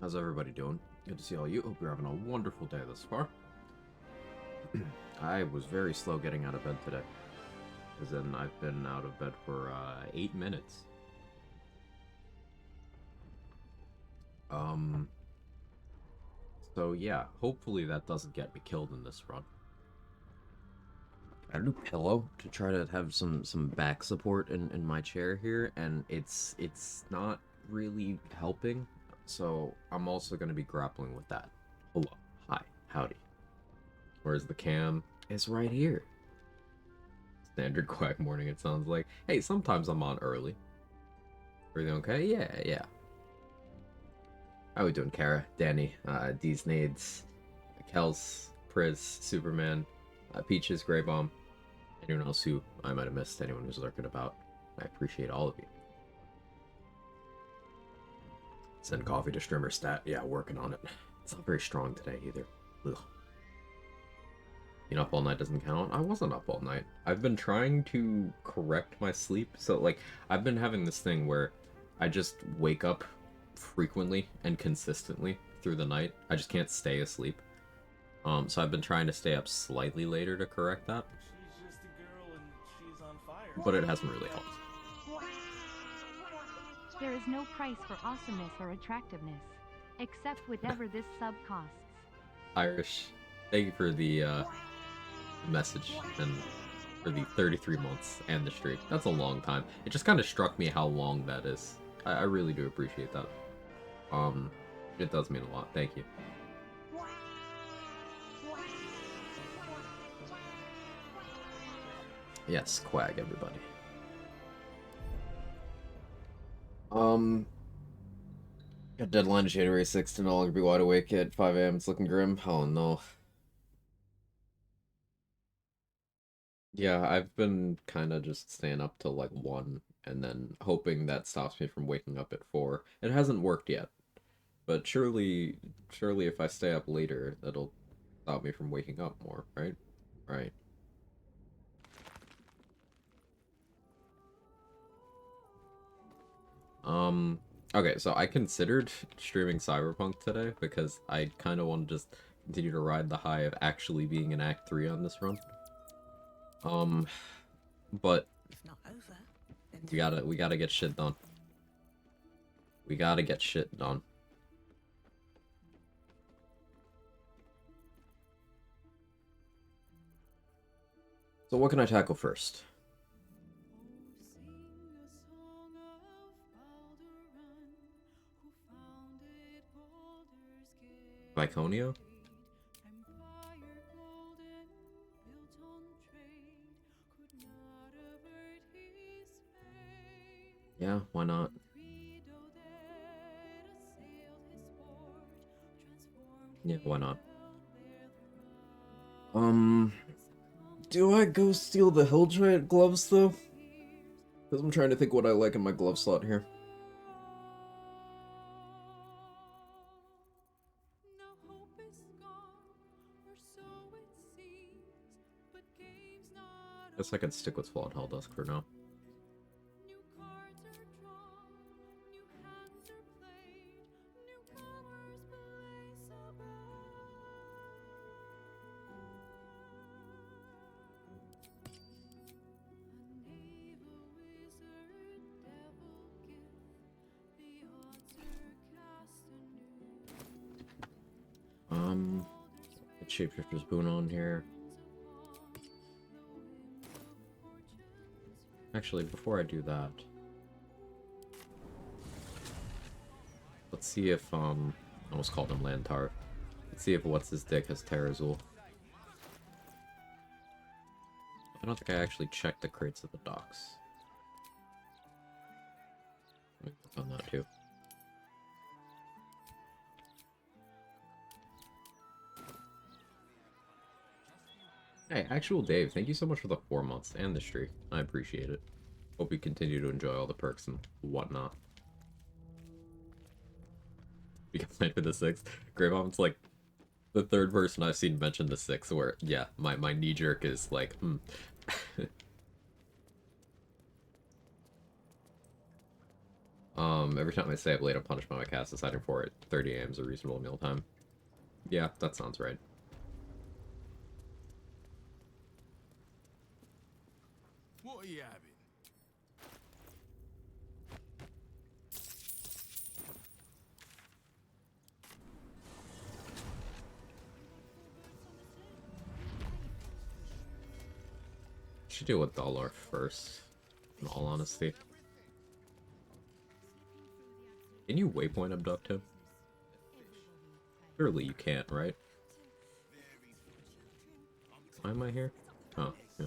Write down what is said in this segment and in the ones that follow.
How's everybody doing? Good to see all you. Hope you're having a wonderful day thus far. I was very slow getting out of bed today. As in, I've been out of bed for 8 minutes. Um, so yeah, hopefully that doesn't get me killed in this run. I got a new pillow to try to have some back support in my chair here, and it's not really helping. So I'm also going to be grappling with that. Hello, hi, howdy. Where's the cam? It's right here. Standard Quag morning, it sounds like. Hey, sometimes I'm on early. Everything okay? Yeah. How we doing, Kara, Danny, D's Nades, Kels, Priz, Superman, Peaches, Grey Bomb, anyone else who I might have missed, anyone who's lurking about. I appreciate all of you. Send coffee to streamer stat. Yeah, working on it. It's not very strong today either. Ugh. Being up all night doesn't count. I wasn't up all night. I've been trying to correct my sleep. So, like, I've been having this thing where I just wake up frequently and consistently through the night. I just can't stay asleep. So I've been trying to stay up slightly later to correct that. She's just a girl and she's on fire. But it hasn't really helped. There is no price for awesomeness or attractiveness, except whatever this sub costs. Irish, thank you for the message and for the 33 months and the streak. That's a long time. It just kind of struck me how long that is. I really do appreciate that. It does mean a lot. Thank you. Yes, Quag, everybody. Got deadline January 6th to no longer be wide awake at 5 a.m. It's looking grim. Oh no. Yeah, I've been kind of just staying up till like 1 and then hoping that stops me from waking up at 4. It hasn't worked yet. But surely if I stay up later, that'll stop me from waking up more, right? Right. Okay, so I considered streaming Cyberpunk today because I kind of want to just continue to ride the high of actually being in Act 3 on this run. But we gotta get shit done. We gotta get shit done. So what can I tackle first? Viconia? Yeah, why not? Yeah, why not? Do I go steal the Hill Giant gloves, though? Because I'm trying to think what I like in my glove slot here. Guess I can stick with Flawed Helldusk for now. Get Shapeshifter's Boon on here. Actually, before I do that, let's see if, I almost called him Lantar. Let's see if What's His Dick has Terrazul. I don't think I actually checked the crates at the docks. Let me click on that too. Hey, Actual Dave, thank you so much for the 4 months and the streak. I appreciate it. Hope you continue to enjoy all the perks and whatnot. We can play for the 6th. Greybomb's like the 3rd person I've seen mention the 6th where, yeah, my knee-jerk is like, Every time I say I've laid a punishment on my cast, deciding for it, 30 AM is a reasonable meal time. Yeah, that sounds right. What are you having? Should deal with Dollar first, in all honesty. Can you waypoint abduct him? Surely you can't, right? Why am I here? Oh, yeah.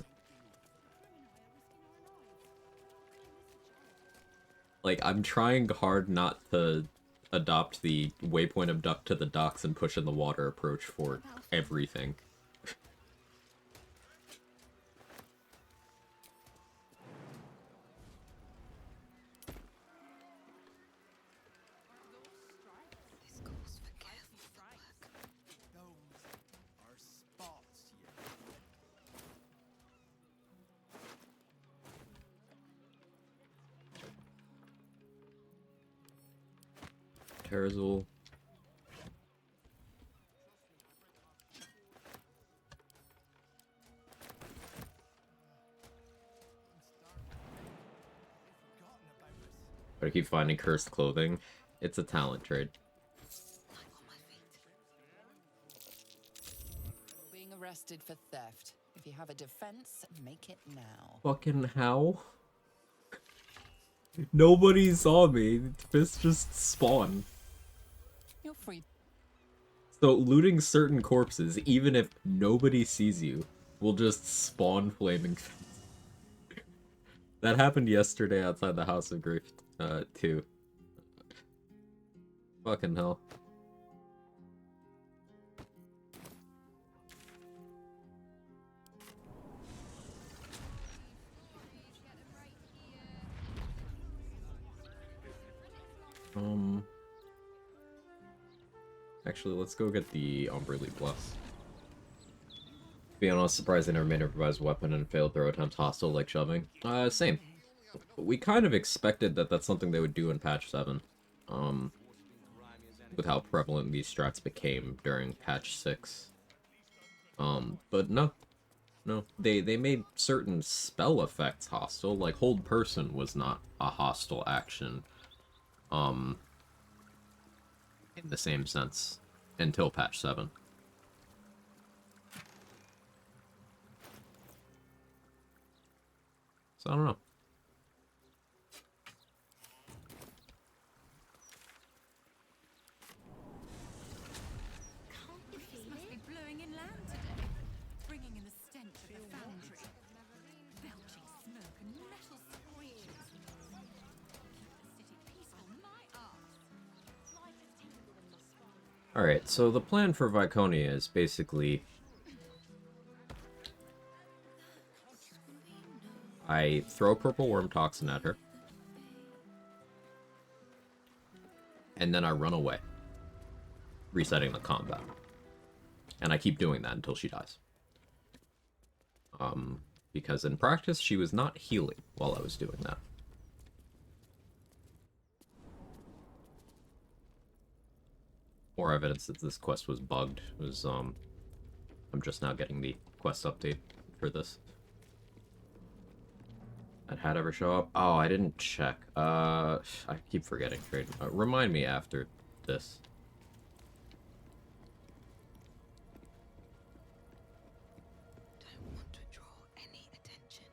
Like, I'm trying hard not to adopt the waypoint abduct to the docks and push in the water approach for everything. Terzul. But I keep finding cursed clothing. It's a talent trade. Being arrested for theft. If you have a defense, make it now. Fucking how? Nobody saw me. Fists just spawn. You're free. So looting certain corpses, even if nobody sees you, will just spawn flaming fists. That happened yesterday outside the House of Grief, too. Fucking hell. Actually, let's go get the Umberly Bless. To be honest, surprised they never made an improvised weapon and failed throw attempt hostile like shoving. Same. We kind of expected that that's something they would do in patch 7. With how prevalent these strats became during patch 6. But no. No. They made certain spell effects hostile, like hold person was not a hostile action. In the same sense, until patch 7. So I don't know. This must be blowing inland today, bringing in the stench of the foundry, belching smoke and metal screams. Keep the city peaceful, my arse. Alright, so the plan for Viconia is basically... I throw purple worm toxin at her. And then I run away. Resetting the combat. And I keep doing that until she dies. Because in practice, she was not healing while I was doing that. More evidence that this quest was bugged was, I'm just now getting the quest update for this. That hat ever show up? Oh, I didn't check. I keep forgetting. Trade. Remind me after this. Don't want to draw any attention.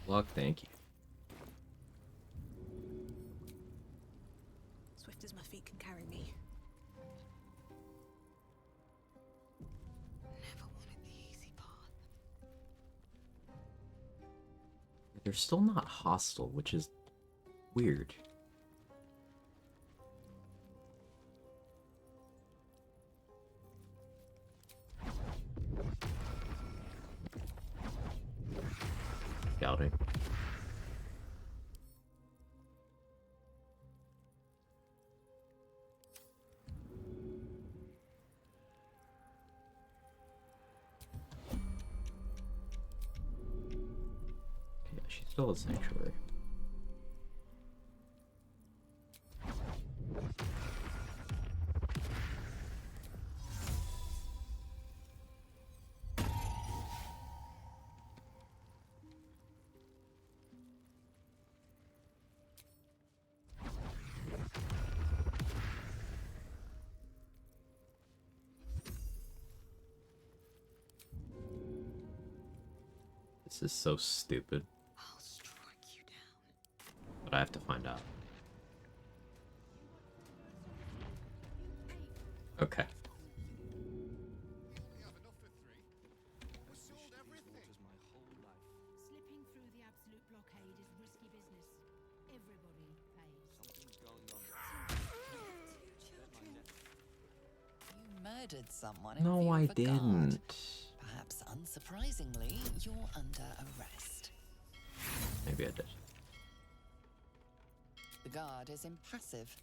Luck, thank you. Swift as my feet can carry They're still not hostile, which is weird. Scouting. Yeah, she's still a sanctuary. This is so stupid. I'll strike you down. But I have to find out. Okay. Slipping through the absolute blockade is risky business. Everybody pays. You murdered someone in No, view I of a guard. didn't. Perhaps unsurprisingly, you're under arrest. Maybe I did. The guard is impassive.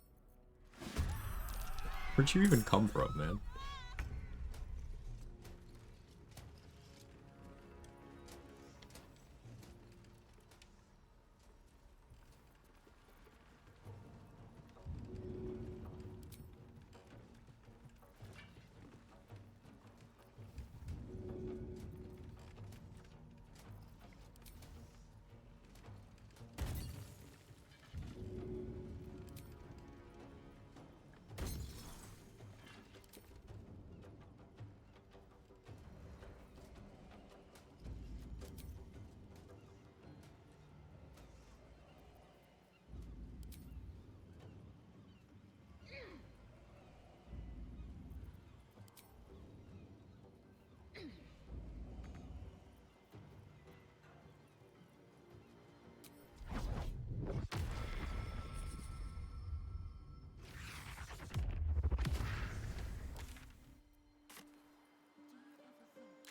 Where'd you even come from, man?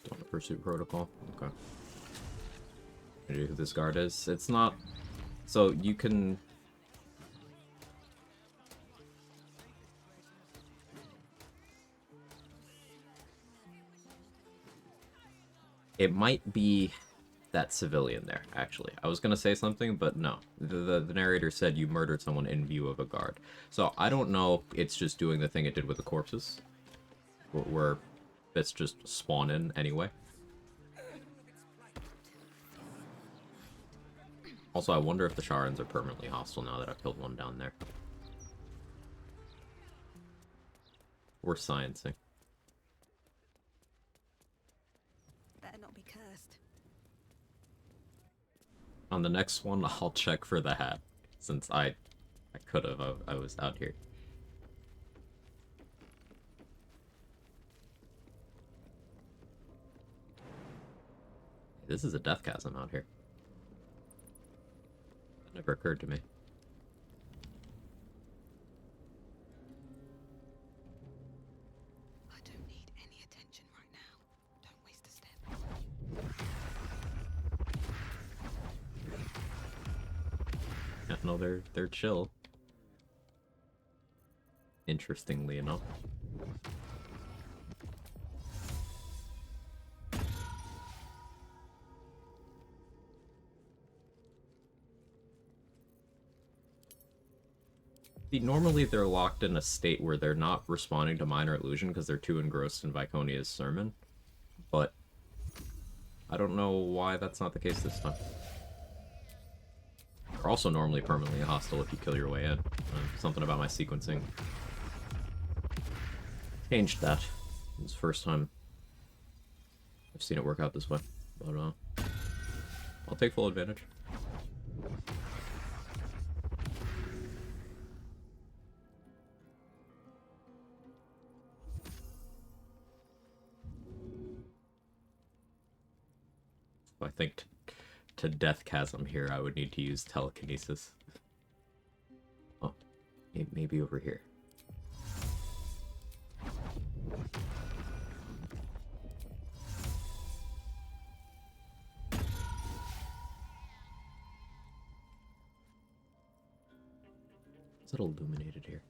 Don't pursue protocol. Okay. I know who this guard is. It's not. So you can. It might be that civilian there, actually. I was gonna say something, but no. The narrator said you murdered someone in view of a guard. So I don't know if it's just doing the thing it did with the corpses. Where bits just spawn in anyway. Also, I wonder if the Sharans are permanently hostile now that I've killed one down there. We're sciencing. Better not be cursed. On the next one, I'll check for the hat, since I could have. I was out here. This is a death chasm out here. That never occurred to me. I don't need any attention right now. Don't waste a step. Yeah, no, they're chill. Interestingly enough. See, normally they're locked in a state where they're not responding to minor illusion because they're too engrossed in Viconia's sermon. But I don't know why that's not the case this time. They're also normally permanently hostile if you kill your way in. Something about my sequencing changed that. It's the first time I've seen it work out this way. But I'll take full advantage. I think to Death Chasm here, I would need to use telekinesis. Oh, maybe over here. Is it illuminated here?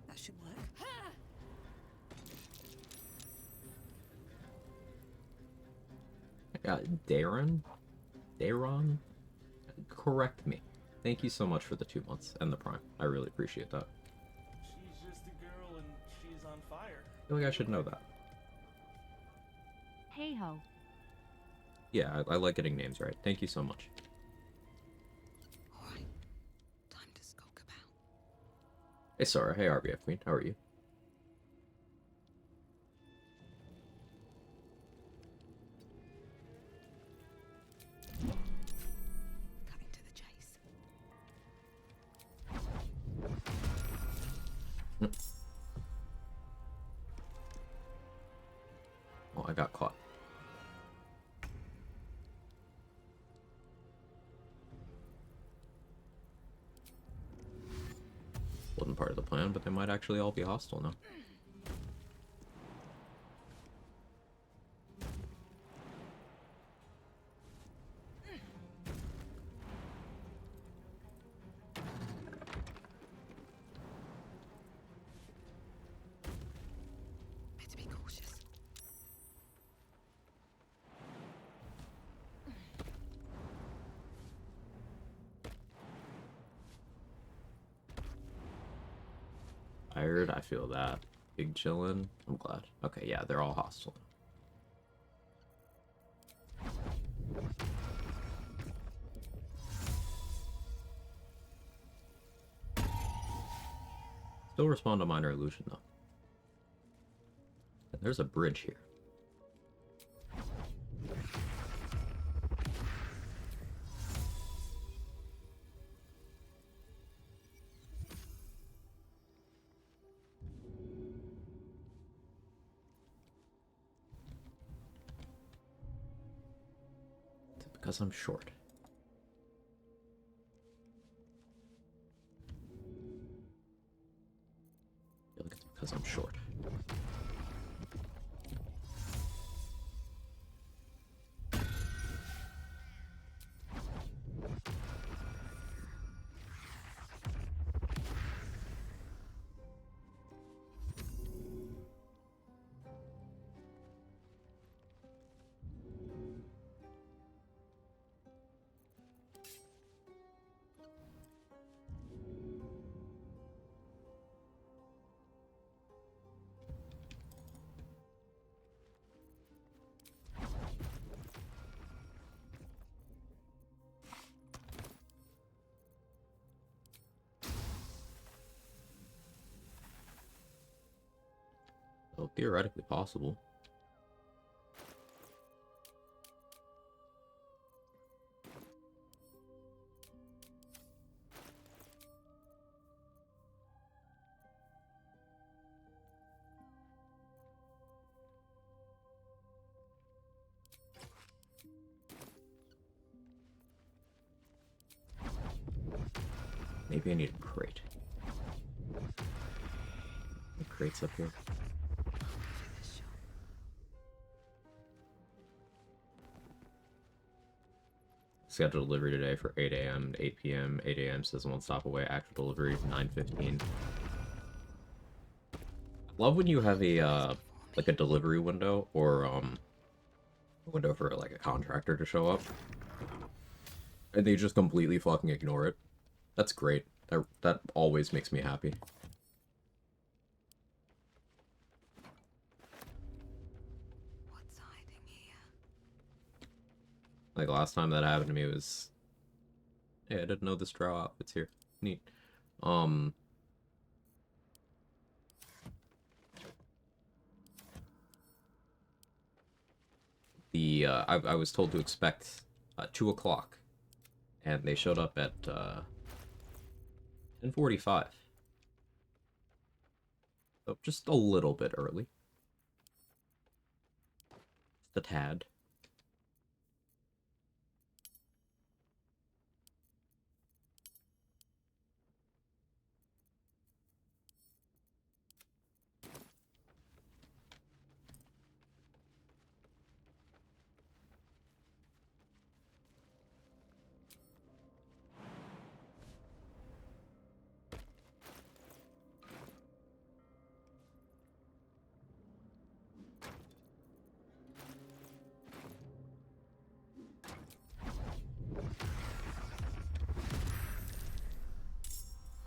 That should work. Darren? Daron? Correct me. Thank you so much for the 2 months and the Prime. I really appreciate that. She's just a girl and she's on fire. I feel like I should know that. Hey ho. Yeah, I like getting names right. Thank you so much. Alright. Time to skulk about. Hey Sora, hey RBF Queen, how are you? Cutting to the chase. Oh, I got caught. Wasn't part of the plan, but they might actually all be hostile now. Better be cautious. Tired, I feel that. Big chillin', I'm glad. Okay, yeah, they're all hostile. Still respond to minor illusion though. There's a bridge here. Is it because I'm short? I feel like it's because I'm short. So theoretically possible. Maybe I need a crate. The crate's up here. Scheduled delivery today for 8 a.m. to 8 p.m. 8 a.m. says 1 stop away. Actual delivery 9:15. Love when you have a like a delivery window or a window for like a contractor to show up, and they just completely fucking ignore it. That's great. That always makes me happy. What's hiding here? Like, last time that happened to me was... Hey, I didn't know this drow outfit's here. Neat. I was told to expect 2 o'clock, and they showed up at 10:45. So just a little bit early. Just a tad.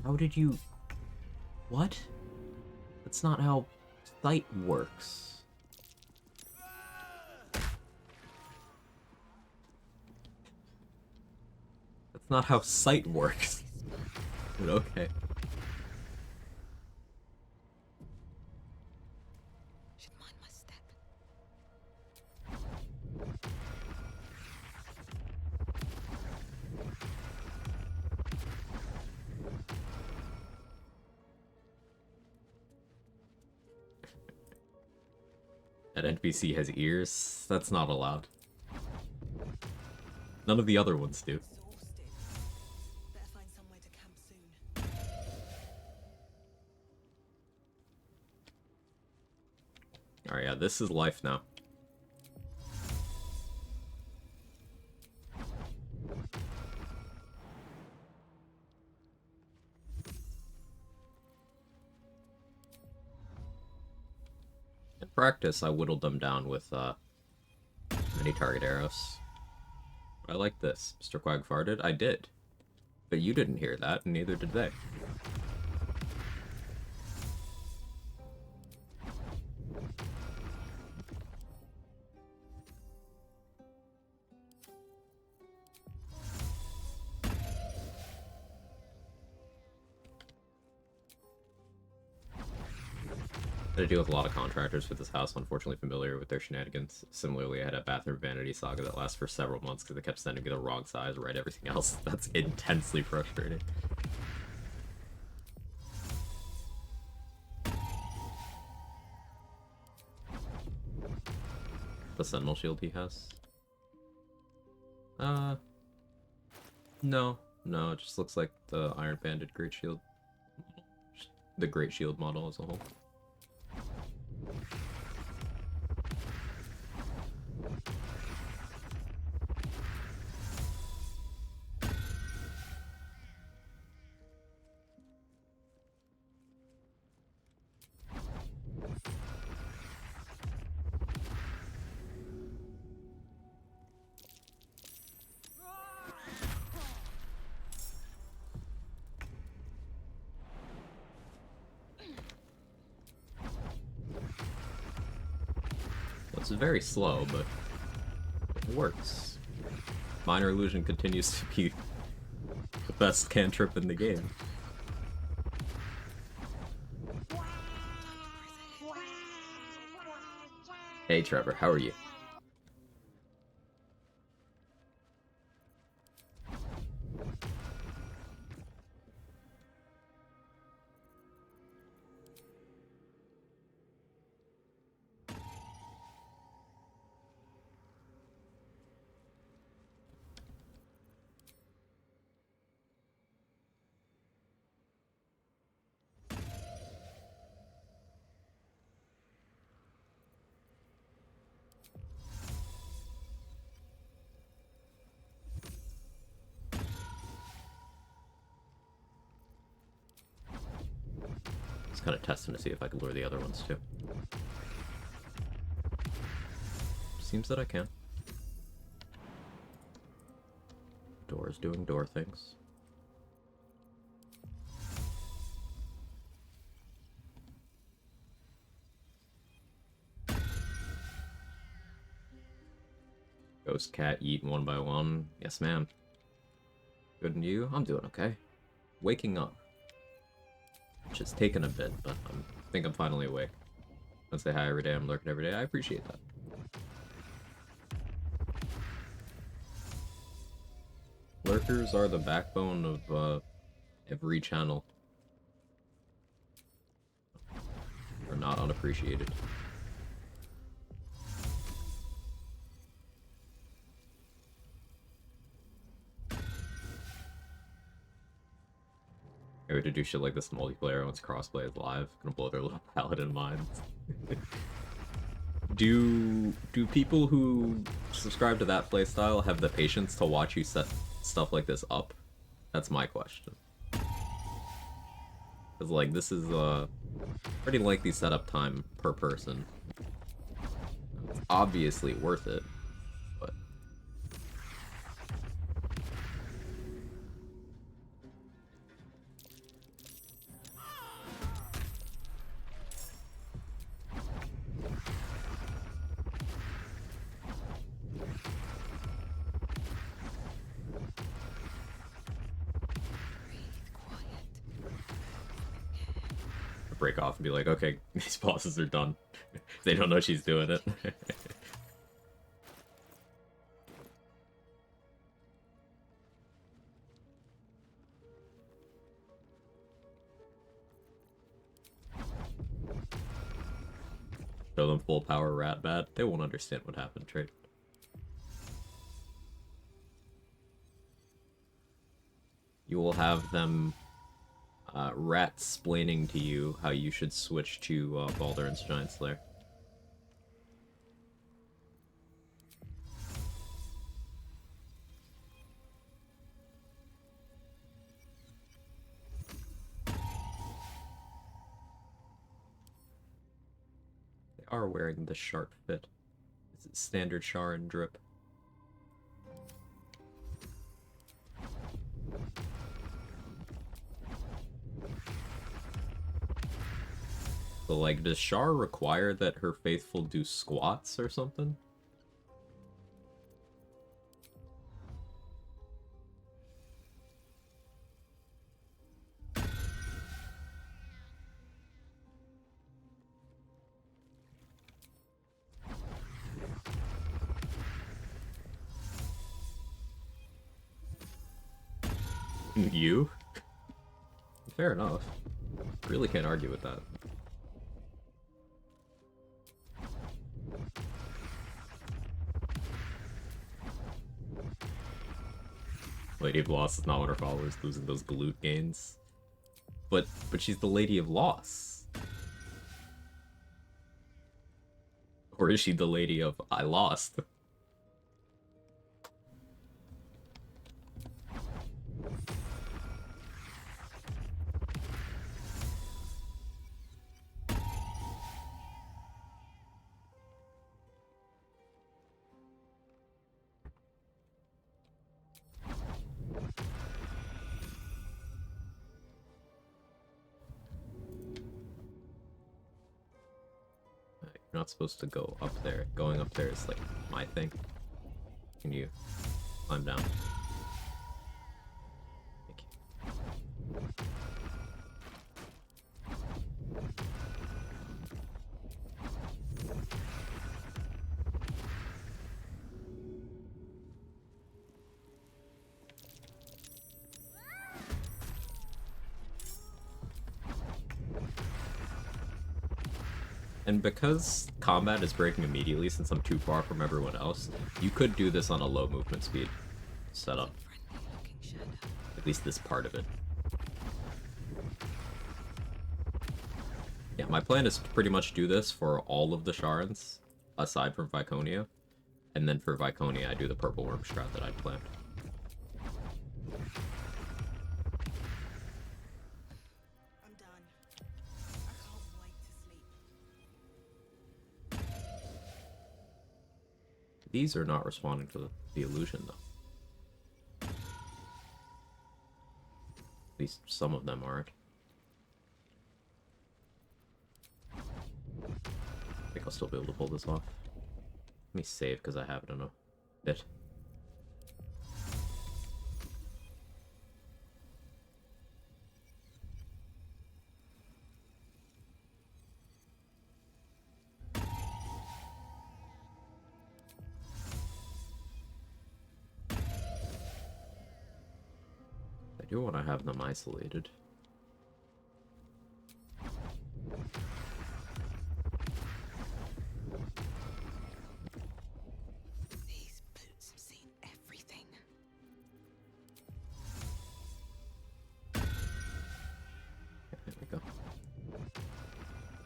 How did you... What? That's not how sight works. That's not how sight works. But okay. Should mind my step. That NPC has ears? That's not allowed. None of the other ones do. Exhausted. Better find somewhere to camp soon. Alright, yeah, this is life now. In practice, I whittled them down with many target arrows. I like this. Mr. Quag farted? I did. But you didn't hear that, and neither did they. I had to deal with a lot of contractors for this house, unfortunately familiar with their shenanigans. Similarly, I had a bathroom vanity saga that lasted for several months because they kept sending me the wrong size, right everything else. That's intensely frustrating. The sentinel shield he has? No. No, it just looks like the Iron Banded Great Shield. The Great Shield model as a whole. It's very slow, but it works. Minor Illusion continues to be the best cantrip in the game. Hey Trevor, how are you? Just kind of testing to see if I can lure the other ones too. Seems that I can. Door's doing door things. Ghost cat eat one by one. Yes, ma'am. Good and you? I'm doing okay. Waking up. Which has taken a bit, but I think I'm finally awake. I say hi every day, I'm lurking every day. I appreciate that. Lurkers are the backbone of every channel. Are not unappreciated. Maybe to do shit like this in multiplayer once crossplay is live. Gonna blow their little paladin minds. Do people who subscribe to that playstyle have the patience to watch you set stuff like this up? That's my question. Cause like this is pretty lengthy setup time per person. It's obviously worth it, but break off and be like, okay, these bosses are done. They don't know she's doing it. Show them full power rat bad. They won't understand what happened, Trade. You will have them rat-splaining to you how you should switch to Baldur's Giant Slayer. They are wearing the sharp fit. Is it standard Sharon drip? So, like, does Shar require that her faithful do squats or something? You? Fair enough. Really can't argue with that. Lady of Loss is not one of her followers losing those galoot gains. But she's the Lady of Loss. Or is she the Lady of I lost? You're not supposed to go up there. Going up there is like my thing. Can you climb down? Thank you. And because combat is breaking immediately since I'm too far from everyone else, you could do this on a low movement speed setup. At least this part of it. Yeah, my plan is to pretty much do this for all of the Sharans, aside from Viconia. And then for Viconia, I do the Purple Worm strat that I'd planned. I'm done. I can't wait to sleep. These are not responding to the illusion, though. At least some of them aren't. I think I'll still be able to pull this off. Let me save because I have it enough. Bit. I do want to have them isolated. These boots have seen everything. There we go.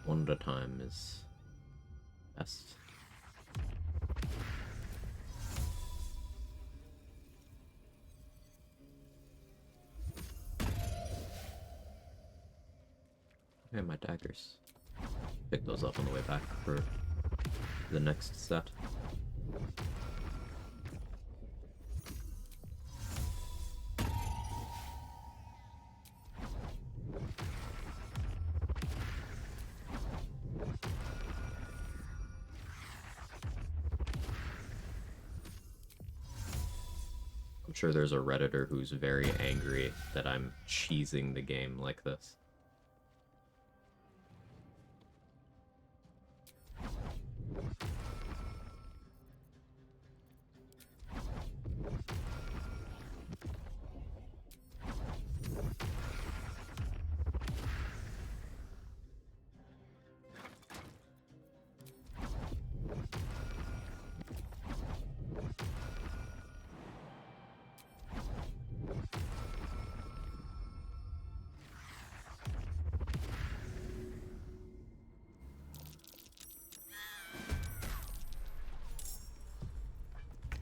One at a time is best. Okay, my daggers. Pick those up on the way back for the next set. I'm sure there's a Redditor who's very angry that I'm cheesing the game like this.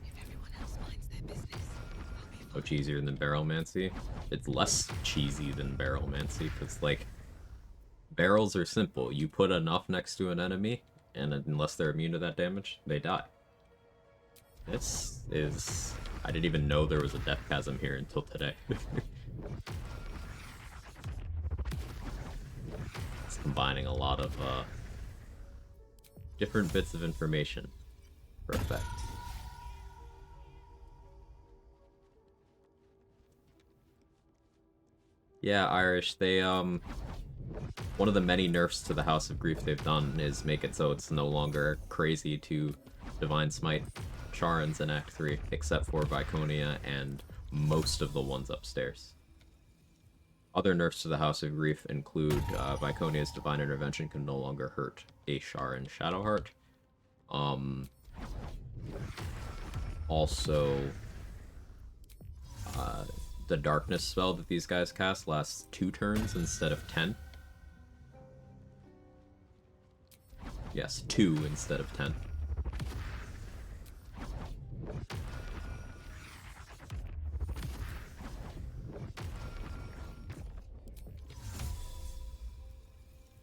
If everyone else minds their business, I'll be Much easier than barrelmancy. It's less cheesy than barrelmancy, because, like, barrels are simple. You put enough next to an enemy, and unless they're immune to that damage, they die. This is... I didn't even know there was a death chasm here until today. It's combining a lot of, different bits of information for effect. Yeah, Irish, they, one of the many nerfs to the House of Grief they've done is make it so it's no longer crazy to Divine Smite Charons in Act 3, except for Viconia and most of the ones upstairs. Other nerfs to the House of Grief include Viconia's Divine Intervention can no longer hurt a Charon Shadowheart. Also, the Darkness spell that these guys cast lasts 2 turns instead of 10. Yes, 2 instead of 10.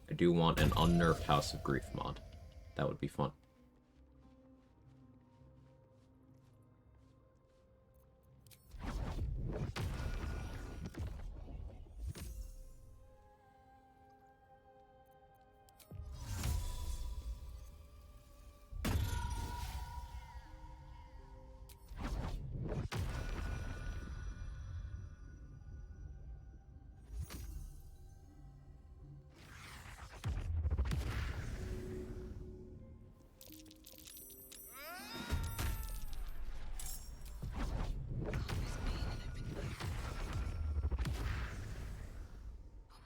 I do want an unnerfed House of Grief mod. That would be fun.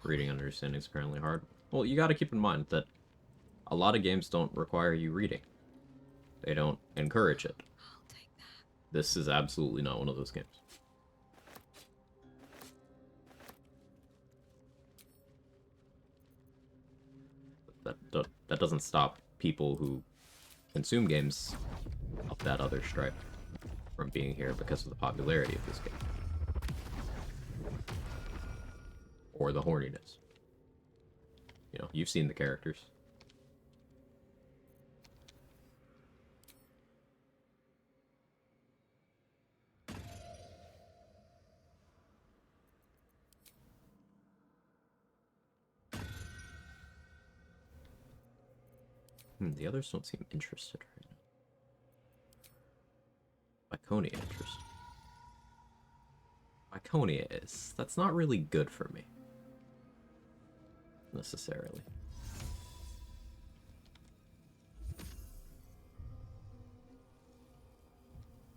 Reading and understanding is apparently hard. Well, you gotta keep in mind that a lot of games don't require you reading. They don't encourage it. I'll take that. This is absolutely not one of those games. That doesn't stop people who consume games of that other stripe from being here because of the popularity of this game. Or the horniness. You know, you've seen the characters. The others don't seem interested right now. Iconia interest. Iconia is. That's not really good for me. Necessarily.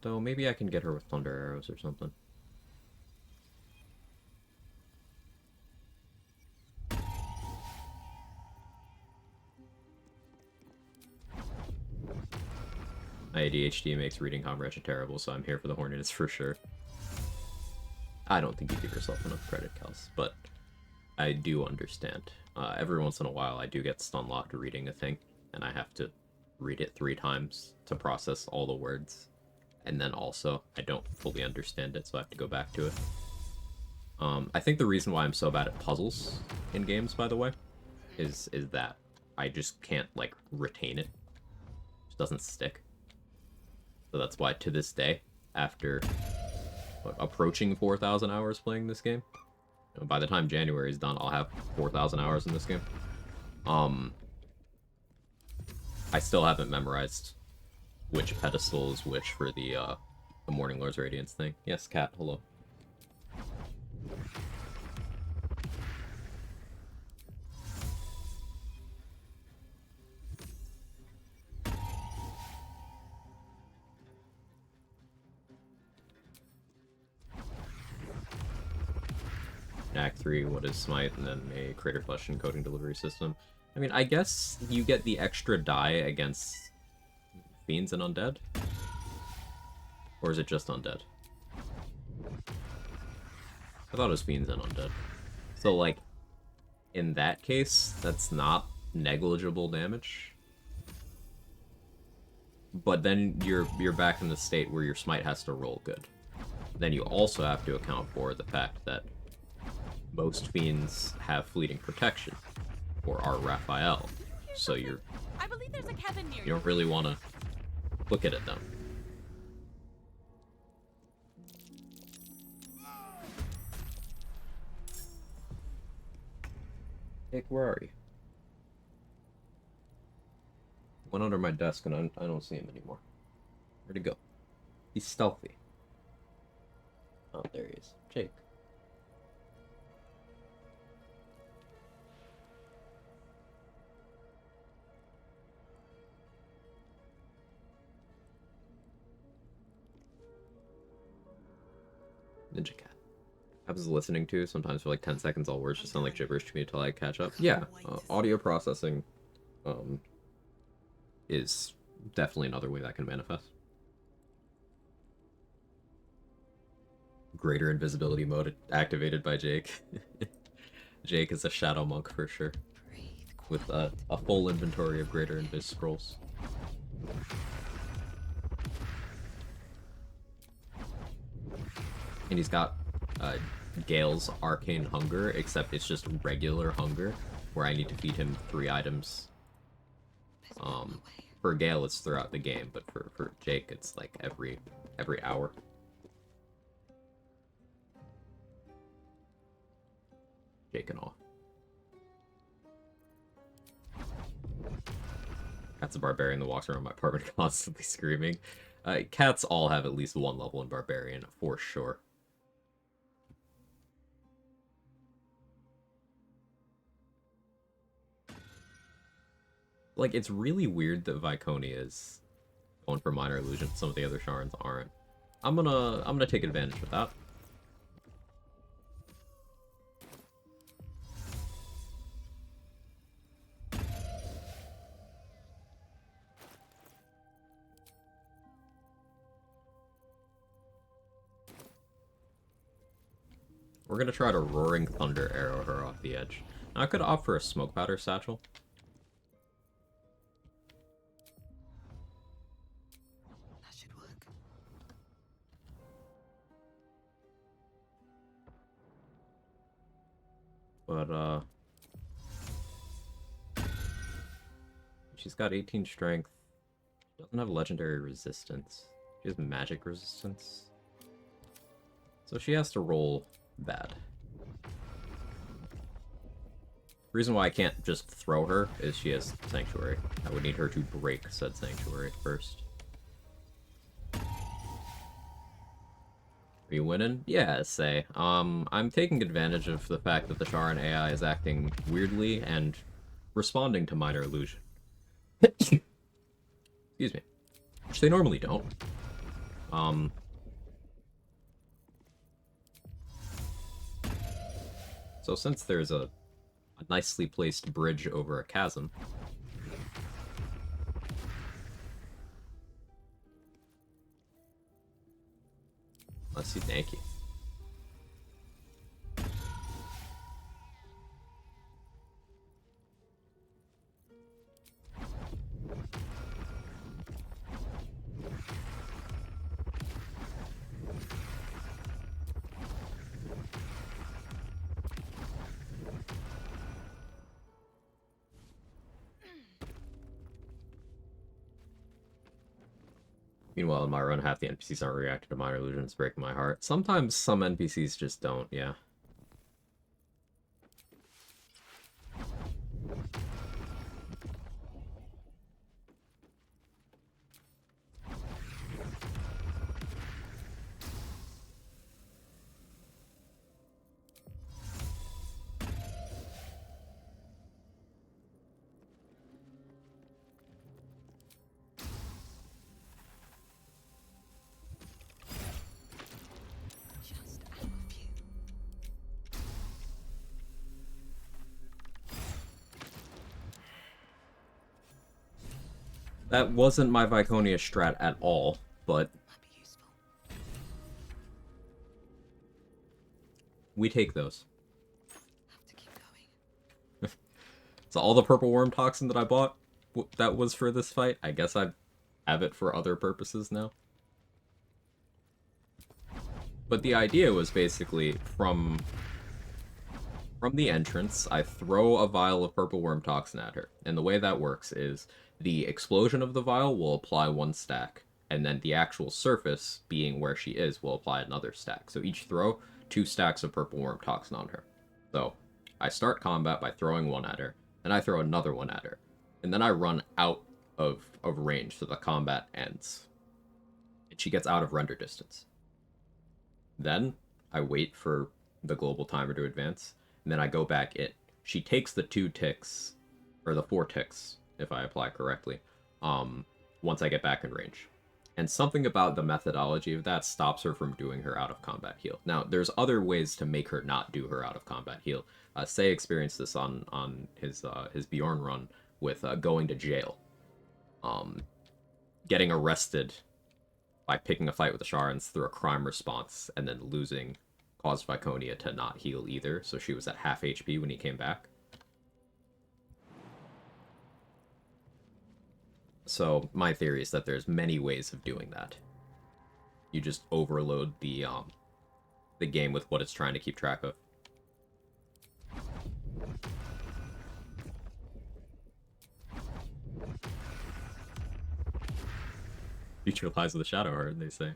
Though maybe I can get her with thunder arrows or something. My ADHD makes reading comprehension terrible, so I'm here for the Hornets for sure. I don't think you give yourself enough credit, Kels, but I do understand. Every once in a while, I do get stun locked reading a thing, and I have to read it 3 times to process all the words. And then also, I don't fully understand it, so I have to go back to it. I think the reason why I'm so bad at puzzles in games, by the way, is that I just can't, like, retain it. It just doesn't stick. So that's why, to this day, after approaching 4,000 hours playing this game, you know, by the time January is done, I'll have 4,000 hours in this game. I still haven't memorized which pedestal is which for the Morning Lord's Radiance thing. Yes, Cat, hello. Act 3, what is Smite, and then a Crater Flesh encoding delivery system. I mean, I guess you get the extra die against Fiends and Undead? Or is it just Undead? I thought it was Fiends and Undead. So, like, in that case, that's not negligible damage. But then you're back in the state where your Smite has to roll good. Then you also have to account for the fact that most Fiends have fleeting protection, or are Raphael, so you don't really want to look at it though. Nick, where are you? Went under my desk and I don't see him anymore. Where'd he go? He's stealthy. Oh, there he is. Jake. Ninja Cat. I was listening to, sometimes for like 10 seconds all words just sound like gibberish to me until I catch up. Yeah, audio processing is definitely another way that can manifest. Greater invisibility mode activated by Jake. Jake is a shadow monk for sure. With a full inventory of greater invis scrolls. And he's got Gale's Arcane Hunger, except it's just regular hunger, where I need to feed him 3 items. For Gale, it's throughout the game, but for Jake, it's like every hour. Jake and all. Cat's a barbarian that walks around my apartment constantly screaming. Cats all have at least 1 level in barbarian, for sure. Like, it's really weird that Viconia is going for minor illusion. Some of the other Sharns aren't. I'm gonna take advantage of that. We're gonna try to Roaring Thunder arrow her off the edge. Now, I could opt for a Smoke Powder Satchel. That should work. But, she's got 18 strength. She doesn't have legendary resistance. She has magic resistance. So she has to roll bad. The reason why I can't just throw her is she has Sanctuary. I would need her to break said Sanctuary first. Are you winning? Yeah, say. I'm taking advantage of the fact that the Sharan AI is acting weirdly and responding to minor illusion. Excuse me. Which they normally don't. So since there's a nicely placed bridge over a chasm, let's see, thank you. Meanwhile, in my run, half the NPCs aren't reacting to minor illusions, breaking my heart. Sometimes some NPCs just don't, yeah. Just our few. That wasn't my Viconia strat at all, but Might be useful. we take those. Have to keep going. So all the purple worm toxin that I bought, that was for this fight. I guess I have it for other purposes now. But the idea was basically from the entrance, I throw a vial of purple worm toxin at her. And the way that works is the explosion of the vial will apply one stack, and then the actual surface, being where she is, will apply another stack. So each throw, 2 stacks of purple worm toxin on her. So I start combat by throwing one at her, and I throw another one at her. And then I run out of range, so the combat ends. And she gets out of render distance. Then I wait for the global timer to advance, and then I go back in. She takes the 2 ticks, or the 4 ticks, if I apply correctly, once I get back in range. And something about the methodology of that stops her from doing her out-of-combat heal. Now, there's other ways to make her not do her out-of-combat heal. Say experienced this on his Bjorn run with going to jail. Getting arrested by picking a fight with the Sharans through a crime response, and then losing caused Viconia to not heal either, so she was at half HP when he came back. So my theory is that there's many ways of doing that. You just overload the game with what it's trying to keep track of. Future lies of the Shadow Heart, they say.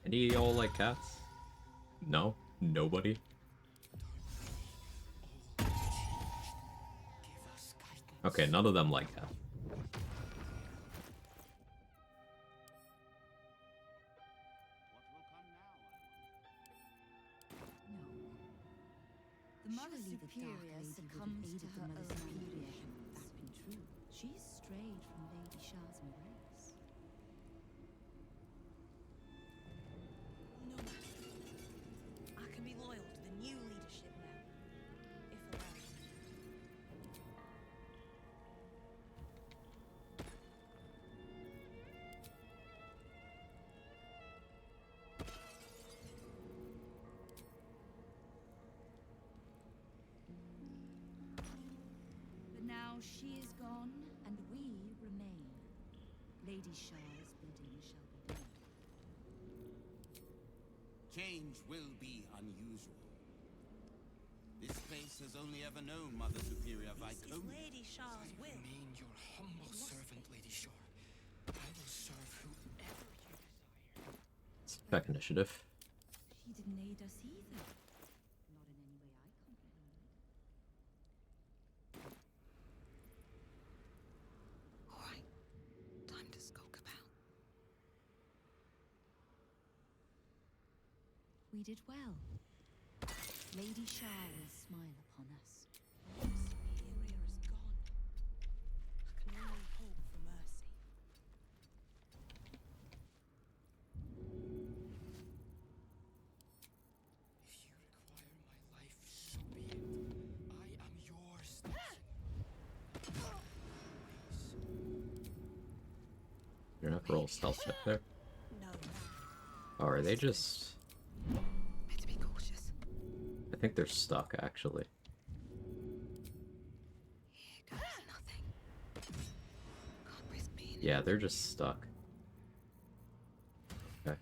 Any of y'all like cats? No? Nobody? Okay, none of them like cats. The Mother Superior succumbs to her own creation. That's been true. She's strayed from Lady Shah's embrace. No matter. I can be loyal to the new leadership now, if allowed. But now she is gone, and we remain. Lady Shah's bidding shall be done. Change will be unusual. This place has only ever known Mother Superior This is Viconia. Lady Shah's will. Remain your humble servant, Lady Shore. I will serve whoever you desire. Back initiative. She didn't aid us either. Not in any way I comprehended. we did well. Lady Shah will smile upon us. Superior is gone. I can only hope for mercy. If you require my life, so be it. I am your station. You're not gonna roll stealth check there. No. Oh, are they just? Better be cautious. I think they're stuck actually. Here goes nothing. Can't risk being Yeah, they're just stuck. Okay.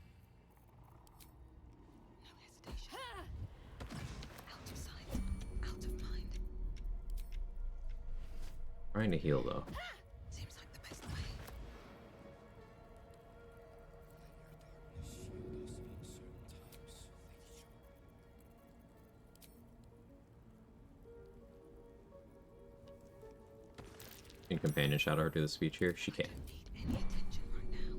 no hesitation. Out of sight, out of mind. Trying to heal though. Seems like the best way. Can Companion Shadow her do the speech here? She can. Don't need any attention right now.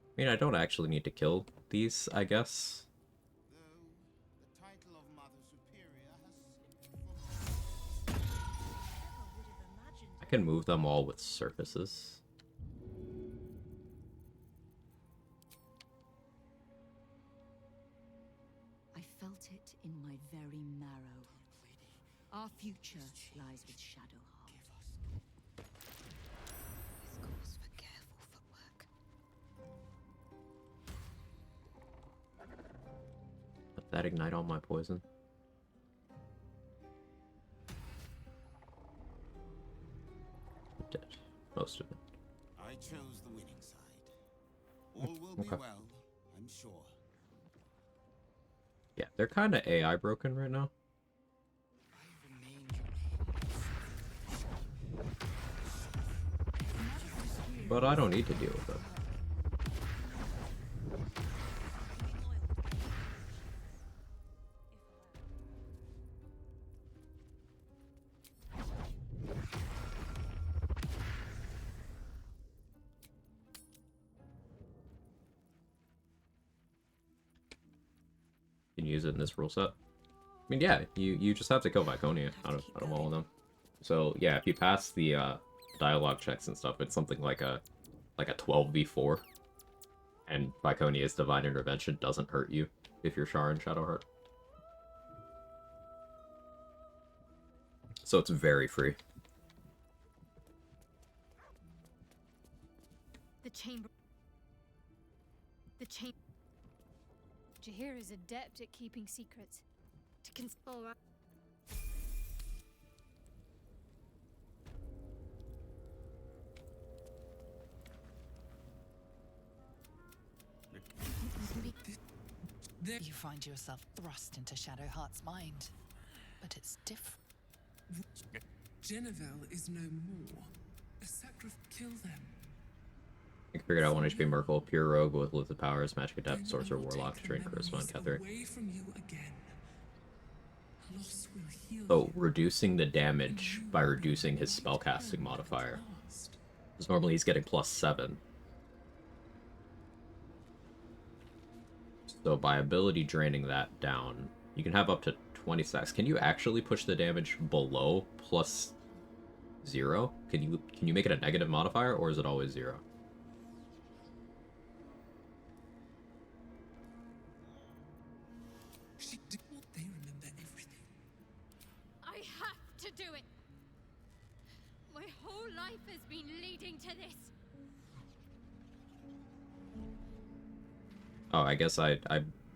I mean, I don't actually need to kill these, I guess. Though the title of Mother Superior has Never would have imagined. I can move them all with surfaces. I felt it in my very marrow. Our future lies with Shadowheart. This calls for careful footwork. Let that ignite all my poison. Dead. Most of it. I chose the winning side. All will be Okay. well, I'm sure. Yeah, they're kind of AI broken right now. I remain your But I don't need to deal with them. You can use it in this rule set. I mean, yeah, you just have to kill Viconia out of all of them. So yeah, if you pass the dialogue checks and stuff, it's something like a 12v4, and Viconia's Divine Intervention doesn't hurt you if you're Shar and Shadowheart. So it's very free. The chamber. Jahir is adept at keeping secrets. To console. You find yourself thrust into Shadowheart's mind. But it's different. Genevieve is no more. A kill them. I figured out 1 HP Merkel, pure rogue with illithid powers, magic adept, sorcerer, warlock, trained charisma, and Catherine. Away from you again. Loss will heal So reducing the damage by reducing his spellcasting modifier. Because normally he's getting +7. So by ability draining that down, you can have up to 20 stacks. Can you actually push the damage below +0? Can you make it a negative modifier, or is it always 0? They remember everything. I have to do it. My whole life has been leading to this. Oh, I guess I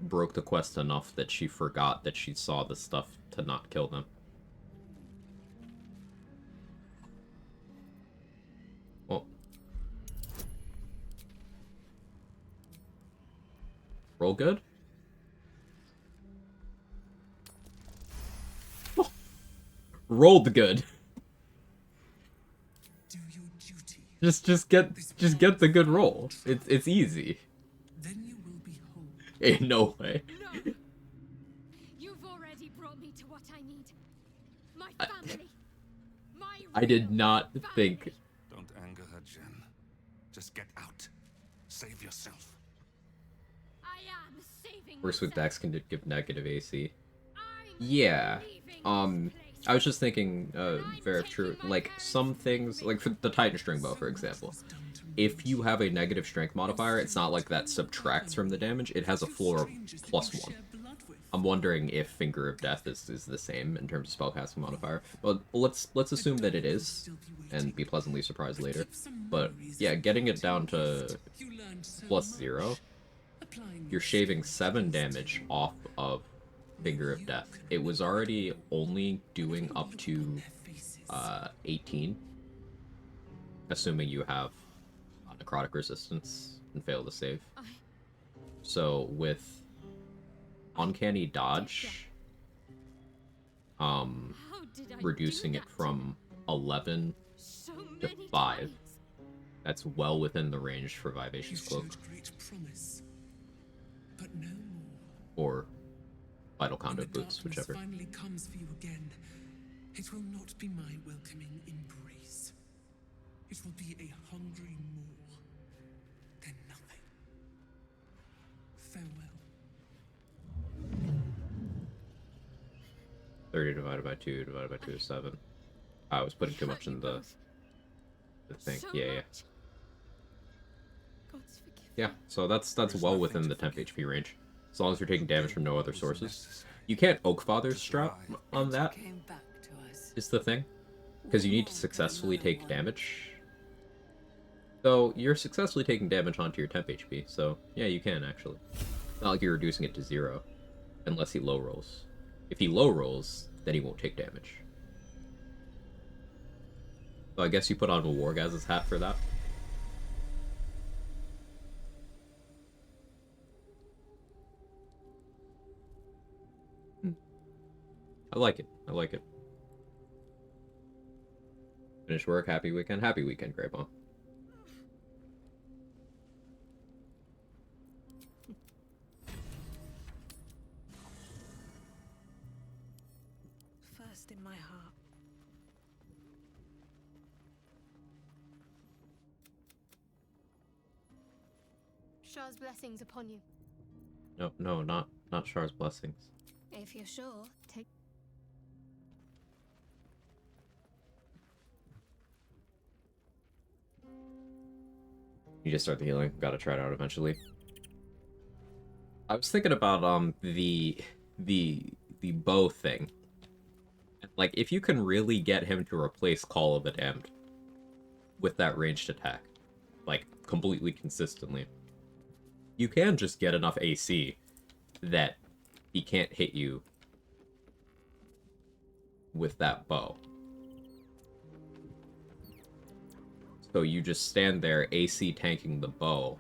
broke the quest enough that she forgot that she saw the stuff to not kill them. Well. Roll good? Oh. Rolled good. Do your duty. Just get the good roll. It's easy. Then you will be whole. Ain't no way. No. You've already brought me to what I need. My family. I did real not family. think. Don't anger her, Jen. Just get out. Save yourself. I am saving Worse with myself. decks can give negative AC. I'm Yeah. leaving this place. I was just thinking, very true. Like, some things, like for the Titan String Bow, for example. If you have a negative strength modifier, it's not like that subtracts from the damage. It has a floor of +1. I'm wondering if Finger of Death is the same in terms of spellcasting modifier. But let's assume that it is, and be pleasantly surprised later. But yeah, getting it down to +0, you're shaving 7 damage off of Finger of Death. It was already only doing up to 18, assuming you have necrotic resistance and fail to save. So with Uncanny Dodge, How did I reducing do it that? from 11 So to many 5, times. that's well within the range for Vivacious Cloak Great promise, but no more. or Vital When the Conduit Boots, darkness whichever. finally comes for you again, it will not be my welcoming embrace. It will be a hungry more than nothing. Farewell. 30 divided by 2 divided by 2 is 7. I was putting too much in the thing. So Yeah. much. God's forgive me. Yeah, so that's well within the temp HP range. As long as you're taking damage from no other sources. You can't Oakfather's Strap on that, is the thing. Because you need to successfully take damage. So, you're successfully taking damage onto your temp HP, so yeah, you can actually. Not like you're reducing it to 0. Unless he low rolls. If he low rolls, then he won't take damage. So I guess you put on a Wargaz's hat for that. I like it. I like it. Finish work, happy weekend. Happy weekend, Grey Bomb. First in my heart. Shah's blessings upon you. No, not Char's blessings. If you're sure, take. You just start the healing. Gotta try it out eventually. I was thinking about the bow thing. Like, if you can really get him to replace Call of the Damned with that ranged attack, like completely consistently, you can just get enough AC that he can't hit you with that bow. So you just stand there AC tanking the bow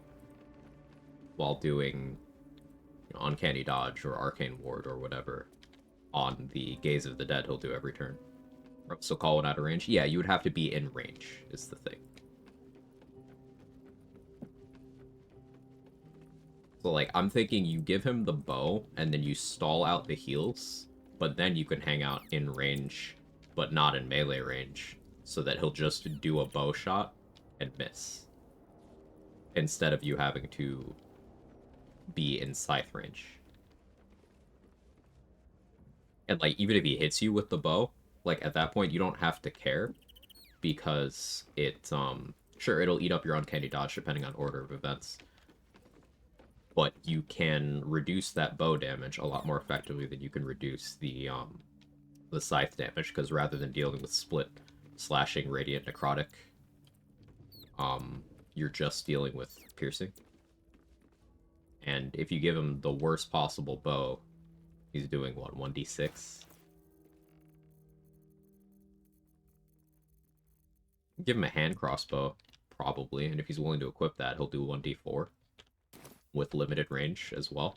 while doing, you know, Uncanny Dodge or Arcane Ward or whatever on the Gaze of the Dead he'll do every turn. So calling out of range? Yeah, you would have to be in range, is the thing. So, like, I'm thinking you give him the bow, and then you stall out the heals, but then you can hang out in range, but not in melee range, so that he'll just do a bow shot and miss. Instead of you having to be in scythe range. And, like, even if he hits you with the bow, like, at that point, you don't have to care, because it, sure, it'll eat up your Uncanny Dodge depending on order of events. But you can reduce that bow damage a lot more effectively than you can reduce the scythe damage, because rather than dealing with split, slashing, radiant, necrotic, you're just dealing with piercing. And if you give him the worst possible bow, he's doing, what, 1d6? Give him a hand crossbow, probably, and if he's willing to equip that, he'll do 1d4. With limited range as well.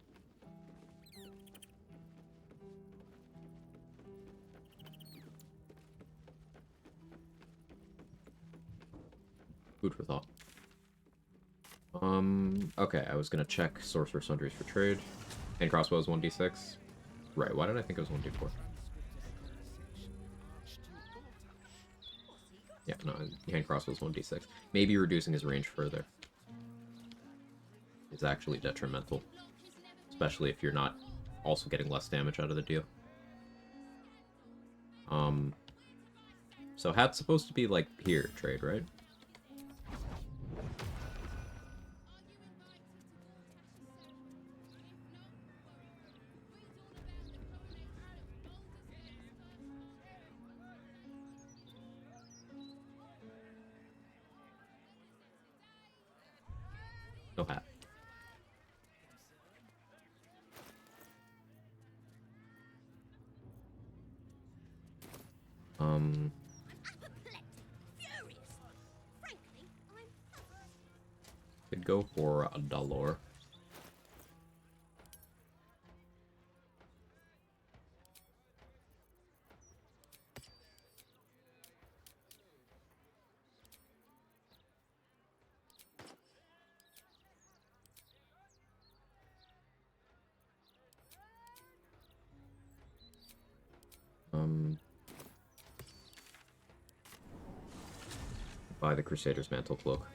Food for thought. Okay, I was gonna check Sorcerer Sundries for trade. Hand crossbow is 1d6. Right, why did I think it was 1d4? Yeah, no, hand crossbow is 1d6. Maybe reducing his range further. is actually detrimental. Especially if you're not also getting less damage out of the deal. So hat's supposed to be like here, trade, right? No hat. Could go for a dollar. Buy the Crusader's Mantle Cloak.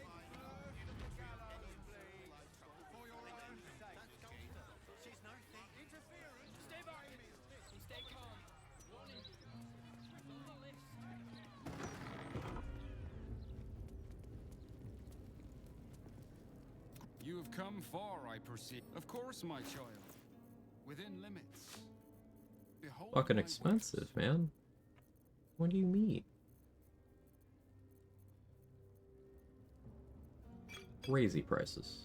You have come far, I perceive. Of course, my child. Within limits. Behold Fucking my expensive, man. What do you mean? Crazy prices.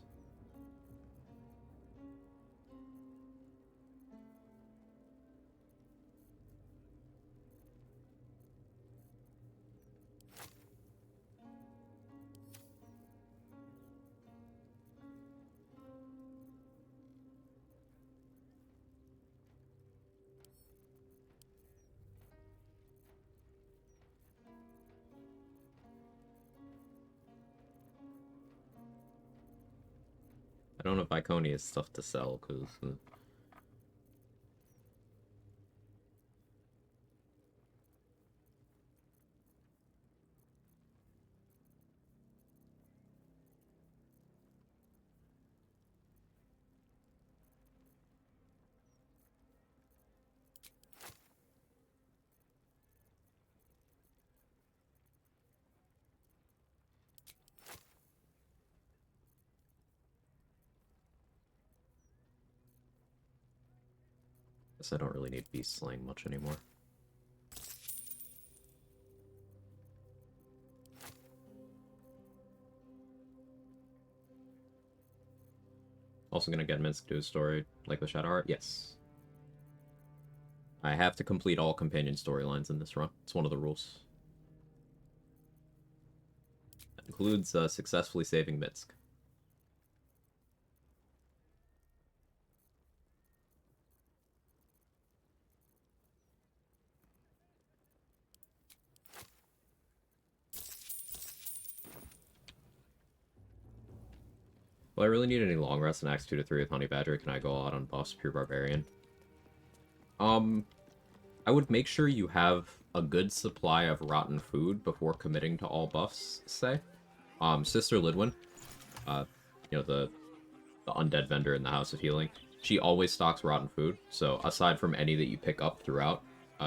I don't know if Iconi has stuff to sell, because... guess I don't really need beast slaying much anymore. Also gonna get Minsk to his story, like the Shadow Heart? Yes. I have to complete all companion storylines in this run. It's one of the rules. That includes successfully saving Minsk. Will I really need any long rest in Acts 2 to 3 with Honey Badger? Can I go out on buffs, Pure Barbarian? I would make sure you have a good supply of rotten food before committing to all buffs, say. Sister Lidwin, you know, the undead vendor in the House of Healing, she always stocks rotten food, so aside from any that you pick up throughout,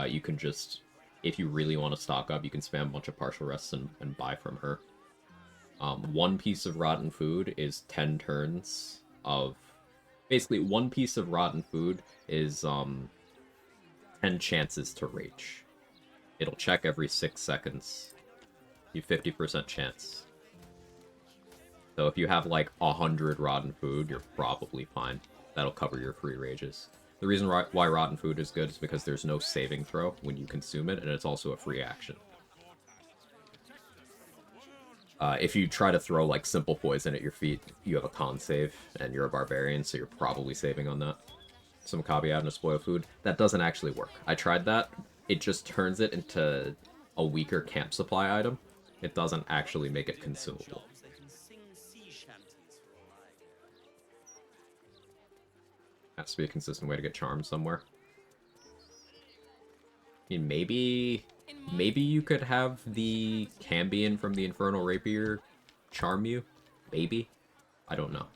you can just, if you really want to stock up, you can spam a bunch of partial rests and buy from her. One piece of rotten food is 10 turns of... Basically, one piece of rotten food is 10 chances to rage. It'll check every 6 seconds. You 50% chance. So if you have like 100 rotten food, you're probably fine. That'll cover your free rages. The reason why rotten food is good is because there's no saving throw when you consume it, and it's also a free action. If you try to throw like simple poison at your feet, you have a con save, and you're a barbarian, so you're probably saving on that. Some caveat and a spoil food. That doesn't actually work. I tried that. It just turns it into a weaker camp supply item. It doesn't actually make it consumable. Has to be a consistent way to get charmed somewhere. I mean, maybe you could have the Cambion from the Infernal Rapier charm you? Maybe? I don't know.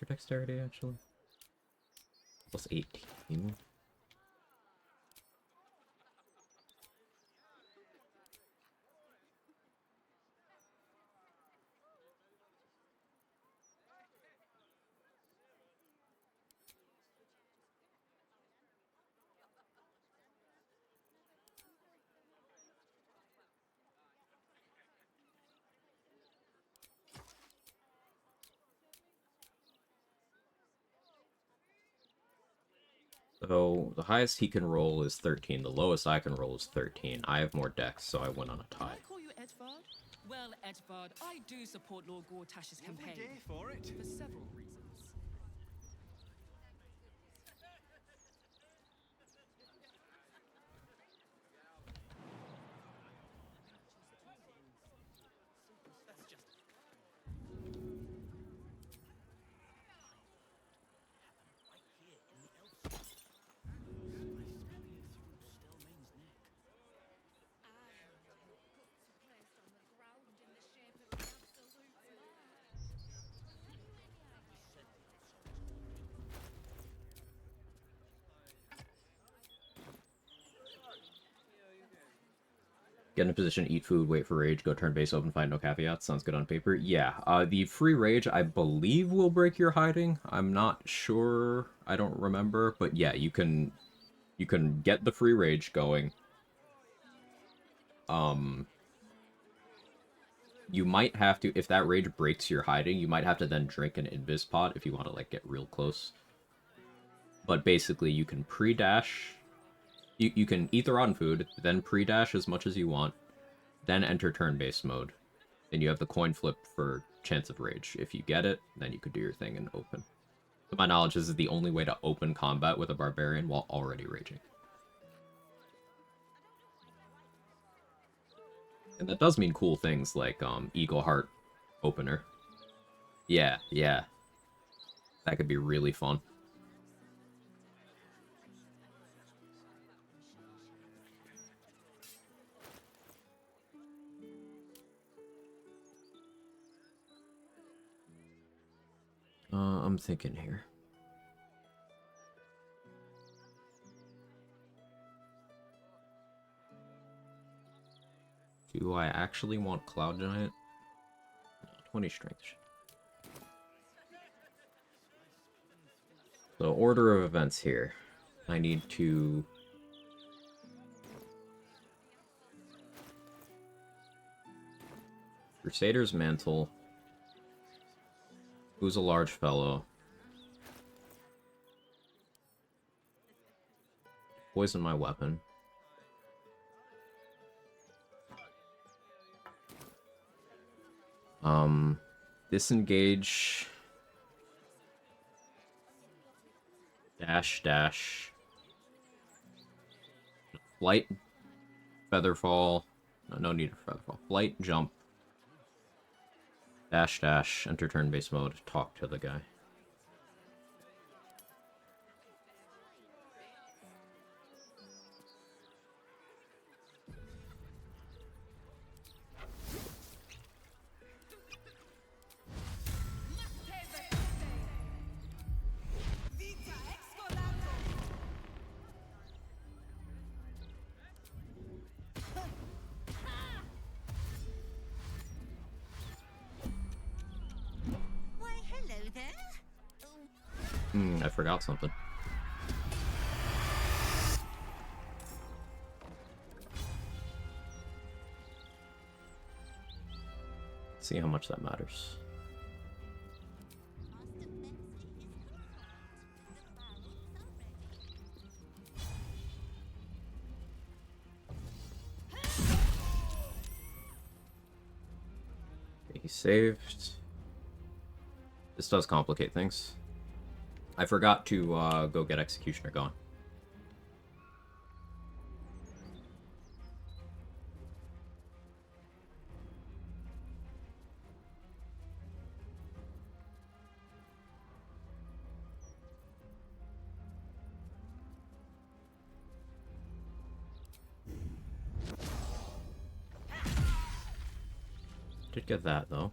your dexterity, actually? Plus 18. So the highest he can roll is 13. The lowest I can roll is 13. I have more dex, so I went on a Can tie. I call you Edvard? Well, Edvard, I do support Lord Gortash's campaign. Day for it. For several reasons. Get in a position, eat food, wait for rage, go turn base, open, find no caveats. Sounds good on paper. Yeah, the free rage, I believe, will break your hiding. I'm not sure. I don't remember. But yeah, you can get the free rage going. You might have to, if that rage breaks your hiding, you might have to then drink an invis pot if you want to, like, get real close. But basically, you can pre-dash. You can eat the rotten food, then pre-dash as much as you want, then enter turn-based mode. Then you have the coin flip for chance of rage. If you get it, then you could do your thing and open. To my knowledge, this is the only way to open combat with a barbarian while already raging. And that does mean cool things like Eagle Heart opener. Yeah, yeah. That could be really fun. I'm thinking here. Do I actually want Cloud Giant? No, 20 strength. So, order of events here. I need to... Crusader's Mantle. Who's a large fellow? Poison my weapon. Disengage. Dash. Flight. Featherfall. No need for Featherfall. Flight, jump. Dash. Enter turn-based mode. Talk to the guy. I forgot something. Let's see how much that matters. Okay, he saved. This does complicate things. I forgot to go get Executioner going. Did get that, though.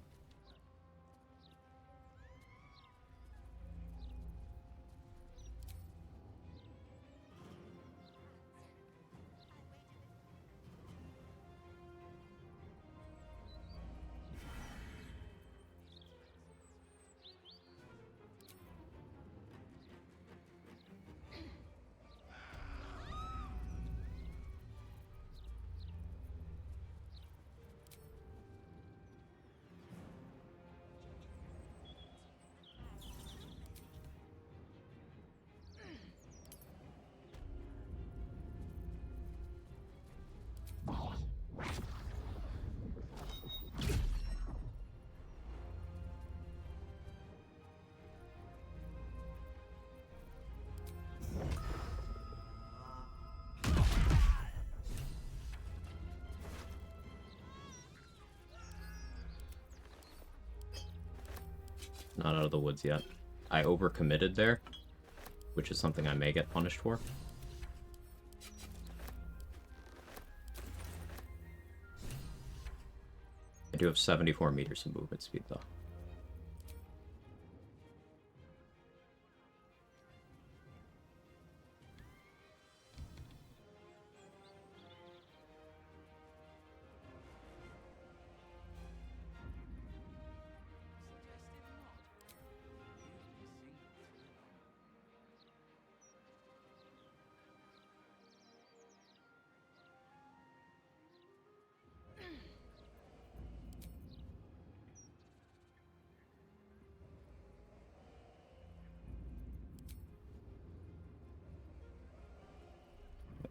Not out of the woods yet. I overcommitted there, which is something I may get punished for. I do have 74 meters of movement speed, though.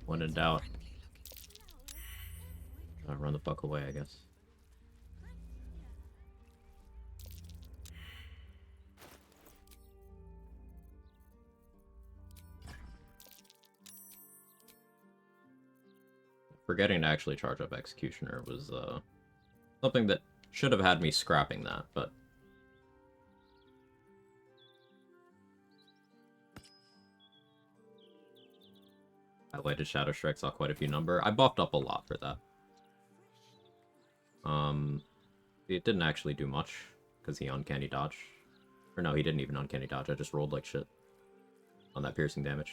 When in doubt, run the fuck away, I guess. Forgetting to actually charge up Executioner was something that should have had me scrapping that, but highlighted Shadow Strike, saw quite a few number. I buffed up a lot for that. It didn't actually do much, because he uncanny dodge. Or no, he didn't even uncanny dodge, I just rolled like shit on that piercing damage.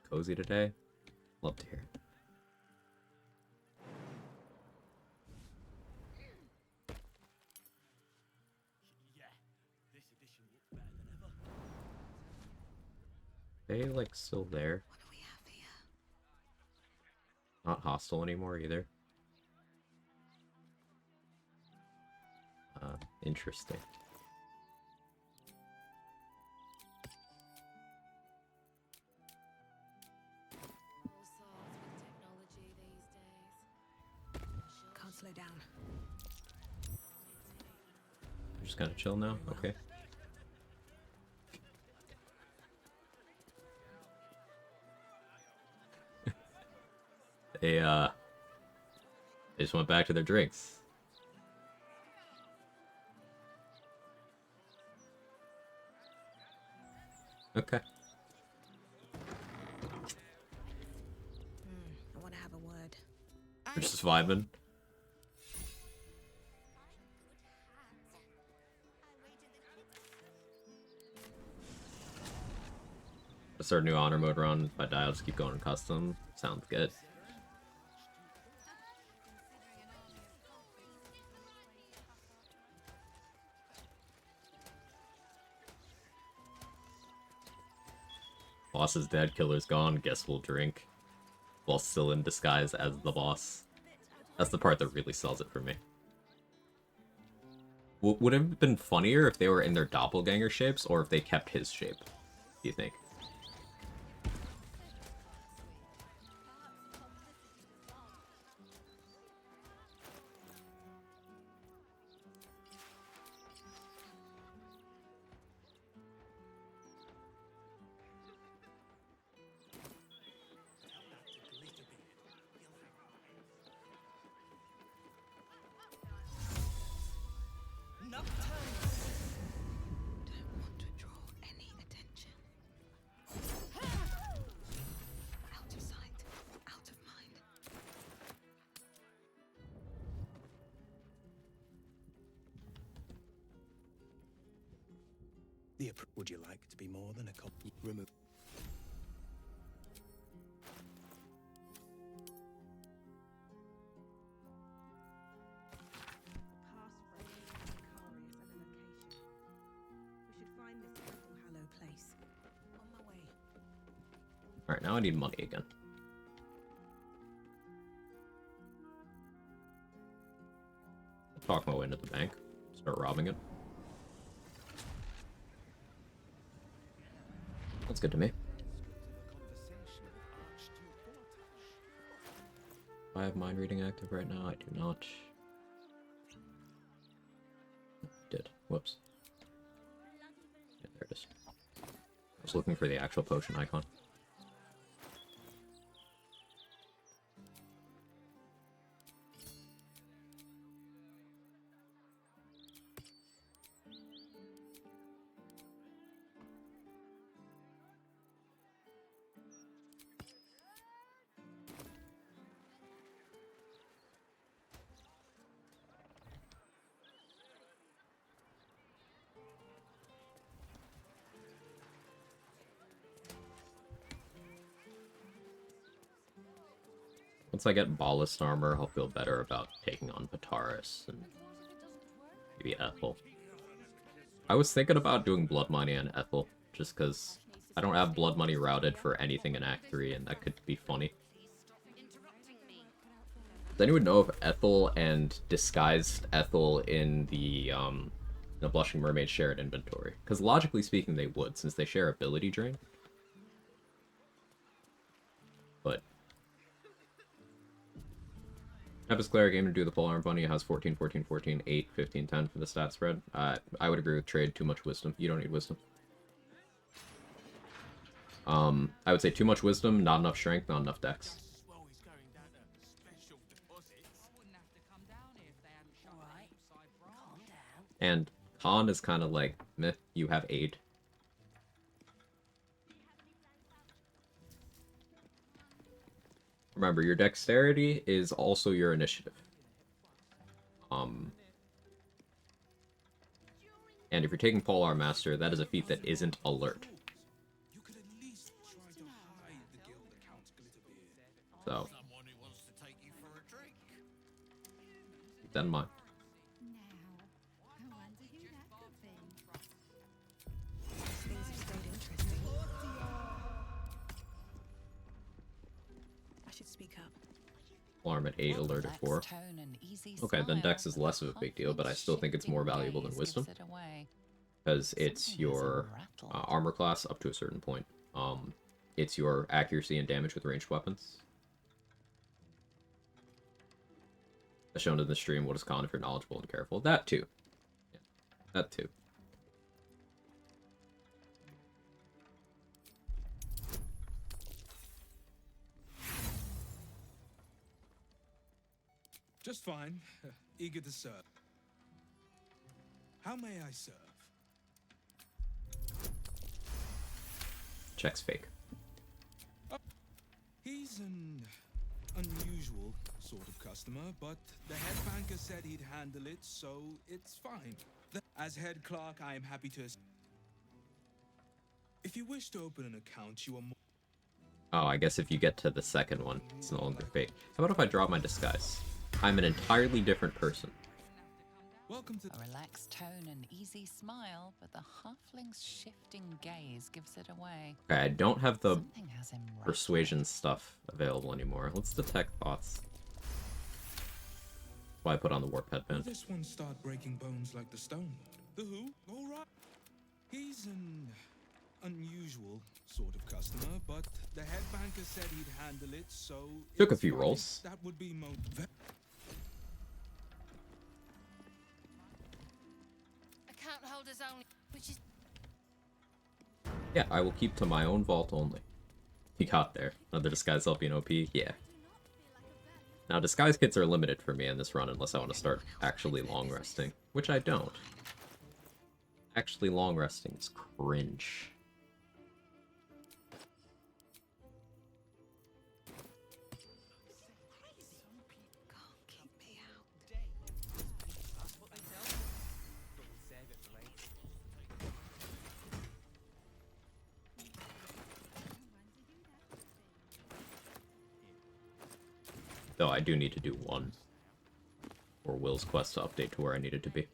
Cozy today? Love to hear it. They like still there. What do we have here? Not hostile anymore either. Interesting. Can't slow down. We're just gonna chill now? Okay. They just went back to their drinks. Okay. I want to have a word. We're just vibing. Let's start a new honor mode run. If I die, I'll just keep going custom. Sounds good. Boss is dead, killer's gone, guess we'll drink. While still in disguise as the boss. That's the part that really sells it for me. Would it have been funnier if they were in their doppelganger shapes, or if they kept his shape, do you think? Don't want to draw any attention. Out of sight, out of mind. Would you like to be more than a copy? Remove. Alright, now I need money again. I'll talk my way into the bank. Start robbing it. That's good to me. I have mind reading active right now. I do not. Did. Whoops. Yeah, there it is. I was looking for the actual potion icon. Once I get ballast armor, I'll feel better about taking on Pataris and maybe Ethel. I was thinking about doing Blood Money and Ethel, just because I don't have Blood Money routed for anything in Act 3, and that could be funny. Does anyone know if Ethel and Disguised Ethel in the Blushing Mermaid share an inventory? Because logically speaking, they would, since they share ability drain. But Tempest Cleric aiming to do the Polearm Bunny has 14, 14, 14, 8, 15, 10 for the stat spread. I would agree with Trade. Too much wisdom. You don't need wisdom. I would say too much wisdom, not enough strength, not enough dex. And Con is kind of like, meh, you have aid. Remember, your dexterity is also your initiative. And if you're taking Polearm Master, that is a feat that isn't alert. So, keep that in mind. Alarm at 8, alert at 4. Okay, then Dex is less of a big deal, but I still think it's more valuable than Wisdom. Because it's your armor class up to a certain point. It's your accuracy and damage with ranged weapons. As shown in the stream, what is con if you're knowledgeable and careful? That too. Yeah, that too. Just fine. Eager to serve. How may I serve? Check's fake. He's an unusual sort of customer, but the head banker said he'd handle it, so it's fine. As head clerk, I am happy to... If you wish to open an account, you are more... Oh, I guess if you get to the second one, it's no longer fake. How about if I drop my disguise? I'm an entirely different person. Welcome to a relaxed tone and easy smile, but the halfling's shifting gaze gives it away. Okay, I don't have the persuasion stuff available anymore. Let's detect thoughts. Why I put on the warp headband. This one start breaking bones like the stone. The who? All right. He's an unusual sort of customer, but the head banker said he'd handle it, so took a few rolls. That would be Account holders only, which is... Yeah, I will keep to my own vault only. He got there. Another disguise help being OP? Yeah. Now, disguise kits are limited for me in this run unless I want to start actually long resting, which I don't. Actually long resting is cringe. Though I do need to do one. Or Will's quest to update to where I need it to be. –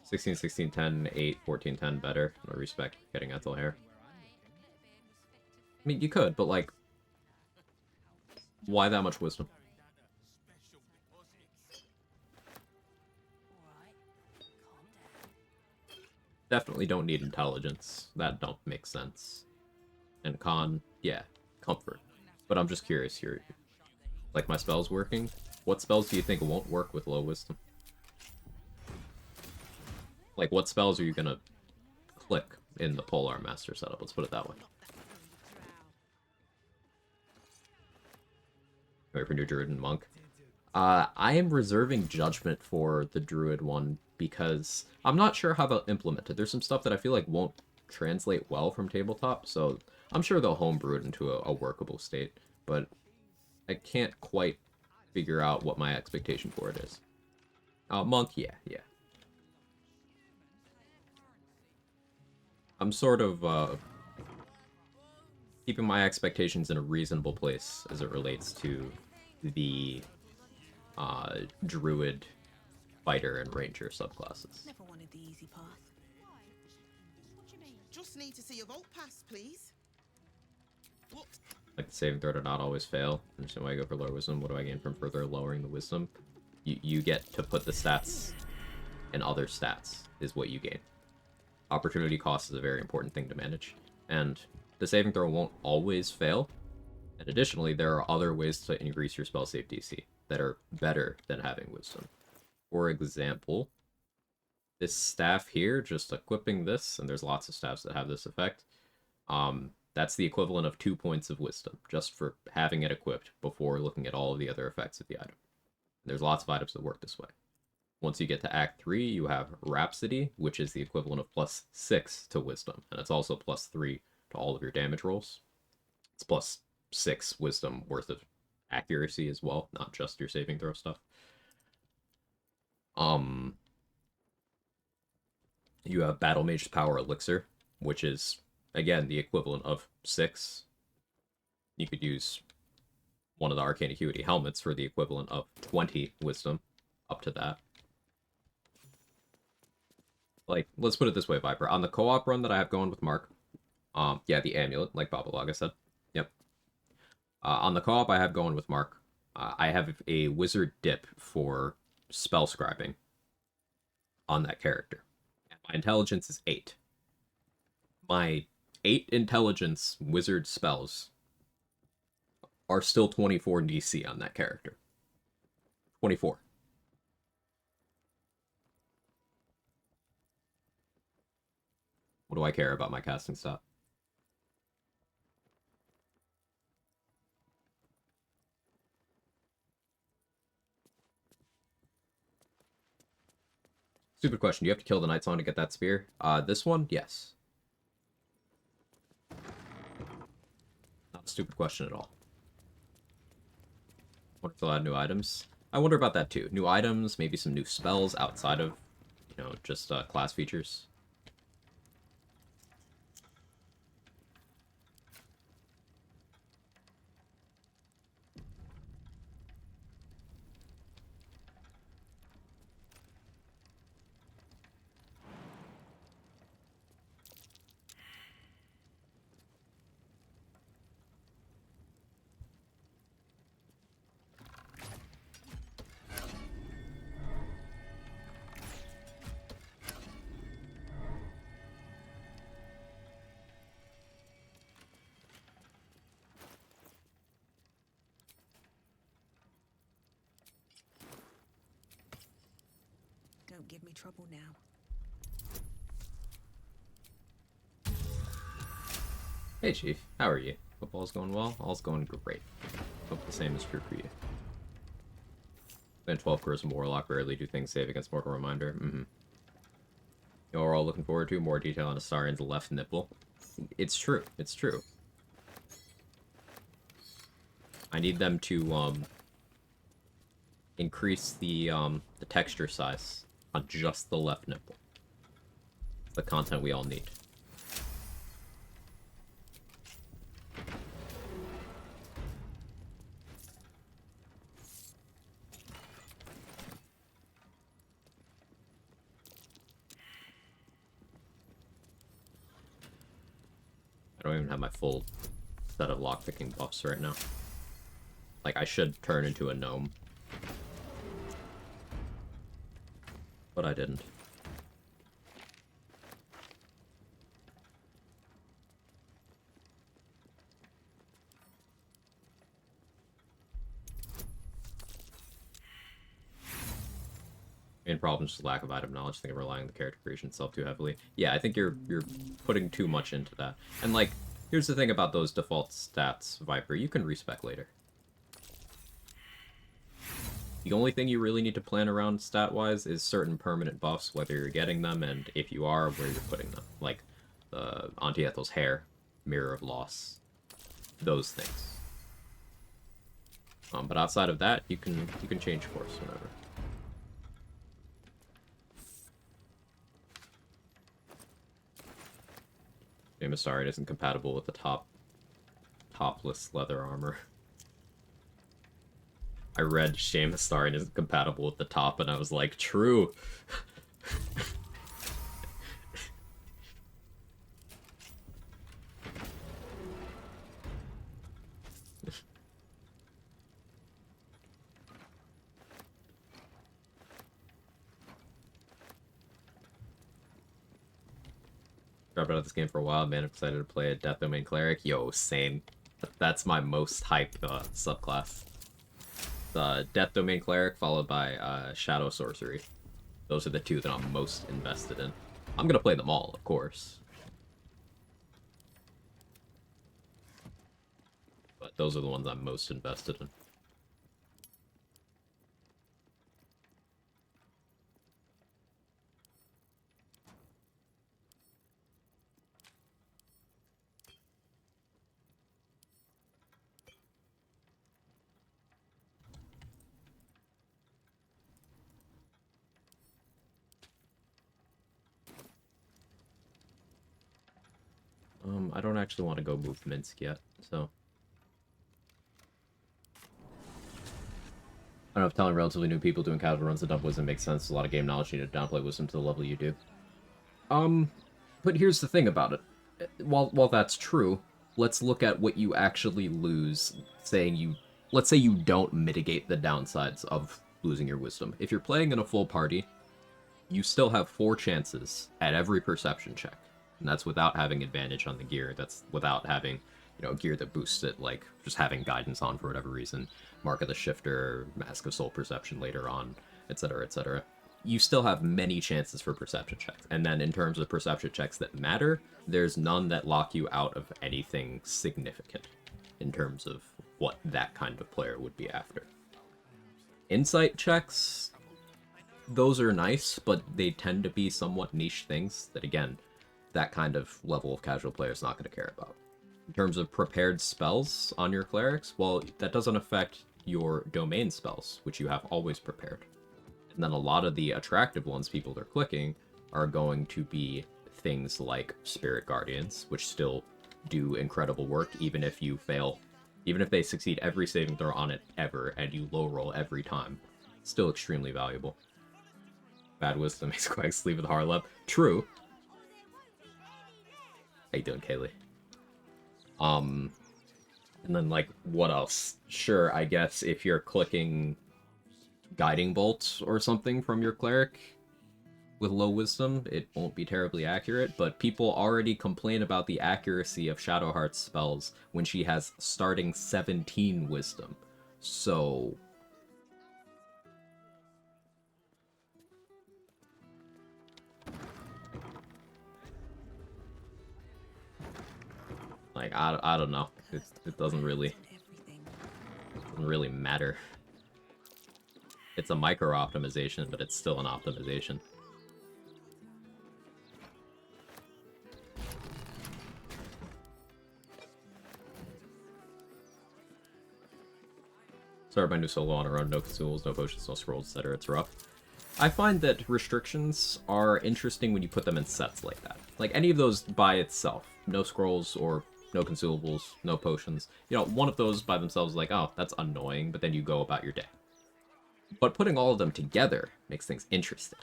16, 16, 10, 8, 14, 10 better. No respect for getting Ethel hair. I mean, you could, but like... Why that much wisdom? Definitely don't need intelligence. That don't make sense. And con, yeah, comfort. But I'm just curious here. Like my spells working? What spells do you think won't work with low wisdom? Like what spells are you gonna click in the Polearm Master setup? Let's put it that way. Wait for new Druid and Monk. I am reserving Judgment for the Druid one because I'm not sure how they'll implement it. There's some stuff that I feel like won't translate well from tabletop, so I'm sure they'll homebrew it into a workable state, but I can't quite figure out what my expectation for it is. Monk, yeah. I'm sort of, keeping my expectations in a reasonable place as it relates to the druid, fighter, and ranger subclasses. Never wanted the easy path. What do you mean? Just need to see your vault pass, please. What? Like the saving throw to not always fail. Understand why I go for lower wisdom. What do I gain from further lowering the wisdom? You get to put the stats in other stats, is what you gain. Opportunity cost is a very important thing to manage. And the saving throw won't always fail. And additionally, there are other ways to increase your spell save DC that are better than having wisdom. For example, this staff here, just equipping this, and there's lots of staffs that have this effect, that's the equivalent of 2 points of wisdom, just for having it equipped before looking at all of the other effects of the item. There's lots of items that work this way. Once you get to Act 3, you have Rhapsody, which is the equivalent of +6 to wisdom, and it's also +3 to all of your damage rolls. It's +6 wisdom worth of accuracy as well, not just your saving throw stuff. You have Battle Mage's Power Elixir, which is, again, the equivalent of 6. You could use one of the Arcane Acuity helmets for the equivalent of 20 wisdom, up to that. Like, let's put it this way, Viper. On the co-op run that I have going with Mark, yeah, the amulet, like Babalaga said. Yep. On the co-op I have going with Mark, I have a wizard dip for spell scribing on that character. And my intelligence is 8. My 8 intelligence wizard spells are still 24 DC on that character. 24. What do I care about my casting stat? Stupid question. Do you have to kill the Night Song to get that spear? This one? Yes. Not a stupid question at all. Wonder if they'll add new items. I wonder about that too. New items, maybe some new spells outside of, you know, just class features. Don't give me trouble now. Hey, Chief. How are you? Hope all's going well? All's going great. Hope the same is true for you. Then 12 Charisma Warlock rarely do things save against Mortal Reminder. You're all looking forward to more detail on Astarian's left nipple. It's true. It's true. I need them to increase the texture size on just the left nipple. The content we all need. I don't even have my full set of lockpicking buffs right now. Like, I should turn into a gnome. But I didn't. Main problem is just lack of item knowledge. I think I'm relying on the character creation itself too heavily. Yeah, I think you're putting too much into that. And like, here's the thing about those default stats, Viper. You can respec later. The only thing you really need to plan around stat-wise is certain permanent buffs, whether you're getting them, and if you are, where you're putting them. Like the Auntie Ethel's hair, Mirror of Loss, those things. But outside of that, you can change course whenever. Astarian isn't compatible with the top topless leather armor. I read Seamus Starion isn't compatible with the top, and I was like, true. Dropped out of this game for a while, man. I'm excited to play a Death Domain Cleric. Yo, same. That's my most hype subclass. The Death Domain Cleric followed by Shadow Sorcery. Those are the two that I'm most invested in. I'm gonna play them all, of course. But those are the ones I'm most invested in. I don't actually want to go move Minsk yet, so... I don't know if telling relatively new people doing casual runs of dump wisdom makes sense. A lot of game knowledge, you need to downplay wisdom to the level you do. But here's the thing about it. While that's true, let's look at what you actually lose, let's say you don't mitigate the downsides of losing your wisdom. If you're playing in a full party, you still have 4 chances at every perception check. And that's without having advantage on the gear. That's without having, you know, gear that boosts it, like just having guidance on for whatever reason, Mark of the Shifter, Mask of Soul Perception later on, etc., etc. You still have many chances for perception checks. And then in terms of perception checks that matter, there's none that lock you out of anything significant in terms of what that kind of player would be after. Insight checks, those are nice, but they tend to be somewhat niche things that, again, that kind of level of casual player is not going to care about. In terms of prepared spells on your clerics, well, that doesn't affect your domain spells, which you have always prepared. And then a lot of the attractive ones people are clicking are going to be things like Spirit Guardians, which still do incredible work, even if you fail. Even if they succeed every saving throw on it ever, and you low roll every time. Still extremely valuable. Bad wisdom makes Quag sleep with Harlep. True. How you doing, Kaylee? And then, like, what else? Sure, I guess if you're clicking Guiding Bolt or something from your cleric with low wisdom, it won't be terribly accurate, but people already complain about the accuracy of Shadowheart's spells when she has starting 17 wisdom. So... like, I don't know. It doesn't really matter. It's a micro optimization, but it's still an optimization. Started my new solo on a run, no consumables, no potions, no scrolls, etc. It's rough. I find that restrictions are interesting when you put them in sets like that. Like any of those by itself, no scrolls or no consumables, no potions. You know, one of those by themselves is like, oh, that's annoying, but then you go about your day. But putting all of them together makes things interesting.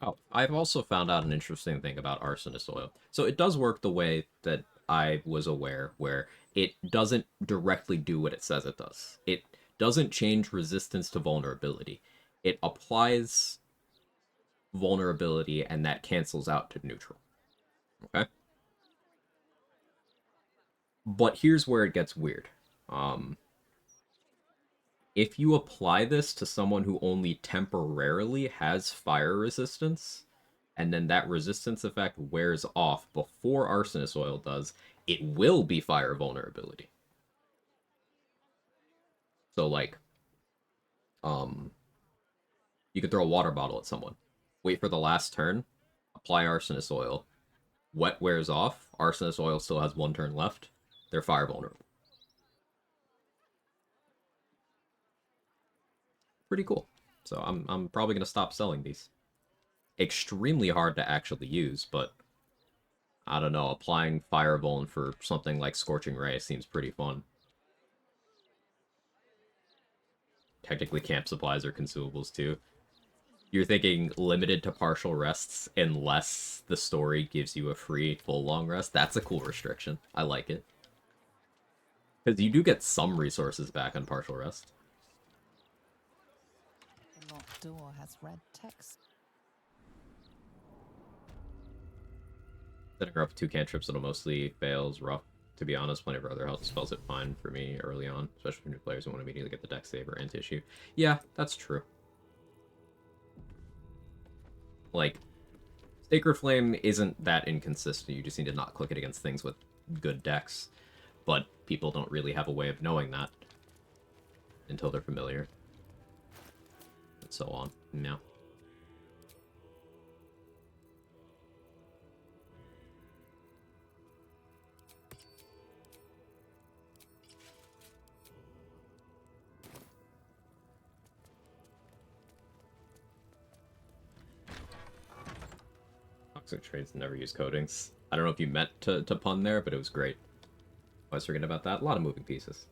Oh, I've also found out an interesting thing about Arsonist Oil. So it does work the way that I was aware, where it doesn't directly do what it says it does. It doesn't change resistance to vulnerability. It applies vulnerability, and that cancels out to neutral. Okay? But here's where it gets weird. If you apply this to someone who only temporarily has fire resistance, and then that resistance effect wears off before Arsonist Oil does, it will be fire vulnerability. So, like, you could throw a water bottle at someone, wait for the last turn, apply Arsonist Oil, wet wears off, Arsonist Oil still has 1 turn left, they're fire vulnerable. Pretty cool. So I'm probably going to stop selling these. extremely hard to actually use, but I don't know, applying Fireball for something like Scorching Ray seems pretty fun. Technically, camp supplies are consumables too. You're thinking limited to partial rests unless the story gives you a free full long rest? That's a cool restriction. I like it. Because you do get some resources back on partial rest. The locked door has red text. Setting her up with 2 cantrips, it'll mostly fails rough. To be honest, plenty of other health spells it fine for me early on, especially for new players who want to immediately get the deck saver and tissue. Yeah, that's true. Like, Sacred Flame isn't that inconsistent. You just need to not click it against things with good decks. But people don't really have a way of knowing that until they're familiar. And so on. Yeah. Toxic trades never use coatings. I don't know if you meant to pun there, but it was great. I was forgetting about that. A lot of moving pieces.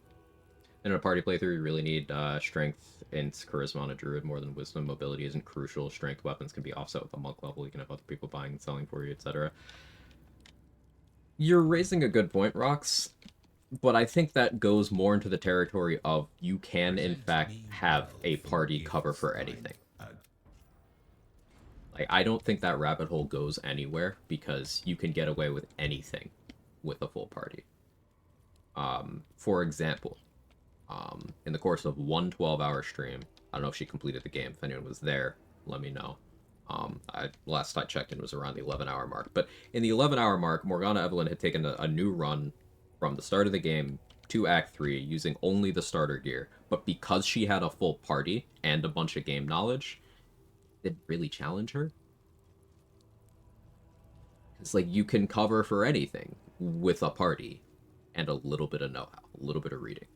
In a party playthrough, you really need strength and charisma on a druid more than wisdom. Mobility isn't crucial. Strength weapons can be offset with a monk level. You can have other people buying and selling for you, etc. You're raising a good point, Rox, but I think that goes more into the territory of you can, in fact, have a party cover for anything. Like, I don't think that rabbit hole goes anywhere because you can get away with anything with a full party. For example, in the course of one 12-hour stream, I don't know if she completed the game. If anyone was there, let me know. Last I checked in was around the 11-hour mark. But in the 11-hour mark, Morgana Evelyn had taken a new run from the start of the game to Act 3 using only the starter gear. But because she had a full party and a bunch of game knowledge, it didn't really challenge her. It's like you can cover for anything with a party and a little bit of know-how, a little bit of reading.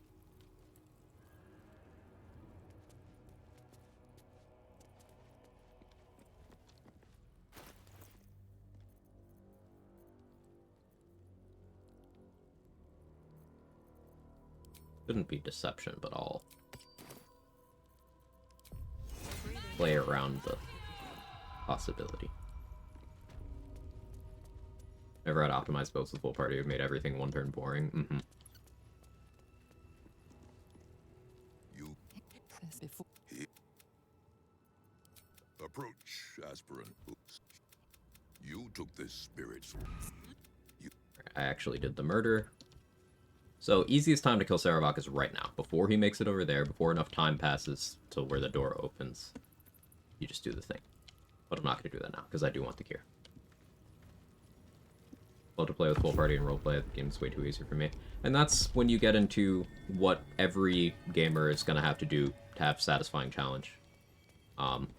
Shouldn't be deception, but I'll play around the possibility. Never had optimized builds with full party. It made everything one turn boring. Mm-hmm. Approach, aspirant. You took this spirit's. I actually did the murder. So, easiest time to kill Sarevok is right now. Before he makes it over there, before enough time passes to where the door opens. You just do the thing. But I'm not going to do that now, because I do want the gear. Love to play with full party and roleplay. The game's way too easy for me. And that's when you get into what every gamer is going to have to do to have satisfying challenge.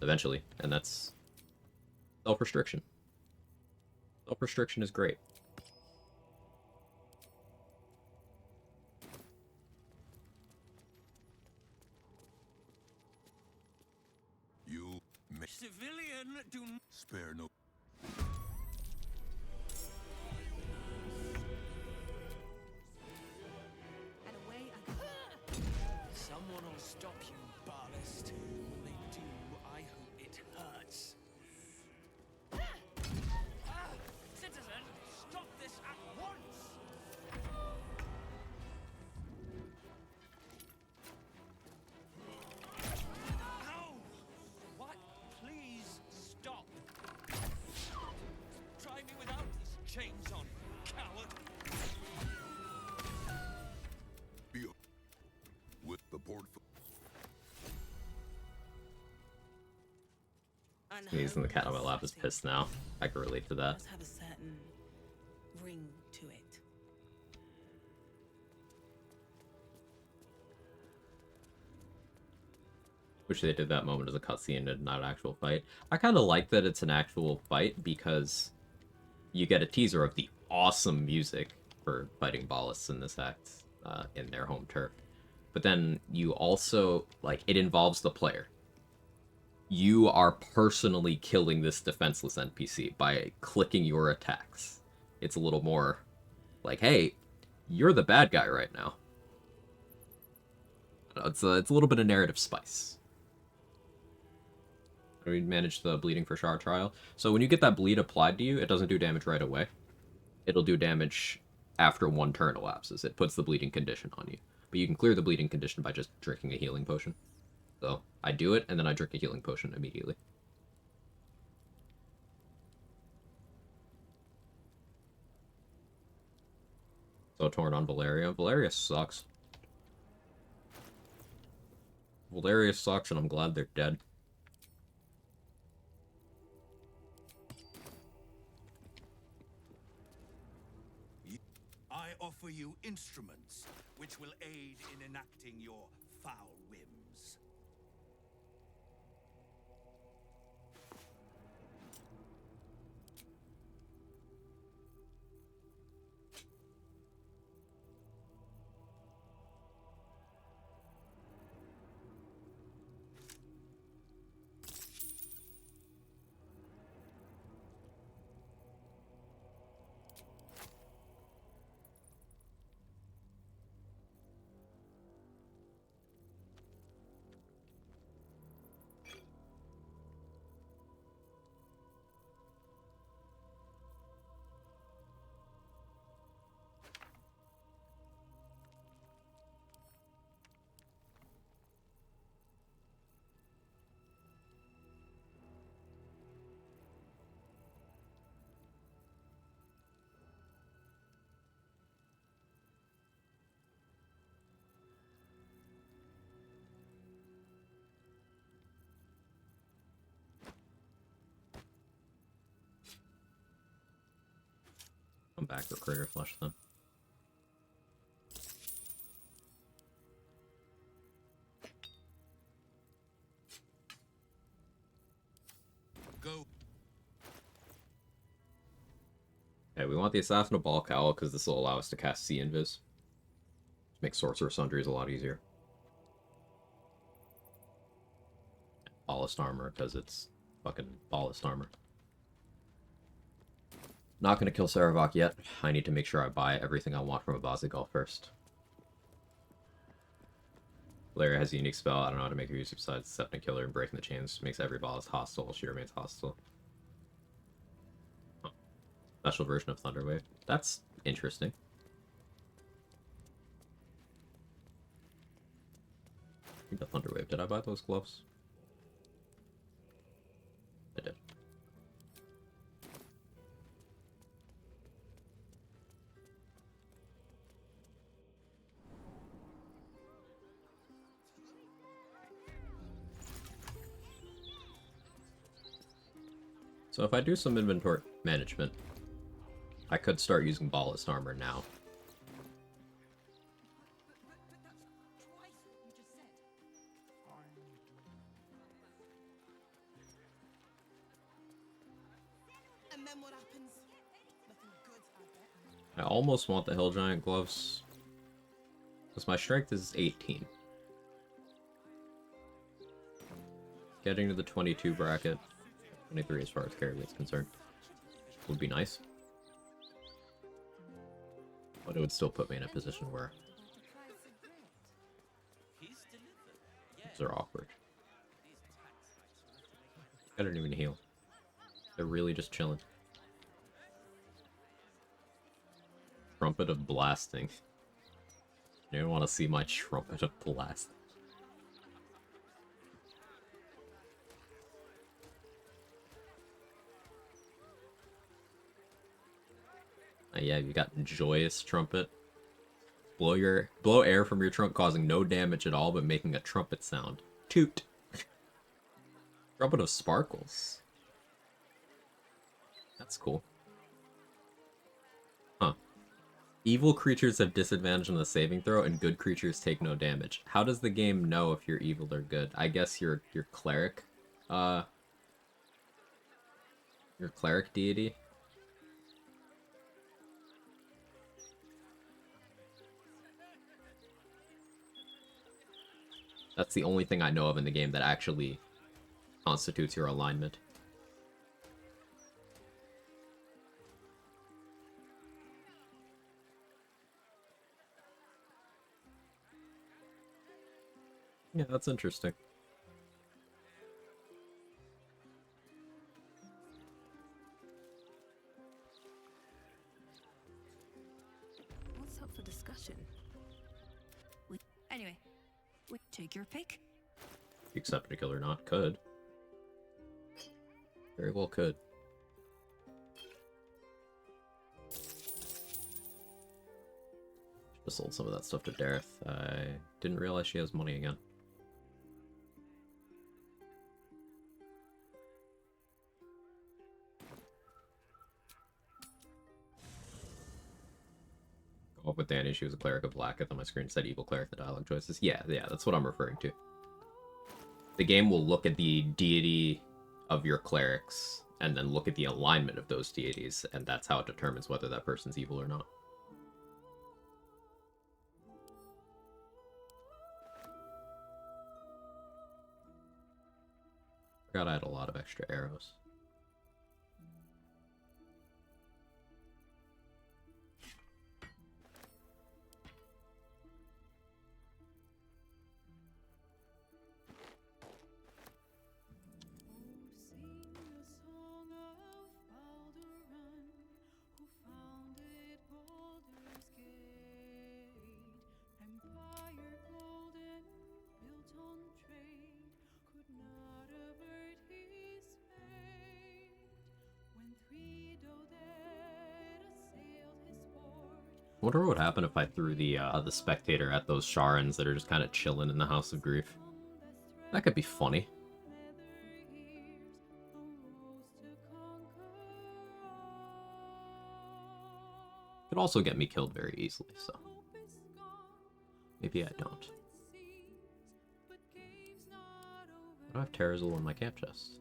Eventually. And that's self-restriction. Self-restriction is great. You civilian do spare no. And away I go. Someone will stop you, Ballast. When they do, I hope it hurts. Citizen, stop this at once! Ow! What? Please stop. Try me without these chains on, coward. With the port. He's in the cat on my lap is pissed now. I can relate to that. Must have a certain ring to it. Wish they did that moment as a cutscene and not an actual fight. I kind of like that it's an actual fight because you get a teaser of the awesome music for fighting Ballists in this act in their home turf. But then you also, like, it involves the player. you are personally killing this defenseless NPC by clicking your attacks. It's a little more like, hey, you're the bad guy right now. It's a little bit of narrative spice. We managed the bleeding for Shard Trial. So when you get that bleed applied to you, it doesn't do damage right away. It'll do damage after 1 turn elapses. It puts the bleeding condition on you. But you can clear the bleeding condition by just drinking a healing potion. So I do it, and then I drink a healing potion immediately. So torn on Valeria. Valeria sucks. Valeria sucks, and I'm glad they're dead. I offer you instruments which will aid in enacting your foul whims. Come back for Crater Flush then. Go. Okay, we want the Assassin of Ball Cowl because this will allow us to cast Sea Invis. Make Sorcerer Sundries a lot easier. Ballast Armor because it's fucking Ballast Armor. Not going to kill Saravok yet. I need to make sure I buy everything I want from a Bazigal first. Valeria has a unique spell. I don't know how to make her use besides Septic Killer and Breaking the Chains. Makes every ballast hostile while she remains hostile. Oh. Special version of Thunderwave. That's interesting. I think the Thunderwave. Did I buy those gloves? I did. So if I do some inventory management, I could start using Ballast Armor now. And then what happens? Nothing good, I bet. I almost want the Hill Giant gloves, because my strength is 18. Getting to the 22 bracket, 23 as far as carry weight's concerned, would be nice. But it would still put me in a position where these are awkward. I don't even heal. They're really just chilling. Trumpet of Blasting. You want to see my Trumpet of Blasting? Yeah, you got Joyous Trumpet. Blow air from your trunk, causing no damage at all, but making a trumpet sound. Toot. Trumpet of Sparkles. That's cool. Huh. Evil creatures have disadvantage on the saving throw, and good creatures take no damage. How does the game know if you're evil or good? I guess your cleric, your cleric deity. That's the only thing I know of in the game that actually constitutes your alignment. Yeah, that's interesting. What's up for discussion? Anyway, we take your pick. Accept a kill or not. Could. Very well could. Should've sold some of that stuff to Dareth. I didn't realize she has money again. Go up with Danny, she was a cleric of Blacketh on my screen, said evil cleric, the dialogue choices. Yeah, that's what I'm referring to. The game will look at the deity of your clerics, and then look at the alignment of those deities, and that's how it determines whether that person's evil or not. Forgot I had a lot of extra arrows. I wonder what would happen if I threw the spectator at those Sharans that are just kind of chilling in the House of Grief. That could be funny. Could also get me killed very easily, so maybe I don't. I don't have Terrazul in my camp chest.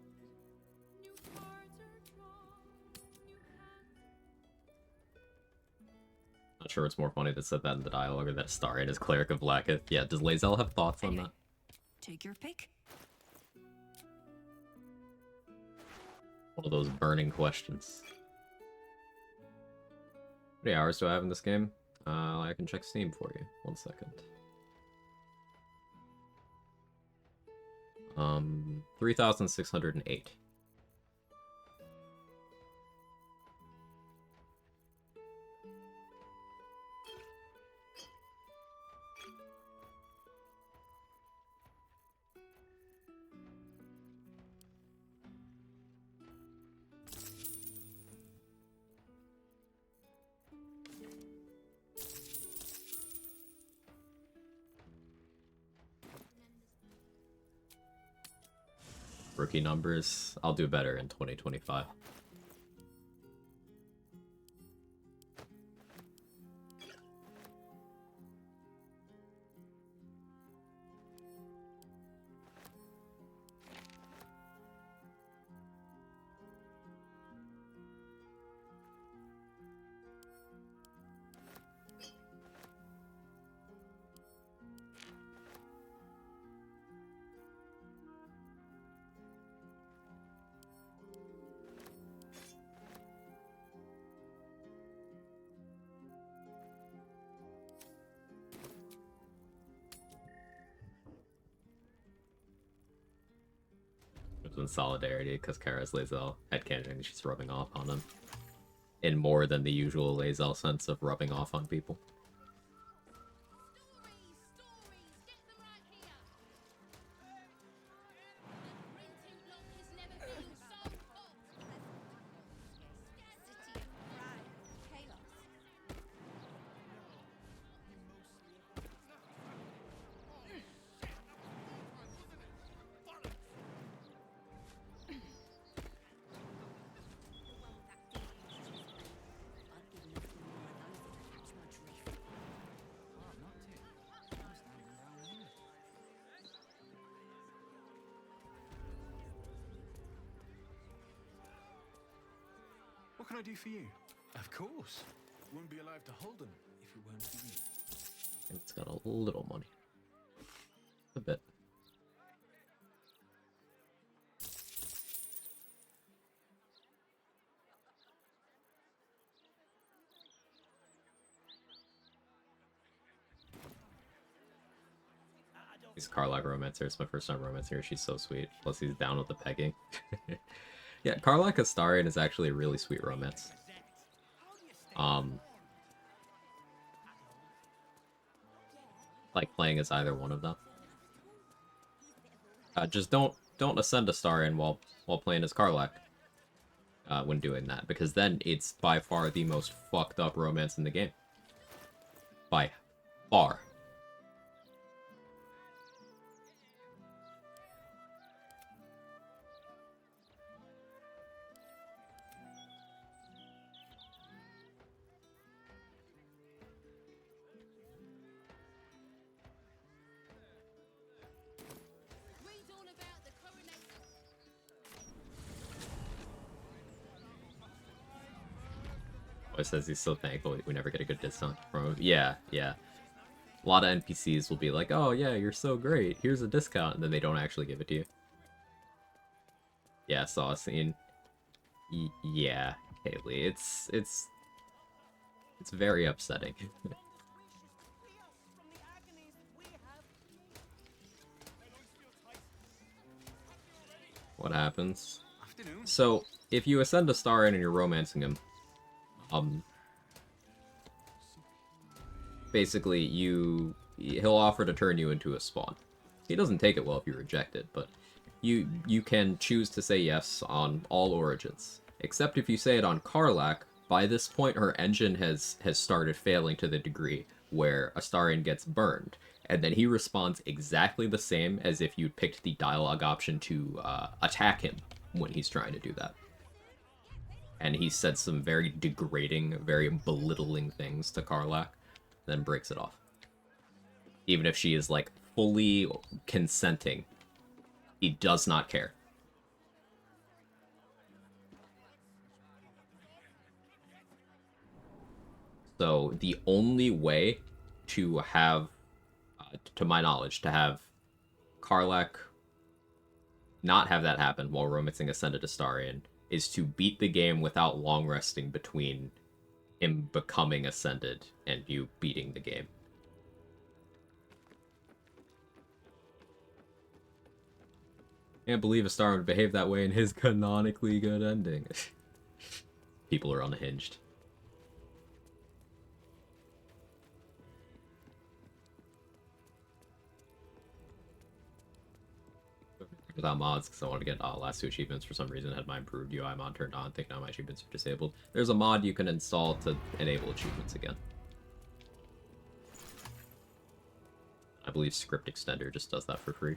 Not sure what's more funny that said that in the dialogue or that Starian is Cleric of Blacketh. Yeah, does Lae'zel have thoughts on that? Take your pick. One of those burning questions. How many hours do I have in this game? I can check Steam for you. 1 second. 3,608. Rookie numbers. I'll do better in 2025. In solidarity because Kara's Lae'zel headcanon and she's rubbing off on him in more than the usual Lae'zel sense of rubbing off on people. What can I do for you? Of course. Wouldn't be alive to hold them if it weren't for you. It's got a little money. A bit. He's a Karlak romancer. It's my first time romancing her. She's so sweet. Plus, he's down with the pegging. Yeah, Karlak Astarion is actually a really sweet romance. Like playing as either one of them. Just don't ascend Astarion while playing as Karlak. When doing that, because then it's by far the most fucked up romance in the game. By far. Boy says he's so thankful we never get a good discount from him. Yeah, yeah. A lot of NPCs will be like, oh yeah, you're so great, here's a discount, and then they don't actually give it to you. Yeah, saw a scene. Yeah, Haley, it's very upsetting. What happens? So, if you ascend a star in and you're romancing him, basically he'll offer to turn you into a spawn. He doesn't take it well if you reject it, but you can choose to say yes on all origins. Except if you say it on Karlak, by this point her engine has started failing to the degree where Astarion gets burned, and then he responds exactly the same as if you'd picked the dialogue option to attack him when he's trying to do that. And he said some very degrading, very belittling things to Karlak, then breaks it off. Even if she is, like, fully consenting, he does not care. So, the only way to have, to my knowledge, to have Karlak not have that happen while romancing Ascended Astarion is to beat the game without long resting between him becoming Ascended and you beating the game. Can't believe Astarion would behave that way in his canonically good ending. People are unhinged. Without mods, because I want to get last two achievements for some reason. Had my improved UI mod turned on, think now my achievements are disabled. There's a mod you can install to enable achievements again. I believe Script Extender just does that for free.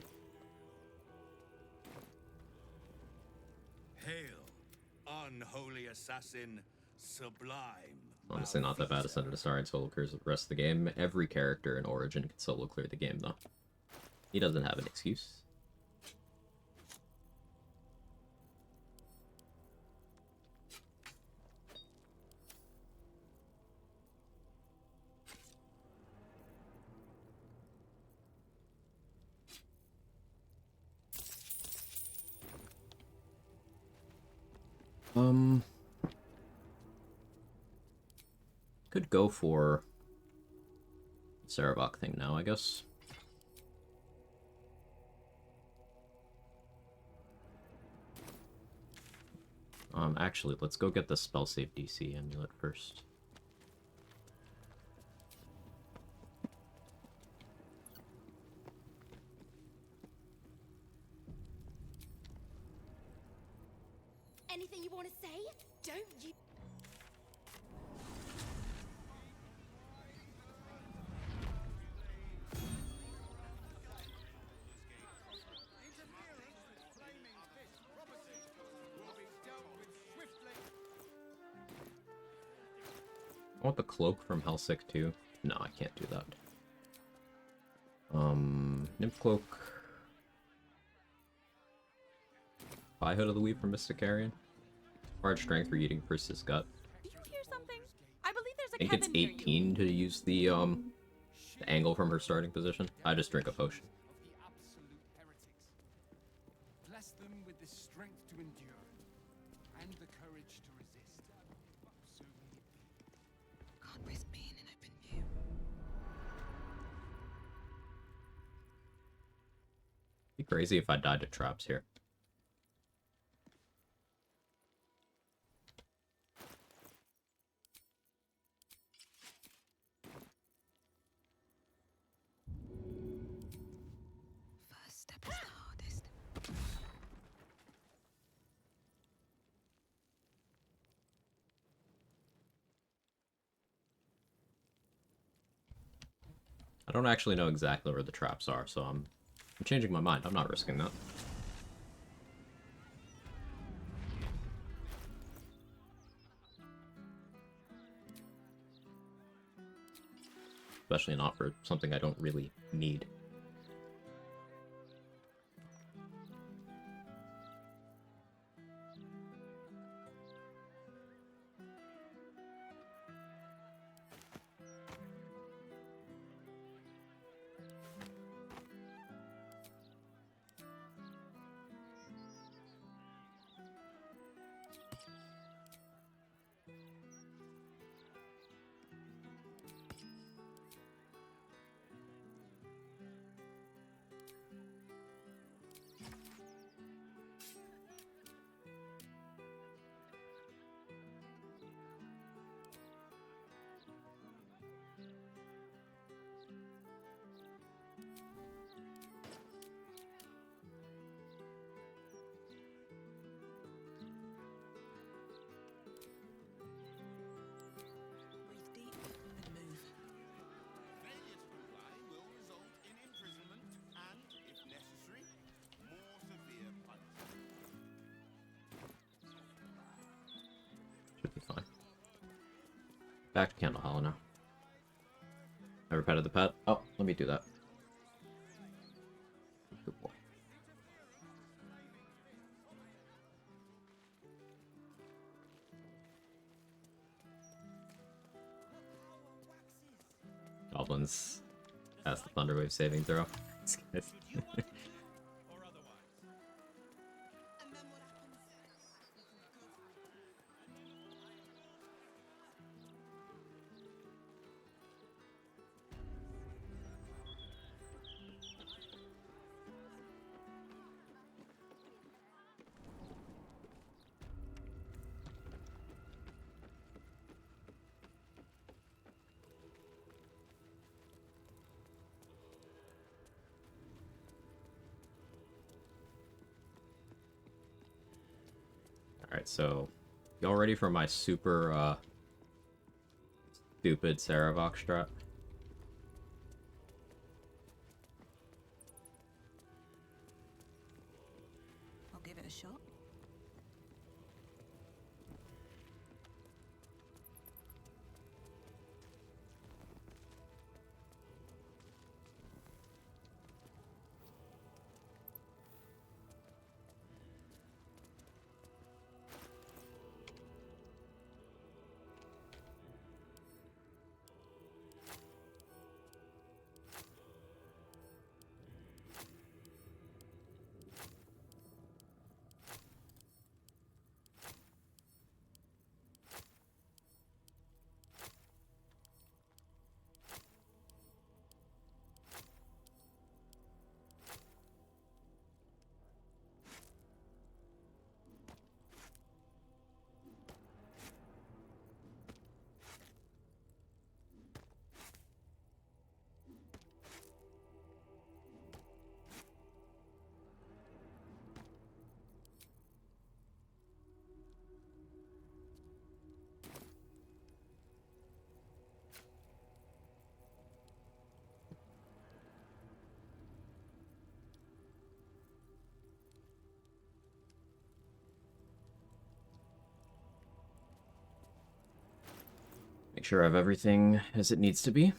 Hail, unholy assassin, sublime. Honestly, not that bad. Ascended Astarion solo clears the rest of the game. Every character in Origin can solo clear the game, though. He doesn't have an excuse. Could go for Sarabak thing now, I guess. Actually, let's go get the spell save DC amulet first. Anything you want to say? Don't you? I want the cloak from Hellsick too. No, I can't do that. Nymph cloak. Pie Hood of the Weave from Mysticarian. Hard strength for eating Priestess Gut. Did you hear something? I believe there's a I think it's 18 to use the angle from her starting position. I just drink a potion. Bless them with the strength to endure and the courage to resist. So may it be. Can't risk being in open view. Be crazy if I died to traps here. First step is the hardest. I don't actually know exactly where the traps are, so I'm changing my mind. I'm not risking that. Especially not for something I don't really need. Failure to comply will result in imprisonment and, if necessary, more severe punishment. Should be fine. Back to Candle Hollow now. Ever petted the pet? Oh, let me do that. Good boy. Goblins pass the Thunderwave saving throw. These guys. Alright, so y'all ready for my super stupid Saravox strat? I'll give it a shot. Make sure I have everything as it needs to be.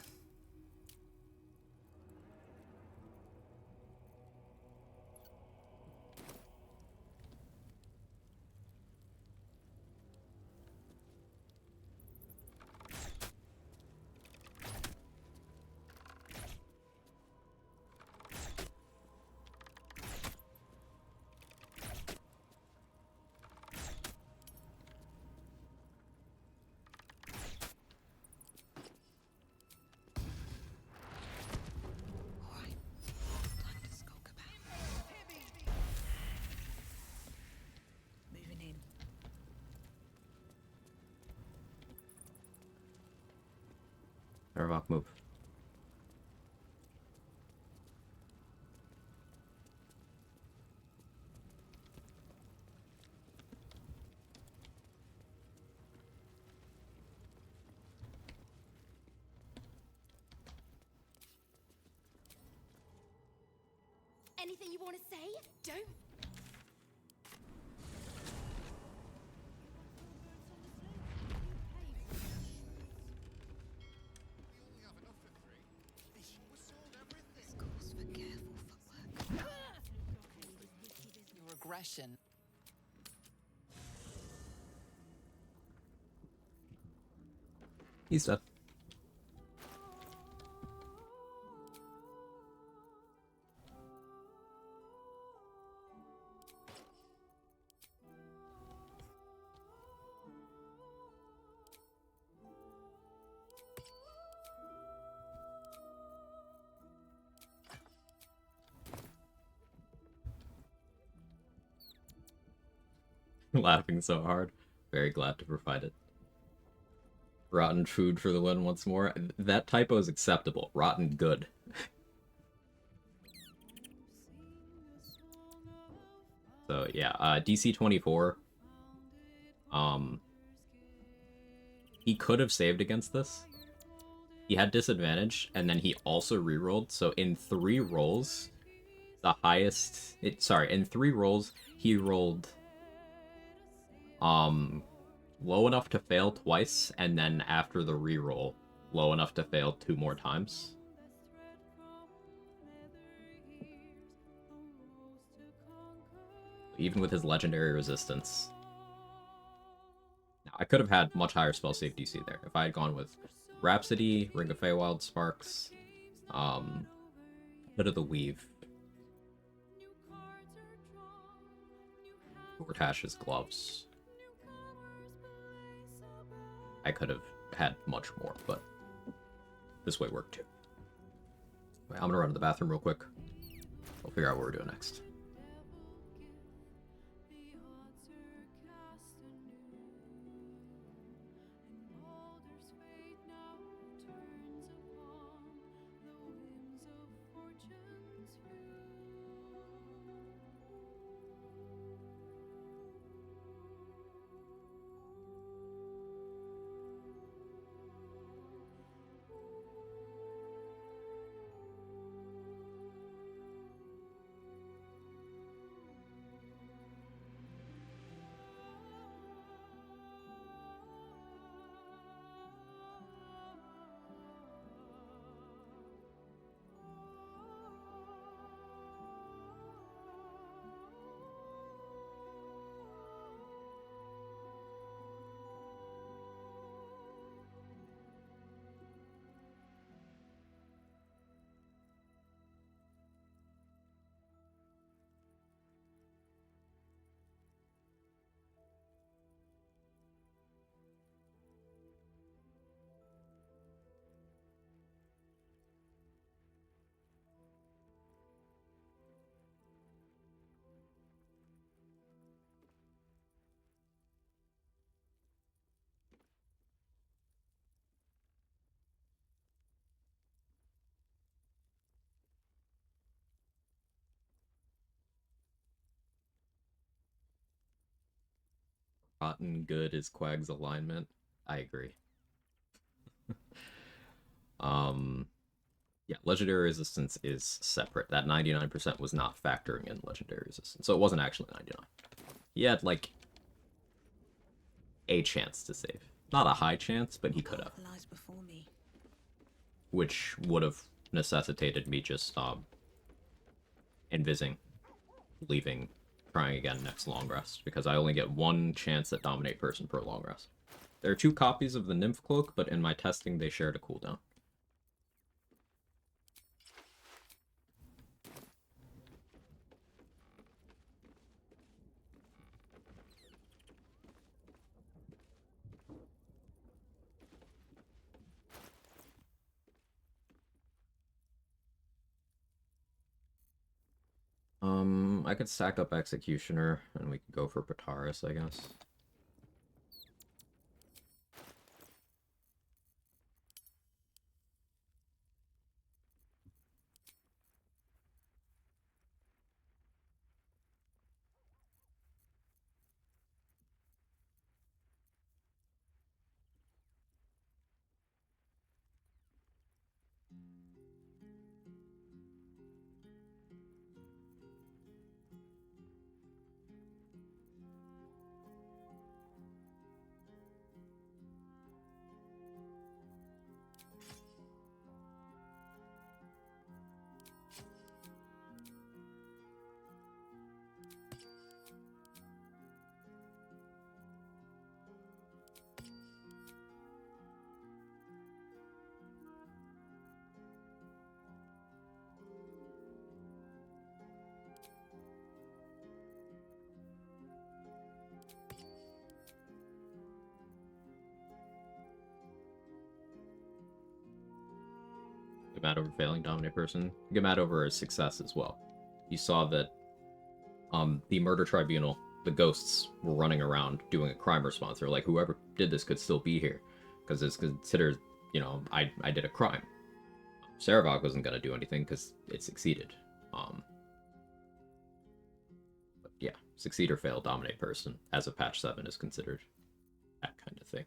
Aravok, move. Anything you want to say? Don't. This calls for careful footwork. Your aggression. He's dead. Laughing so hard. Very glad to provide it. Rotten food for the win once more. That typo is acceptable. Rotten good. So yeah, DC 24. He could have saved against this. He had disadvantage, and then he also rerolled. So in 3 rolls, the highest. In 3 rolls, he rolled low enough to fail twice, and then after the reroll, low enough to fail 2 more times. Even with his legendary resistance. Now, I could have had much higher spell save DC there if I had gone with Rhapsody, Ring of Feywild, Sparks, Bit of the Weave, Gortash's Gloves. I could have had much more, but this way worked too. Wait, I'm gonna run to the bathroom real quick. We'll figure out what we're doing next. Rotten good is Quag's alignment. I agree. Yeah, legendary resistance is separate. That 99% was not factoring in legendary resistance, so it wasn't actually 99. He had like a chance to save, not a high chance, but he could have, Lies before me. which would have necessitated me just invising, leaving, trying again next long rest, because I only get 1 chance at dominate person per long rest. There are 2 copies of the Nymph Cloak, but in my testing they shared a cooldown. I could stack up Executioner, and we could go for Pataris, I guess. Get mad over failing dominate person. Get mad over a success as well. You saw that the murder tribunal, the ghosts were running around doing a crime response. They're like, whoever did this could still be here because it's considered, you know, I did a crime. Saravog wasn't gonna do anything because it succeeded. But yeah, succeed or fail dominate person as of patch 7 is considered that kind of thing.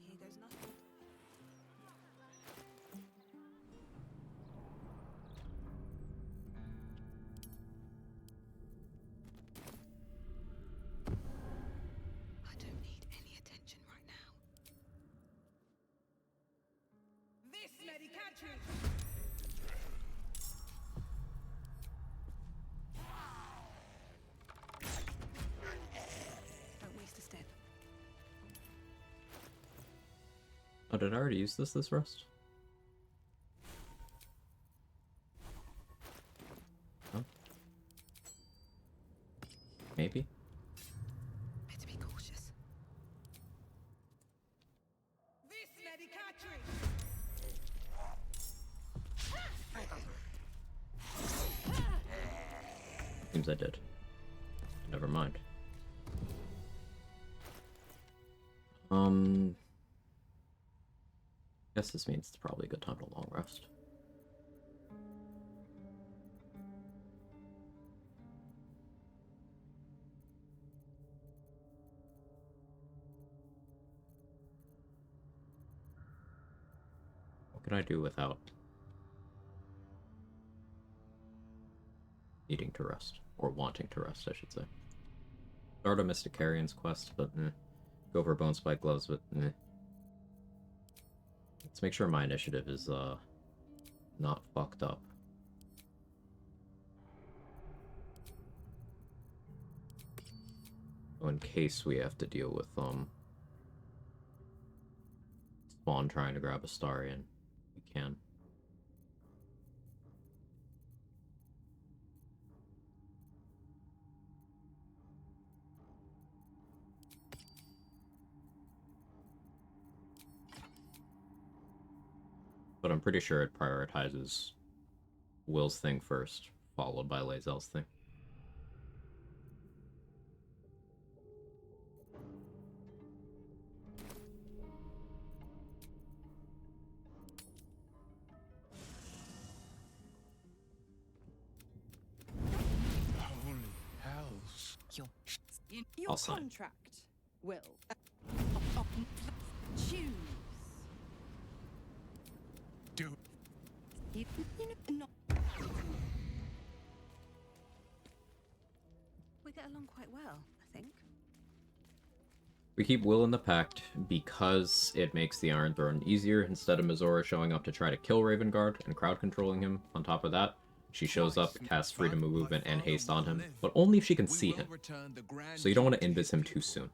Here goes nothing. I don't need any attention right now. This medication! Don't waste a step. Oh, did I already use this rest? Oh. Maybe? Better be cautious. This medication! Seems I did. Never mind. Guess this means it's probably a good time to long rest. What can I do without needing to rest? Or wanting to rest, I should say. Start a Mysticarian's quest, but go for Bone Spike Gloves, but Let's make sure my initiative is not fucked up. In case we have to deal with Spawn trying to grab a Starian, we can. But I'm pretty sure it prioritizes Will's thing first, followed by Lae'zel's thing. Holy hells. Your I'll sign. contract, Will. Choose. Do You know, We get along quite well, I think. We keep Will in the pact because it makes the Iron Throne easier instead of Mizora showing up to try to kill Ravengard and crowd controlling him. On top of that, she shows up, casts Freedom of Movement and Haste on him, but only if she can see him. So you don't want to invis him too soon.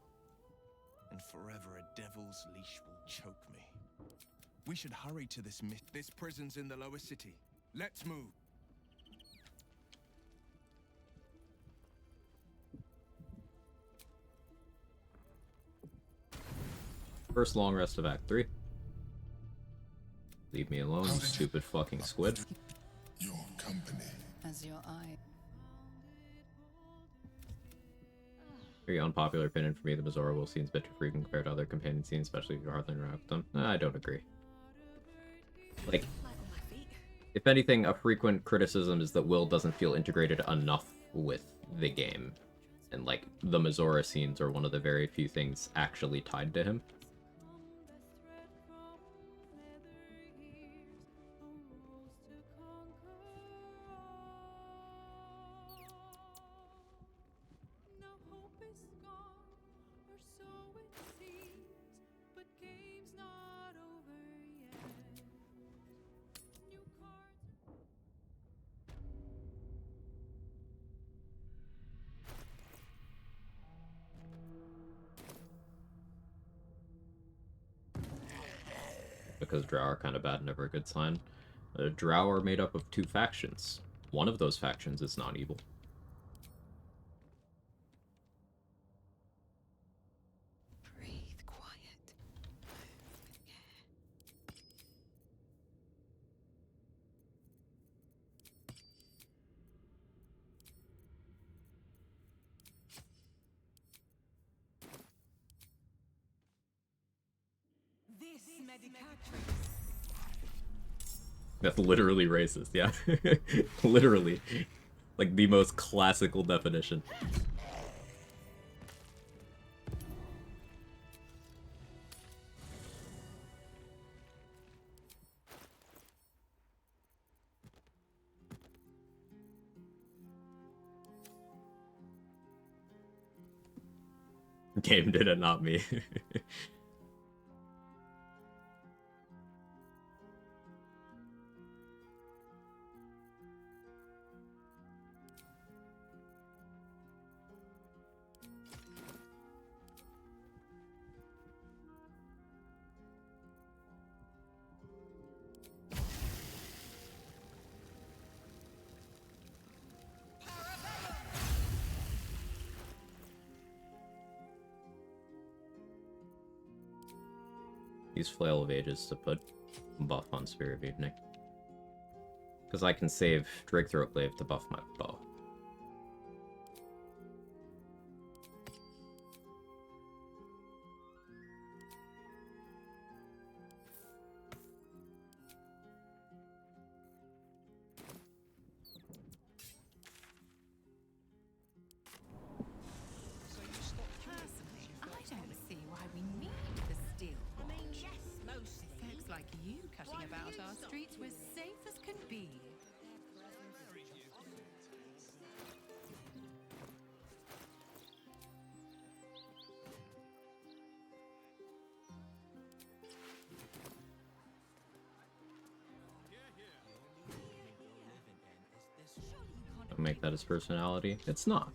And forever a devil's leash will choke me. We should hurry to this This prison's in the lower city. Let's move. First long rest of Act 3. Leave me alone, you stupid fucking squid. Your company. As your eye. Very unpopular opinion for me, the Mizora will scene's a bit too frequent compared to other companion scenes, especially if you hardly interact with them. I don't agree. Like, if anything, a frequent criticism is that Will doesn't feel integrated enough with the game. And, like, the Mizora scenes are one of the very few things actually tied to him. Because Drow are kind of bad, never a good sign. Drow are made up of two factions. One of those factions is non-evil. Breathe quiet. This medicatrix. That's literally racist, yeah. Literally. Like, the most classical definition. Game did it, not me. Use Flail of Ages to put buff on Spirit of Evening. Because I can save Drake Throatglaive to buff my bow. Personally, I don't see why we need the steel. I mean, yes, mostly. Folks like you cutting about our streets, we're safe as can be. Don't make that his personality. It's not.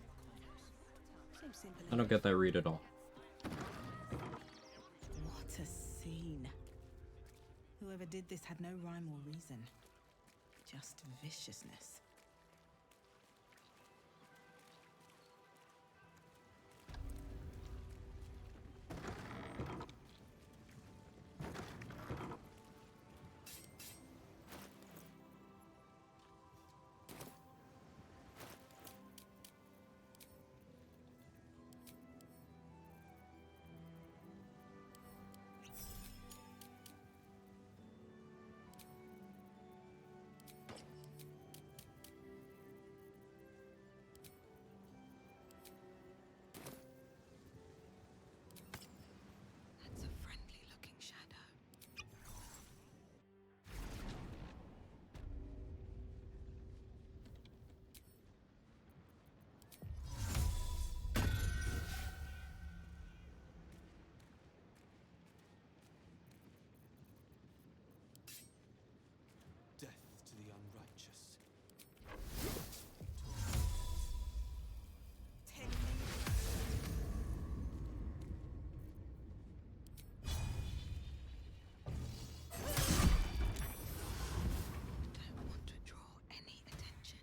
I don't get that read at all. What a scene. Whoever did this had no rhyme or reason. Just viciousness. That's a friendly looking shadow. Death to the unrighteous. Don't want to draw any attention.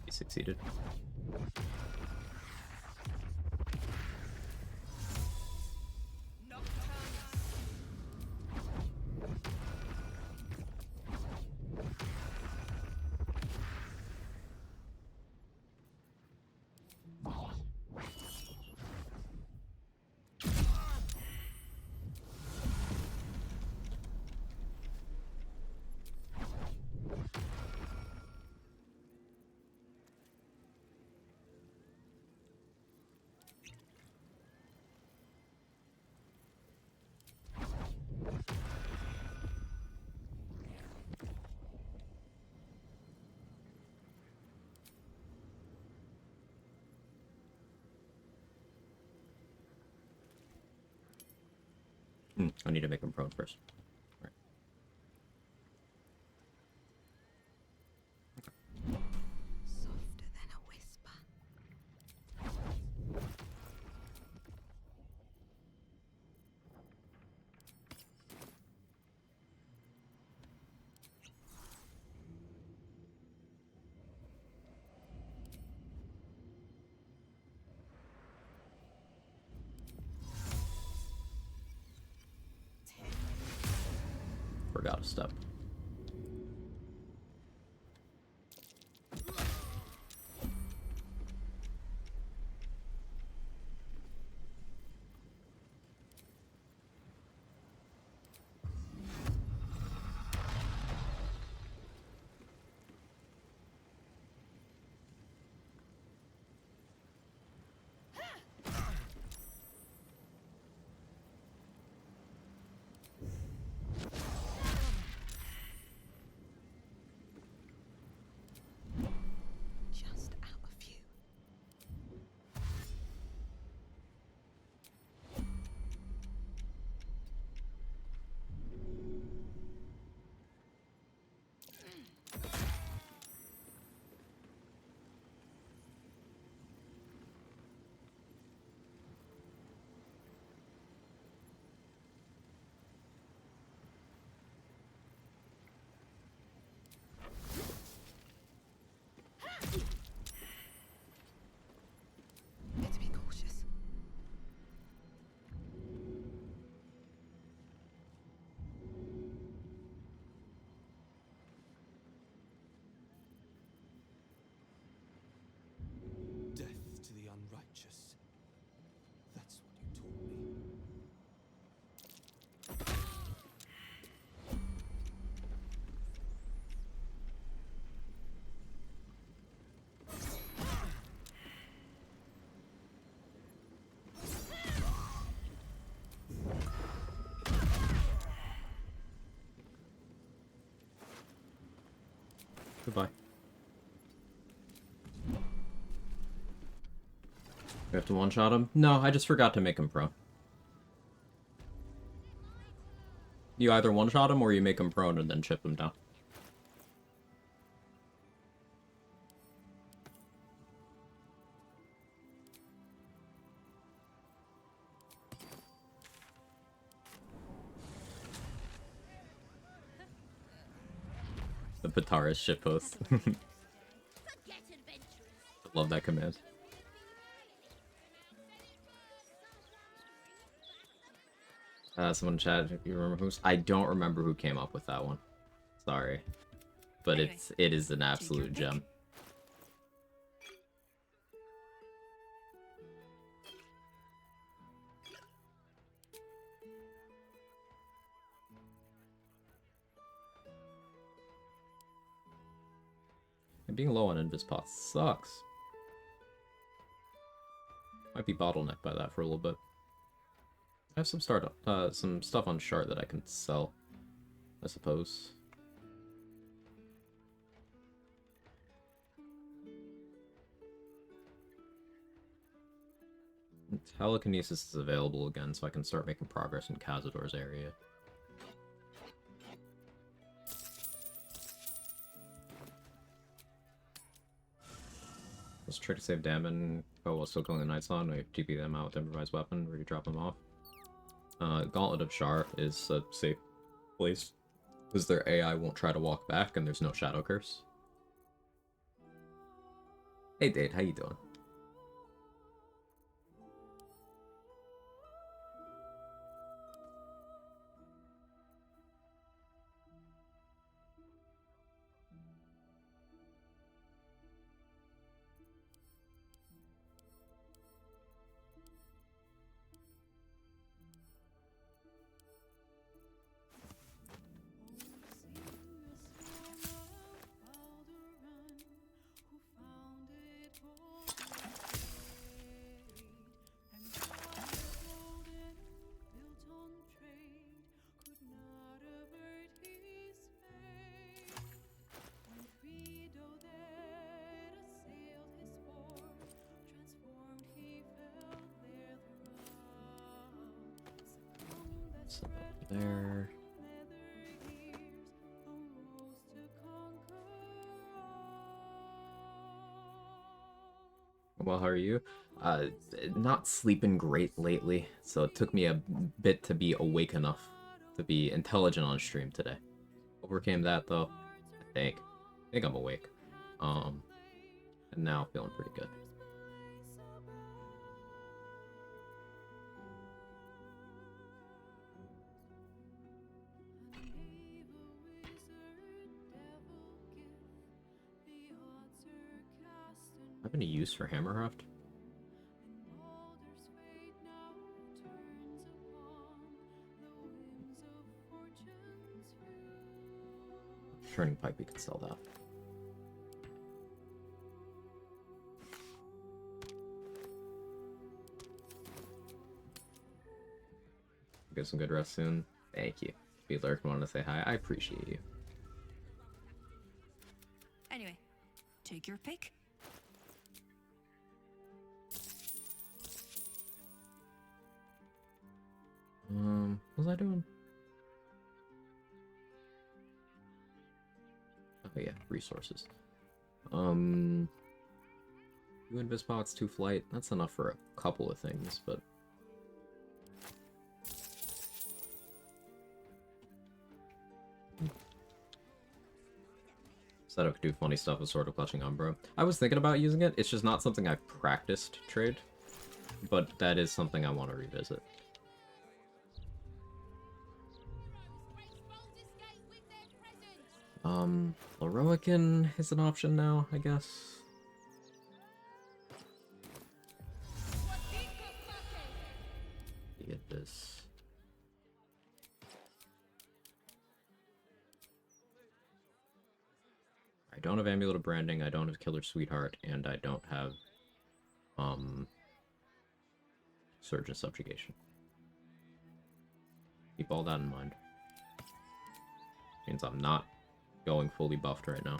He succeeded. I need to make him prone first. All right. Softer than a whisper. Forgot a step. Just out of view. Better be cautious. Death to the unrighteous. That's what you taught me. Goodbye. We have to one-shot him? No, I just forgot to make him prone. You either one-shot him or you make him prone and then chip him down. The Minthara's shitpost. Love that command. Someone chatted if you remember who's. I don't remember who came up with that one. Sorry. But Anyway, it is an absolute gem. And being low on invis pots sucks. Might be bottlenecked by that for a little bit. I have some some stuff on Shard that I can sell, I suppose. Telekinesis is available again, so I can start making progress in Cazador's area. Let's try to save Damon while still killing the Knights on. We TP them out with improvised weapon, ready to drop them off. Gauntlet of Shar is a safe place, because their AI won't try to walk back and there's no Shadow Curse. Hey Dade, how you doing? Set that there. Well, how are you? Not sleeping great lately, so it took me a bit to be awake enough to be intelligent on stream today. Overcame that though, I think. I think I'm awake. And now feeling pretty good. Have any use for Hammerhaft? Turning pipe, we could sell that. Get some good rest soon. Thank you. Be Lurk wanted to say hi. I appreciate you. Anyway, take your pick. What was I doing? Oh yeah, resources. 2 invis pots, 2 flight. That's enough for a couple of things, but Setup could do funny stuff with Sword of Clutching Umbra. I was thinking about using it. It's just not something I've practiced trade, but that is something I want to revisit. Heroican is an option now, I guess. Get this. I don't have Amulet of Branding, I don't have Killer Sweetheart, and I don't have Surge and Subjugation. Keep all that in mind. Means I'm not going fully buffed right now.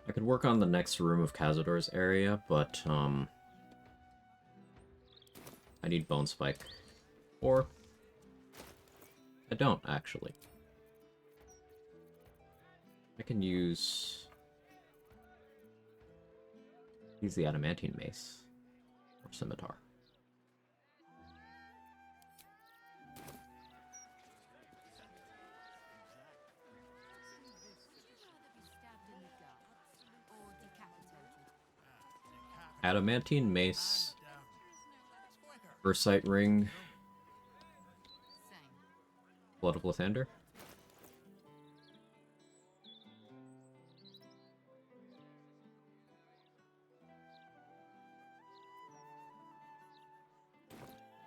I could work on the next room of Cazador's area, but I need Bone Spike. Or I don't, actually. I can use the Adamantine Mace or Scimitar. Adamantine Mace, Versight Ring, Blood of Lathander.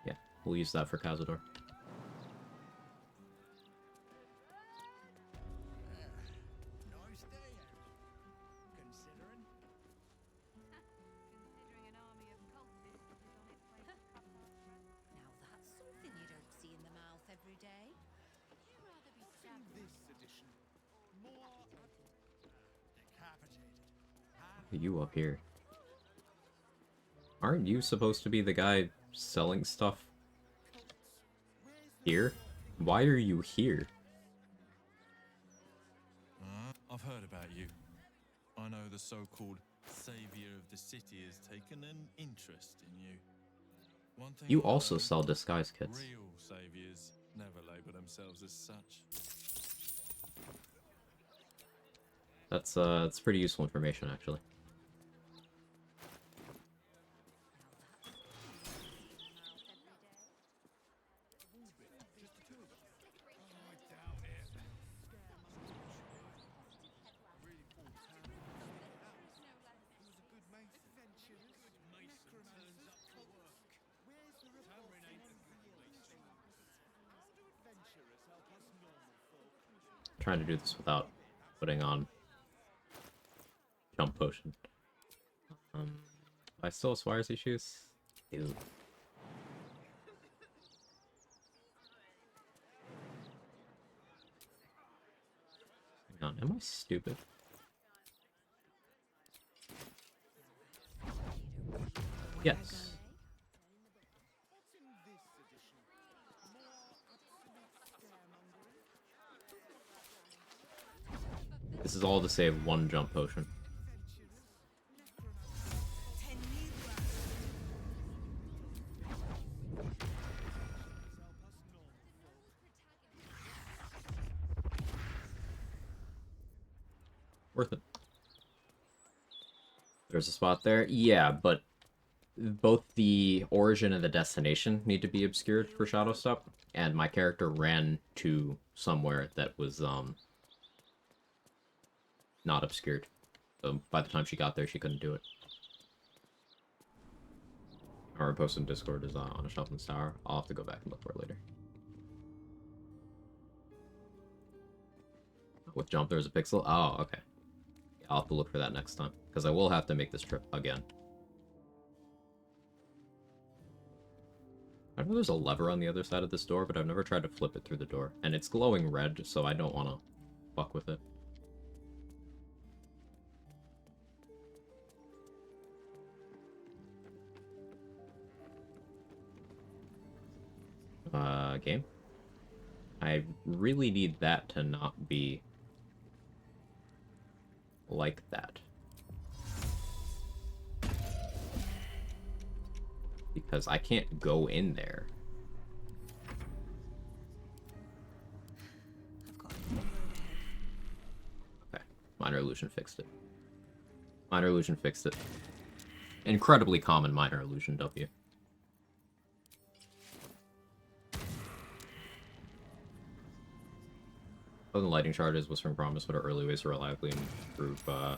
Yeah, we'll use that for Cazador. You up here. Aren't you supposed to be the guy selling stuff here? Why are you here? I've heard about you. I know the so-called savior of the city has taken an interest in you. One thing You I also know, sell disguise kits. real saviors never label themselves as such. That's pretty useful information, actually. Trying to do this without putting on jump potion. I still have Swire's issues? Dude. Hang on, am I stupid? Yes. This is all to save one jump potion. Worth it. There's a spot there. Yeah, but both the origin and the destination need to be obscured for Shadow Step, and my character ran to somewhere that was not obscured. So by the time she got there, she couldn't do it. Our post in Discord is on a shelf in the tower. I'll have to go back and look for it later. With jump, there's a pixel. Oh, okay. Yeah, I'll have to look for that next time, because I will have to make this trip again. I know there's a lever on the other side of this door, but I've never tried to flip it through the door. And it's glowing red, so I don't want to fuck with it. Game? I really need that to not be like that. Because I can't go in there. Okay, minor illusion fixed it. Minor illusion fixed it. Incredibly common minor illusion W. The lighting charges was from Promise, but are early ways to reliably improve the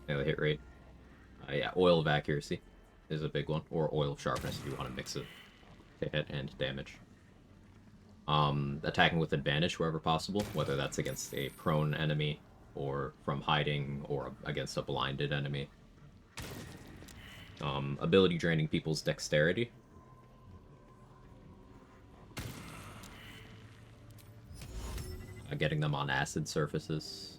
hit rate. Yeah, oil of accuracy is a big one, or oil of sharpness if you want to mix it to hit and damage. Attacking with advantage wherever possible, whether that's against a prone enemy, or from hiding, or against a blinded enemy. Ability draining people's dexterity. Getting them on acid surfaces.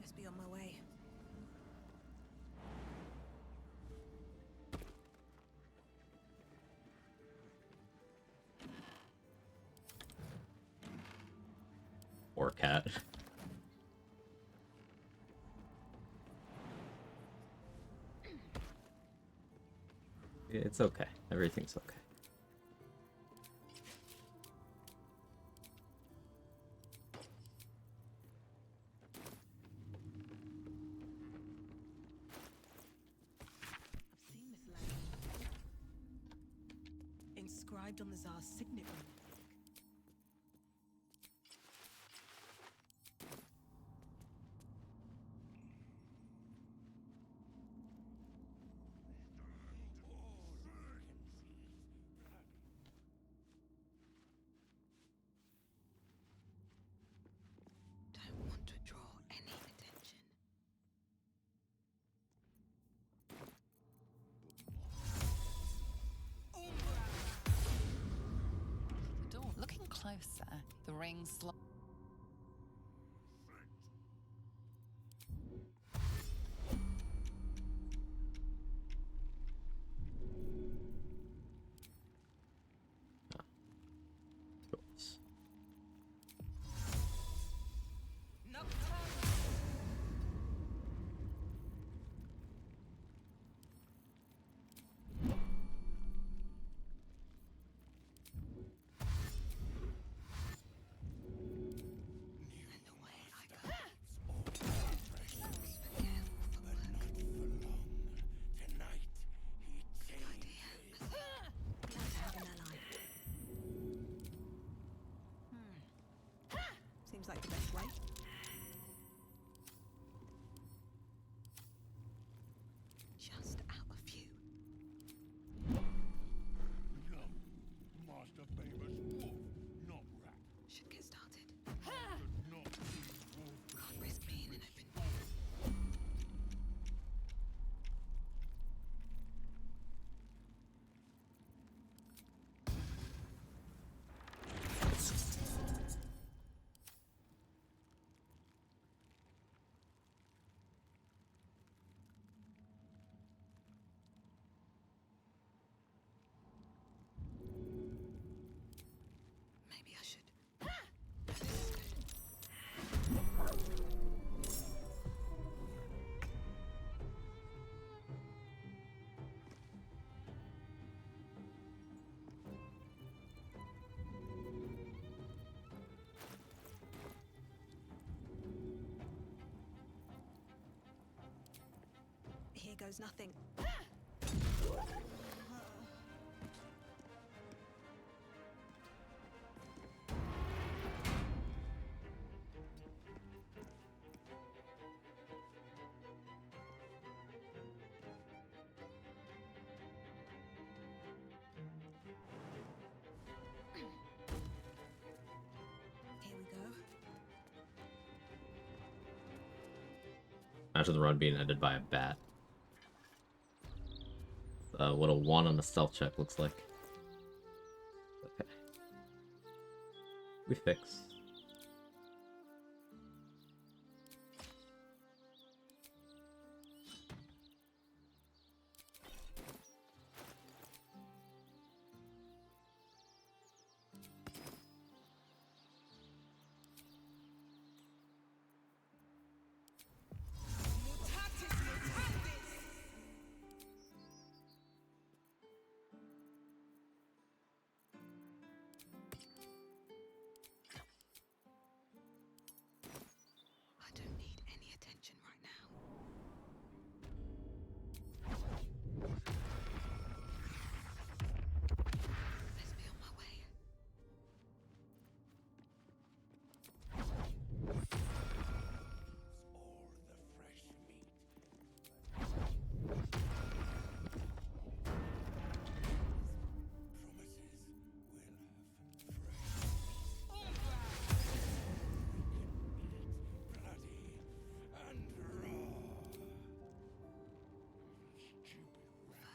Best be on my way. Or cat. It's okay. Everything's okay. Inscribed on the Tsar's signet ring. Don't want to draw any attention. The door, looking closer, the ring slot. Seems like the best way. here goes nothing. Here we go. Imagine the run being ended by a bat. What a 1 on the stealth check looks like. Okay. We fix. I don't need any attention right now. Let's be on my way.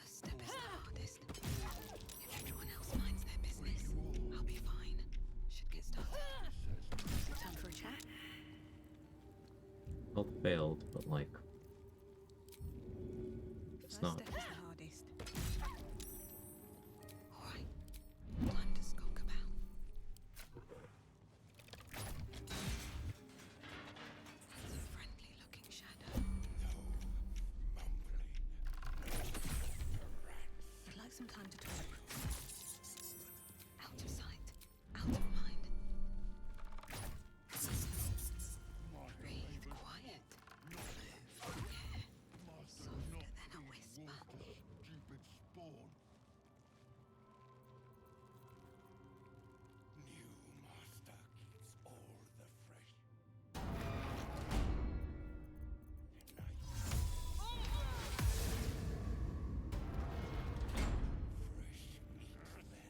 First step is the hardest. If everyone else minds their business, I'll be fine. Should get started. Is it time for a chat? Well, failed, but like... It's First not. step is the hardest. Alright. Time to skulk about. It's a friendly looking shadow. I'd like some time to talk. Out of sight, out of mind. Breathe quiet. Move. Yeah. Softer than a whisper. Stupid spawn. New master keeps all the fresh.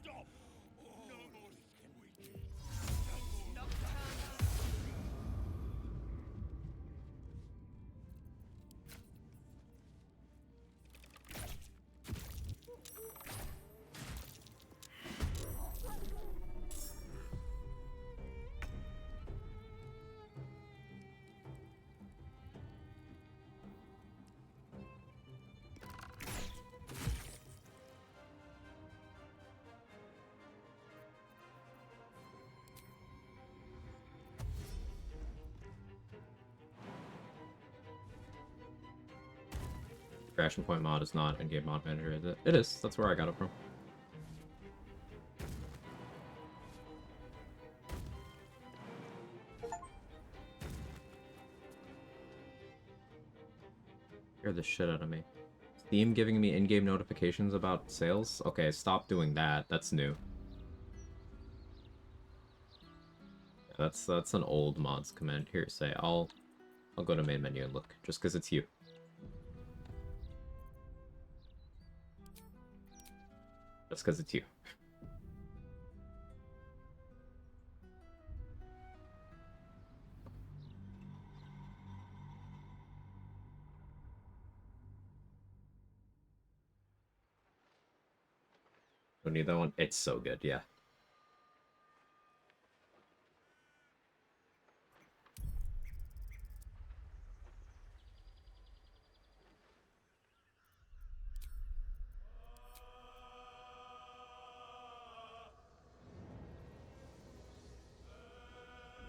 Stop! No more squeaking. Crashing Point mod is not in-game mod manager, is it? It is. That's where I got it from. Scared the shit out of me. Steam giving me in-game notifications about sales? Okay, stop doing that. That's new. Yeah, that's an old mods command. Here, say I'll go to main menu and look, just because it's you. Just because it's you. Don't need that one. It's so good, yeah.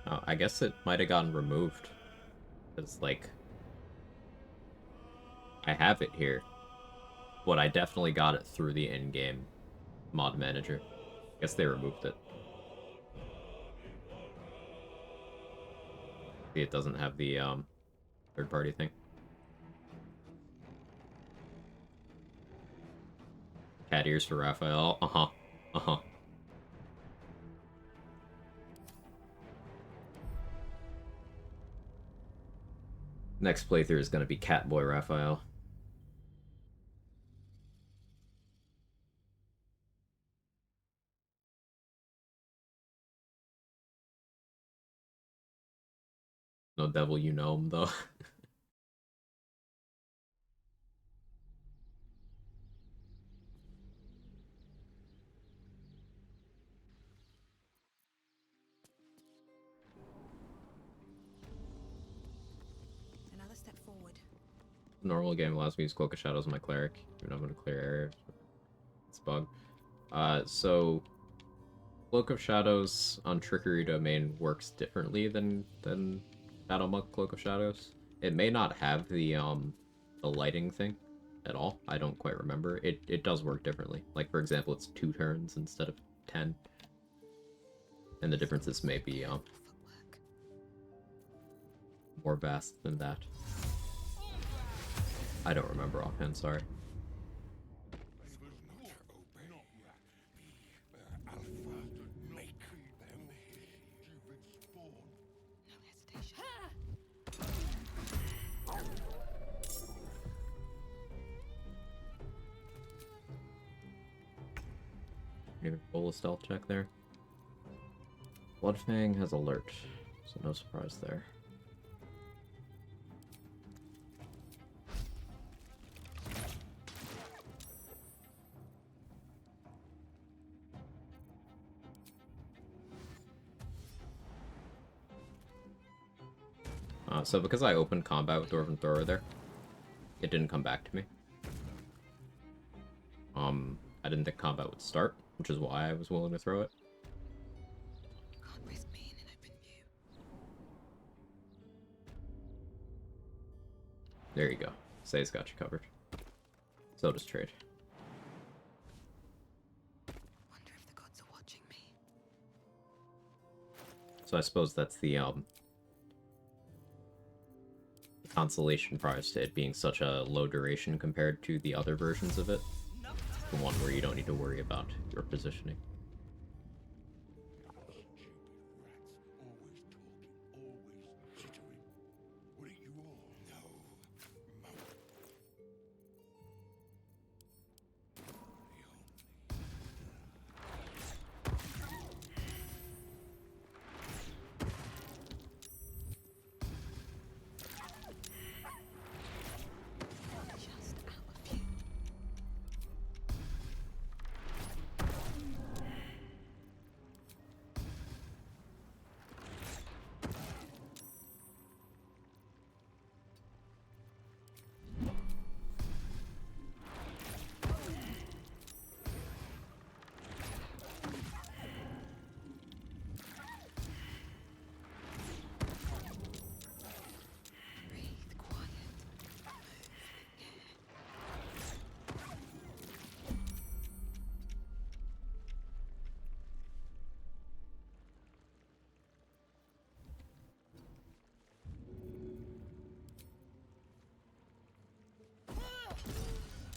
Oh, I guess it might have gotten removed. Because, like, I have it here. But I definitely got it through the in-game mod manager. Guess they removed it. See, it doesn't have the, third-party thing. Cat ears for Raphael. Uh-huh. Uh-huh. Next playthrough is gonna be Catboy Raphael. No devil you know him, though. Another step forward. Normal game allows me to use Cloak of Shadows on my cleric, even though I'm in a clear area. It's a bug. So Cloak of Shadows on Trickery Domain works differently than Shadow Monk Cloak of Shadows. It may not have the lighting thing at all. I don't quite remember. It does work differently. Like, for example, it's 2 turns instead of 10. And the differences may be more vast than that. I don't remember offhand, sorry. Even roll a stealth check there. Bloodfang has alert, so no surprise there. So because I opened combat with Dwarven Thrower there, it didn't come back to me. I didn't think combat would start, which is why I was willing to throw it. Can't risk me in an open view. There you go. Say's got you covered. So does Trade. Wonder if the gods are watching me. So I suppose that's the consolation prize to it being such a low duration compared to the other versions of it. The one where you don't need to worry about your positioning.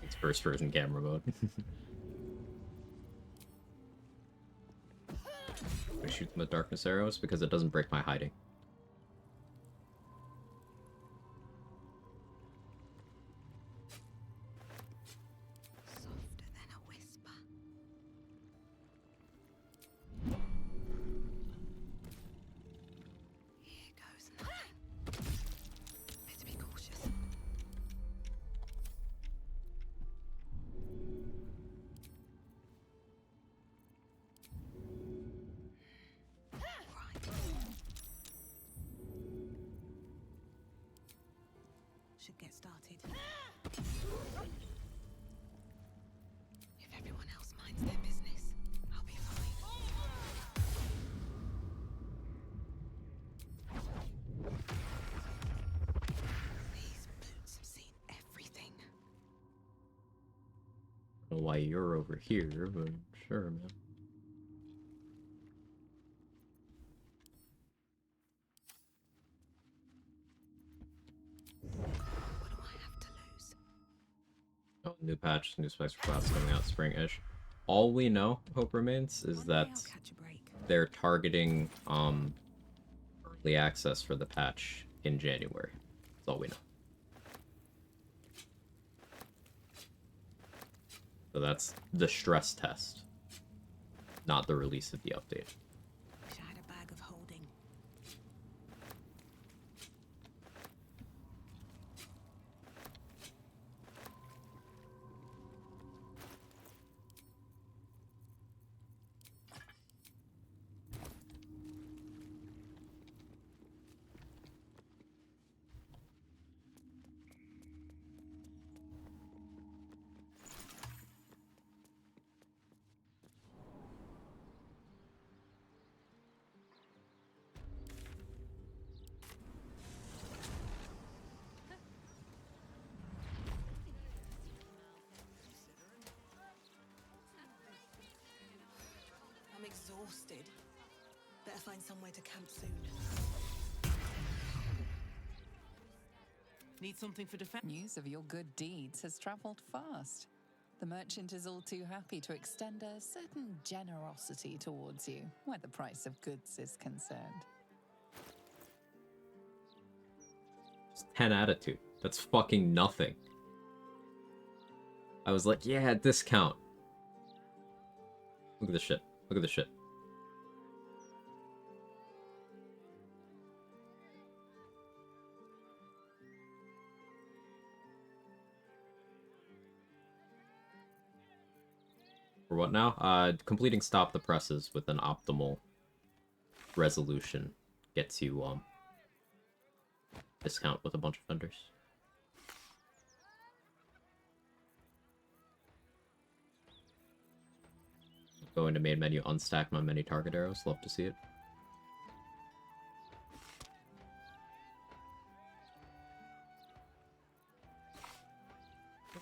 It's first person camera mode. I shoot them with darkness arrows because it doesn't break my hiding. Softer than a whisper. Here goes nothing. Better be cautious. Should get started. If everyone else minds their business, I'll be fine. These boots have seen everything. I don't know why you're over here, but sure, man. New patch, new specs for clouds coming out spring-ish. All we know, hope remains, is that they're targeting early access for the patch in January. That's all we know. So that's the stress test, not the release of the update. Wish I had a bag of holding. I'm exhausted. Better find somewhere to camp soon. Need something for defense? News of your good deeds has travelled fast. The merchant is all too happy to extend a certain generosity towards you, where the price of goods is concerned. 10 attitude. That's fucking nothing. I was like, yeah, discount. Look at this shit. Look at this shit. For what now? Completing stop the presses with an optimal resolution gets you, discount with a bunch of vendors. Go into main menu, unstack my many target arrows. Love to see it.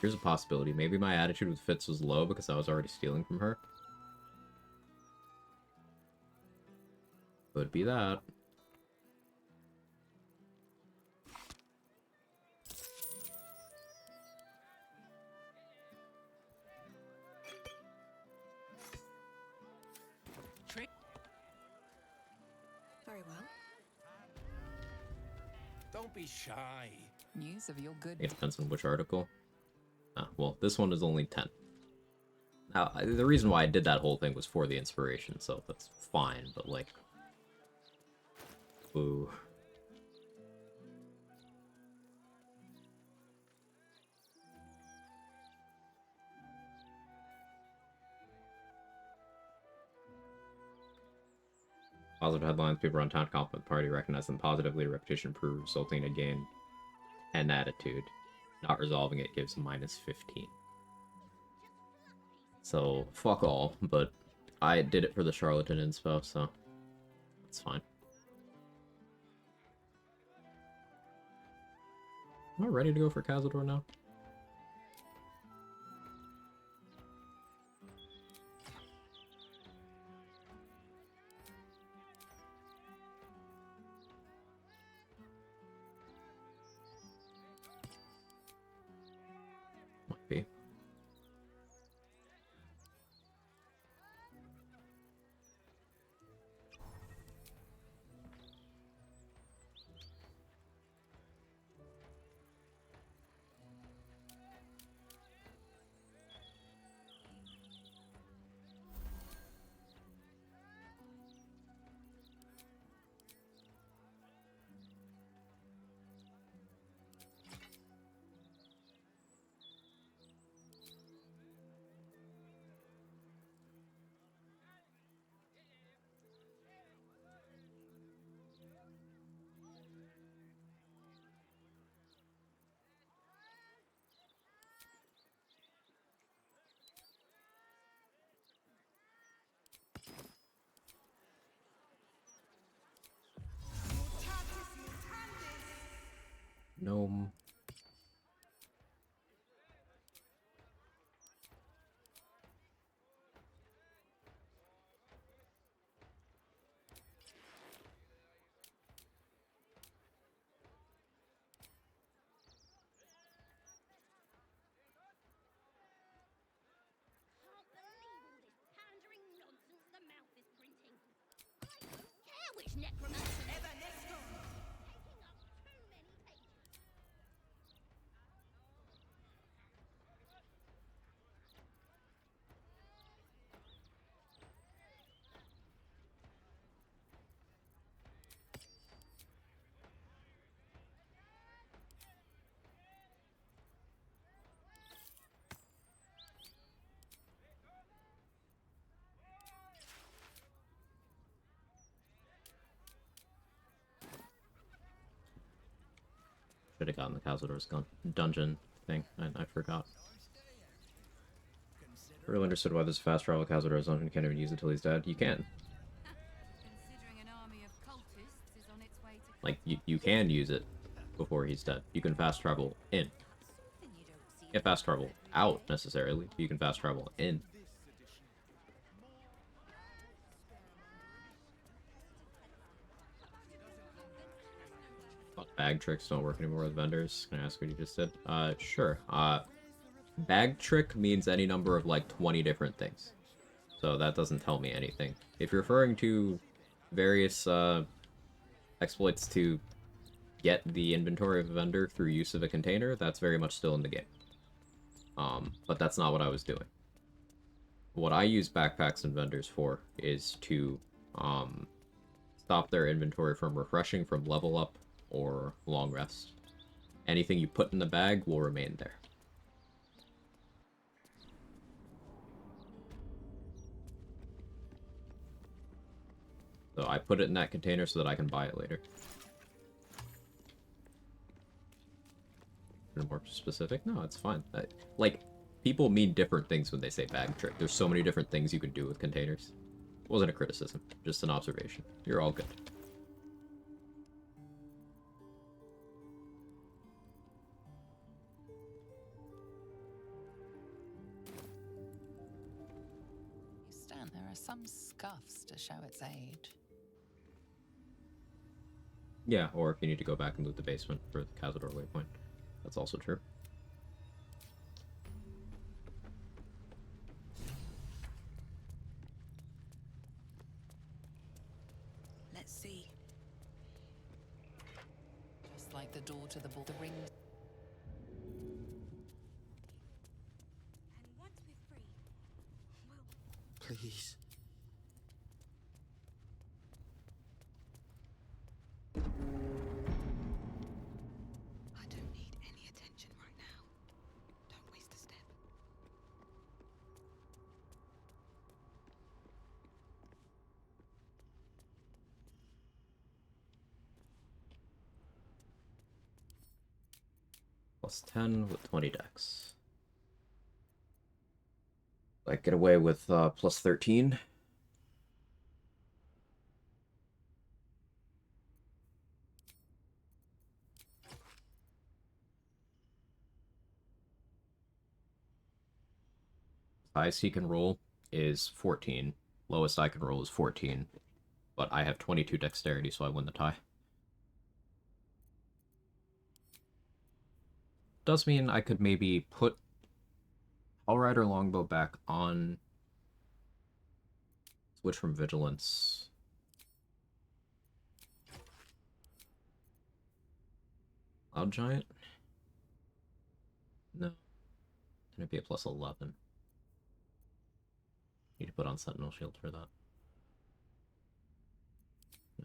Here's a possibility. Maybe my attitude with Fitz was low because I was already stealing from her. Could be that. Very well. Don't be shy. News of your good. It depends on which article. Ah, well, this one is only 10. Now, the reason why I did that whole thing was for the inspiration, so that's fine, but like... Ooh. Positive headlines, people around town compliment the party, recognize them positively, repetition improves, resulting in a gain 10 attitude. Not resolving it gives minus 15. So, fuck all, but I did it for the charlatan inspo, so that's fine. Am I ready to go for Cazador now? Might be. Gnome. Should have gotten the Cazador's dungeon thing. I forgot. I really understood why there's a fast travel Cazador's dungeon. You can't even use it until he's dead. You can. Like, you can use it before he's dead. You can fast travel in. You can't fast travel out, necessarily. You can fast travel in. Bag tricks don't work anymore with vendors. Can I ask what you just did? Sure. Bag trick means any number of, like, 20 different things. So that doesn't tell me anything. If you're referring to various, exploits to get the inventory of a vendor through use of a container, that's very much still in the game. But that's not what I was doing. What I use backpacks and vendors for is to, stop their inventory from refreshing from level up or long rest. Anything you put in the bag will remain there. So I put it in that container so that I can buy it later. More specific? No, it's fine. Like, people mean different things when they say bag trick. There's so many different things you can do with containers. It wasn't a criticism, just an observation. You're all good. Stan, there are some scuffs to show its age. Yeah, or if you need to go back and loot the basement for the Cazador waypoint. That's also true. Let's see. Just like the door to the ring. And once we're free, Please. I don't need any attention right now. Don't waste a step. Plus 10 with 20 dex. I get away with plus 13. Highest he can roll is 14. Lowest I can roll is 14. But I have 22 dexterity, so I win the tie. Does mean I could maybe put Hellrider Longbow back on. Switch from Vigilance. Cloud Giant? No. Can it be a plus 11? Need to put on Sentinel Shield for that. No.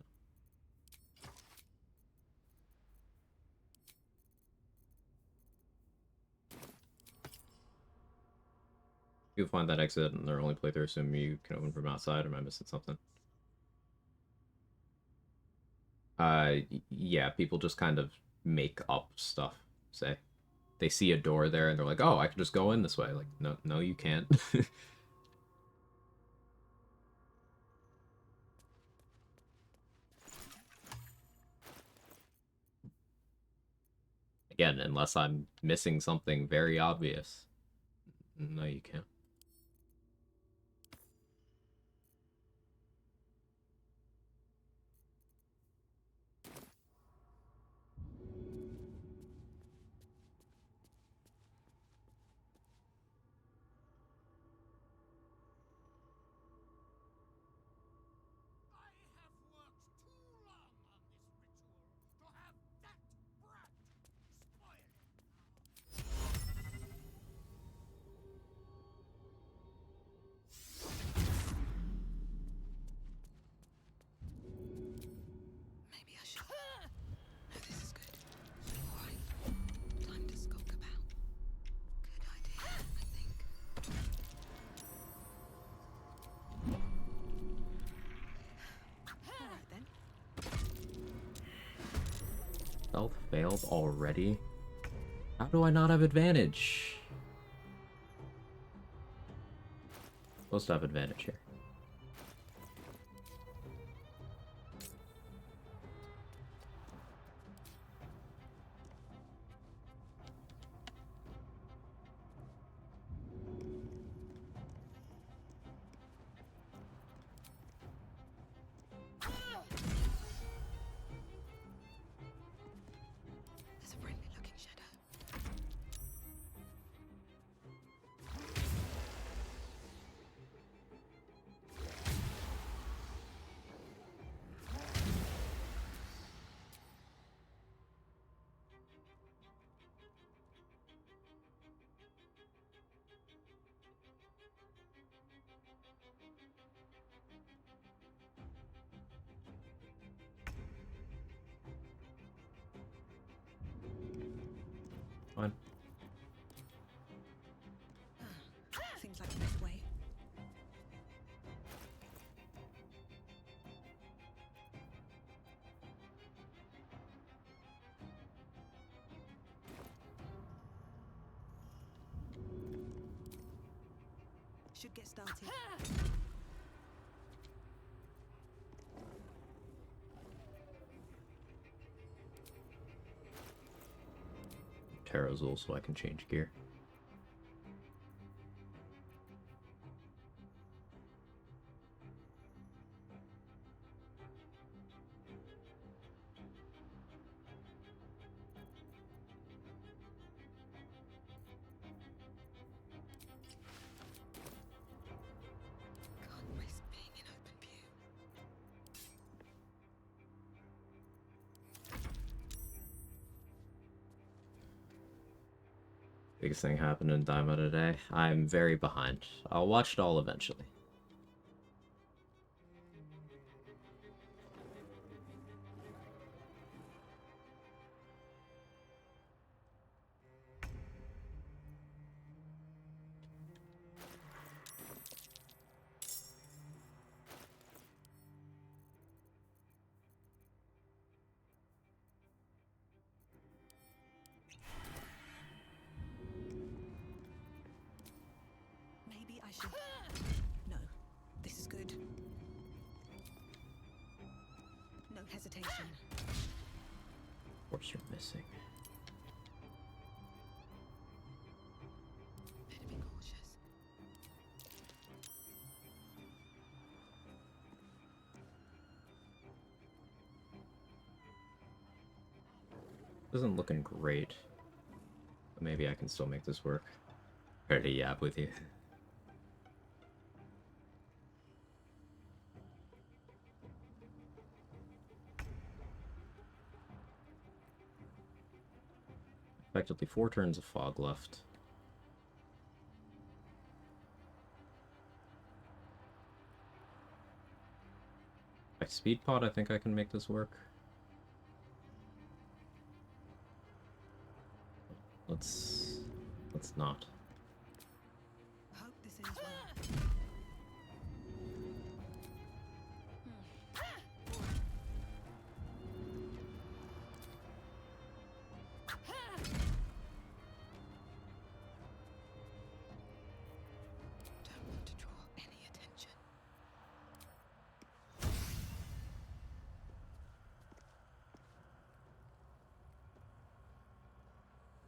You'll find that exit in their only playthrough, assume you can open from outside, or am I missing something? Yeah, people just kind of make up stuff, say. They see a door there, and they're like, oh, I can just go in this way. Like, no, you can't. Again, unless I'm missing something very obvious. No, you can't. Stealth failed already? How do I not have advantage? Supposed to have advantage here. There's a friendly looking shadow. Fine. Seems like the best way. Should get started. Terrazul so I can change gear. Can't risk being in open view. Biggest thing happened in Daima today. I'm very behind. I'll watch it all eventually. Maybe I should. No, this is good. No hesitation. Of course you're missing. Better be cautious. Isn't looking great. But maybe I can still make this work. Ready to yap with you. Effectively 4 turns of fog left. By speed pod, I think I can make this work. Let's not. Hope this ends well. Don't want to draw any attention.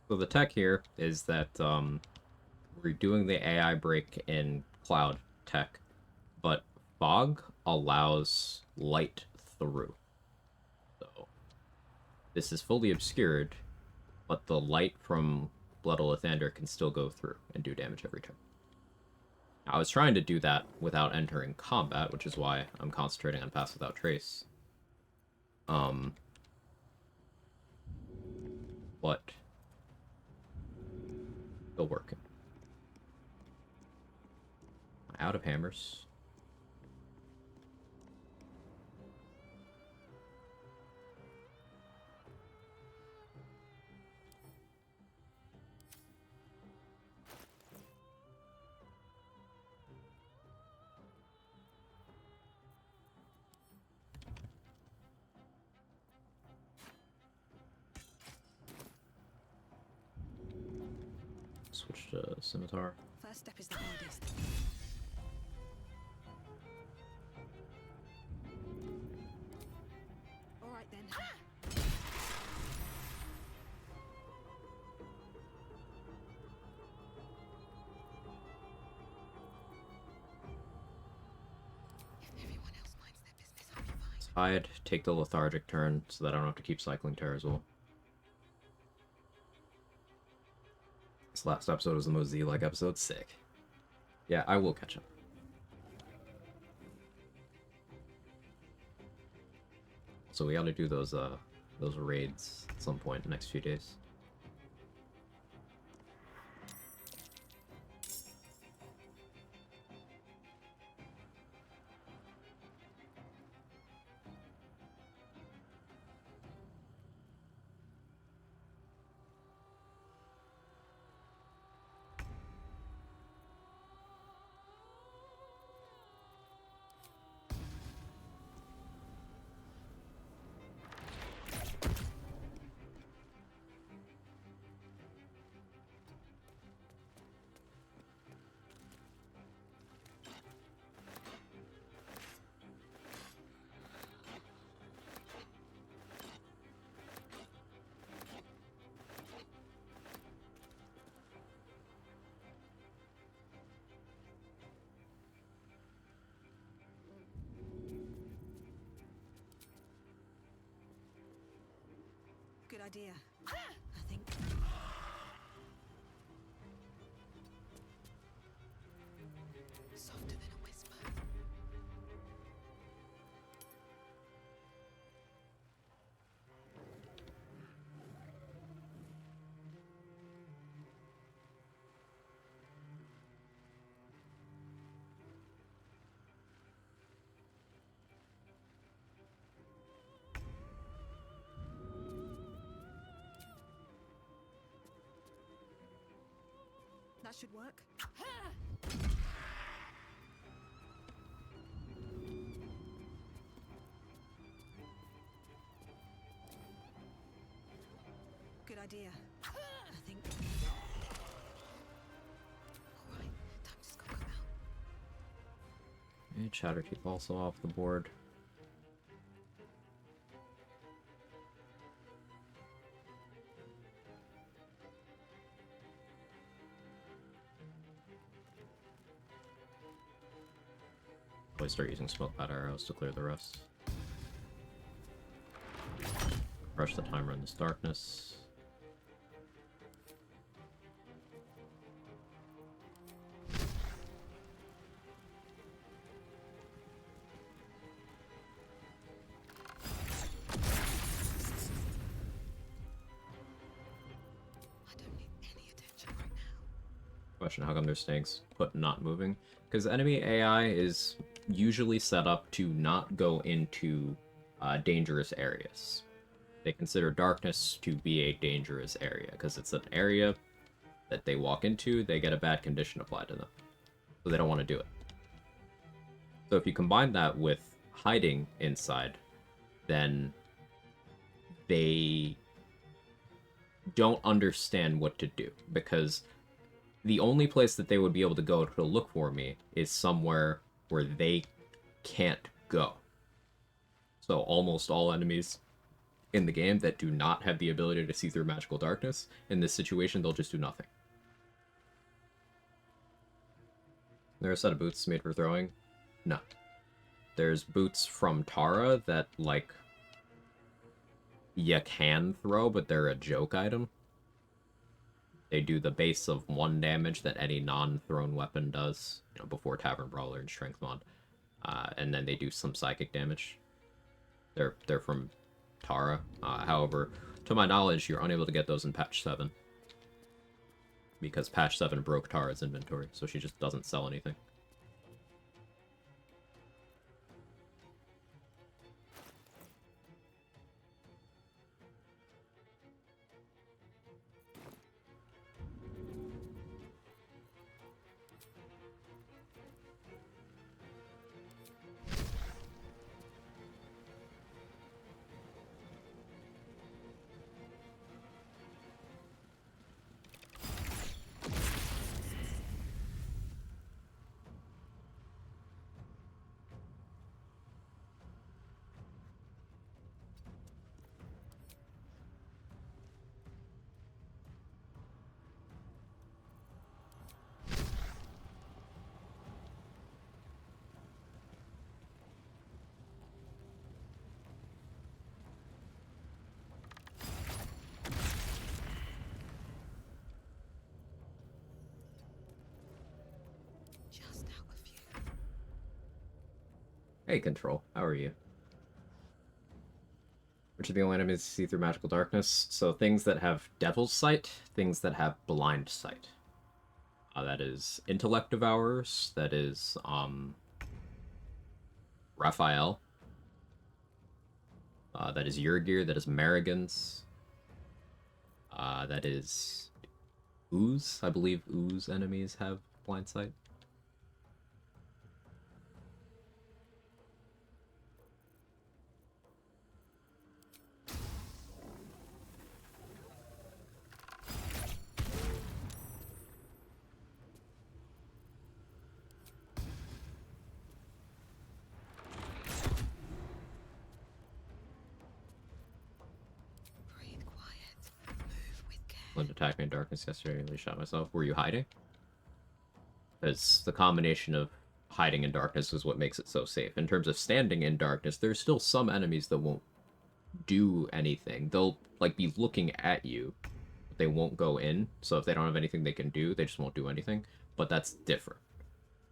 So the tech here is that we're doing the AI break in cloud tech, but fog allows light through. So this is fully obscured, but the light from Blood Illithander can still go through and do damage every turn. Now, I was trying to do that without entering combat, which is why I'm concentrating on Pass Without Trace. But still working. Out of hammers. Switch to scimitar. First step is the hardest. All right then. If everyone else minds their business, I'll be fine. Let's hide, take the lethargic turn so that I don't have to keep cycling Terra as well. This last episode was the most Z-like episode. Sick. Yeah, I will catch up. So we gotta do those raids at some point in the next few days. Good idea. I think. Softer than a whisper. That should work. Good idea. I think. Alright, time to skulk about. And Chatterteeth also off the board. Probably start using smoke pad arrows to clear the rest. Rush the timer in this darkness. Question, how come there's snakes put not moving? Because enemy AI is usually set up to not go into dangerous areas. They consider darkness to be a dangerous area, because it's an area that they walk into, they get a bad condition applied to them. So they don't want to do it. So if you combine that with hiding inside, then they don't understand what to do, because the only place that they would be able to go to look for me is somewhere where they can't go. So almost all enemies in the game that do not have the ability to see through magical darkness, in this situation, they'll just do nothing. There are a set of boots made for throwing? No. There's boots from Tara that, like, you can throw, but they're a joke item. They do the base of 1 damage that any non-thrown weapon does, you know, before Tavern Brawler and Strength Mod. And then they do some psychic damage. They're from Tara. However, to my knowledge, you're unable to get those in Patch 7. Because Patch 7 broke Tara's inventory, so she just doesn't sell anything. Hey, Control. How are you? Which are the only enemies to see through magical darkness? So things that have Devil's Sight, things that have Blind Sight. That is Intellect Devourers, that is, Raphael. That is Urgir, that is Marigans. That is Ooze. I believe Ooze enemies have Blind Sight. Attacked me in darkness yesterday and nearly shot myself. Were you hiding? Because the combination of hiding in darkness is what makes it so safe. In terms of standing in darkness, there's still some enemies that won't do anything. They'll, like, be looking at you, but they won't go in. So if they don't have anything they can do, they just won't do anything. But that's different.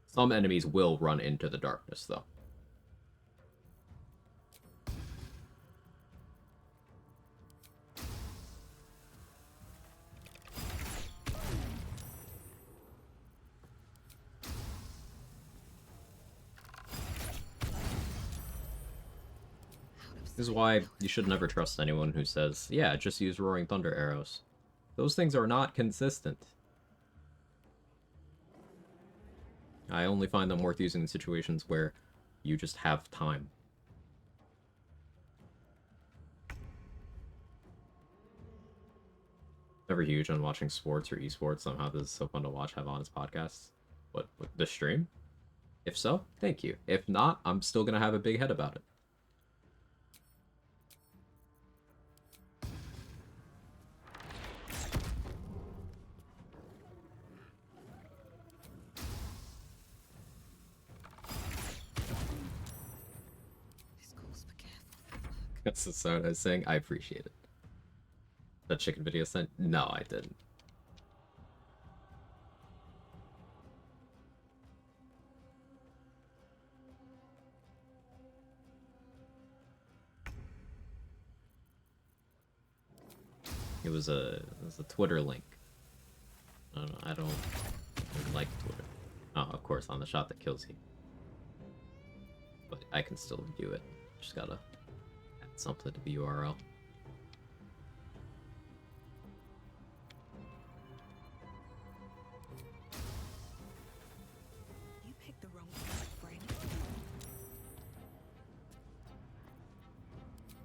Some enemies will run into the darkness, though. This is why you should never trust anyone who says, yeah, just use Roaring Thunder arrows. Those things are not consistent. I only find them worth using in situations where you just have time. Never huge on watching sports or esports. Somehow this is so fun to watch, have on his podcasts. What, the stream? If so, thank you. If not, I'm still gonna have a big head about it. That's what I was saying. I appreciate it. That chicken video sent? No, I didn't. It was a Twitter link. I don't like Twitter. Oh, of course, on the shot that kills you. But I can still view it. Just gotta add something to the URL. You picked the wrong friend.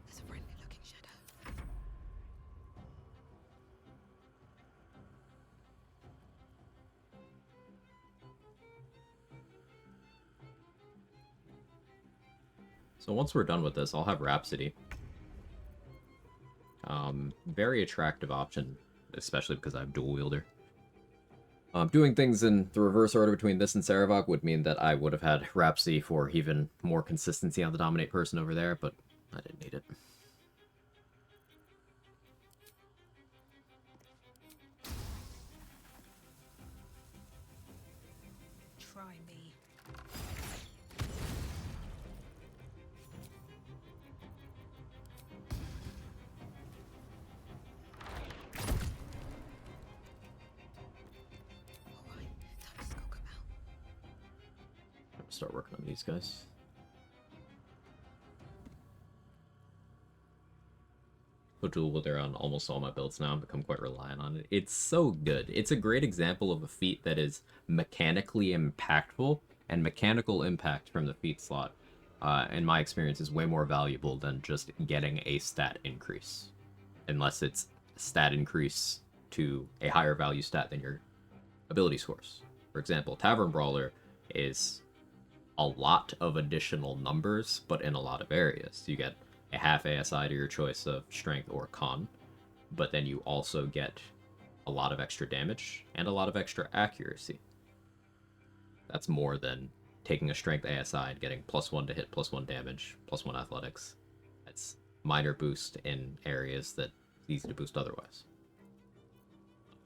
There's a friendly looking shadow. So once we're done with this, I'll have Rhapsody. Very attractive option, especially because I have dual wielder. Doing things in the reverse order between this and Saravok would mean that I would have had Rhapsody for even more consistency on the dominate person over there, but I didn't need it. Try me. Start working on these guys. Put dual wielder on almost all my builds now and become quite reliant on it. It's so good. It's a great example of a feat that is mechanically impactful, and mechanical impact from the feat slot, in my experience, is way more valuable than just getting a stat increase. Unless it's stat increase to a higher value stat than your ability scores. For example, Tavern Brawler is a lot of additional numbers, but in a lot of areas. You get a half ASI to your choice of strength or con, but then you also get a lot of extra damage and a lot of extra accuracy. That's more than taking a strength ASI and getting +1 to hit, +1 damage, +1 athletics. That's minor boost in areas that it's easy to boost otherwise.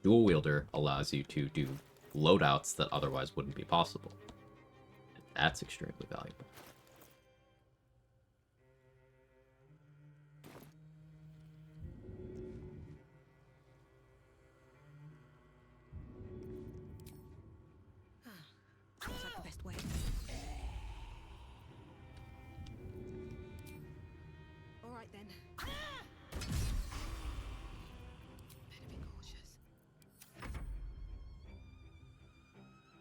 Dual wielder allows you to do loadouts that otherwise wouldn't be possible. That's extremely valuable. then.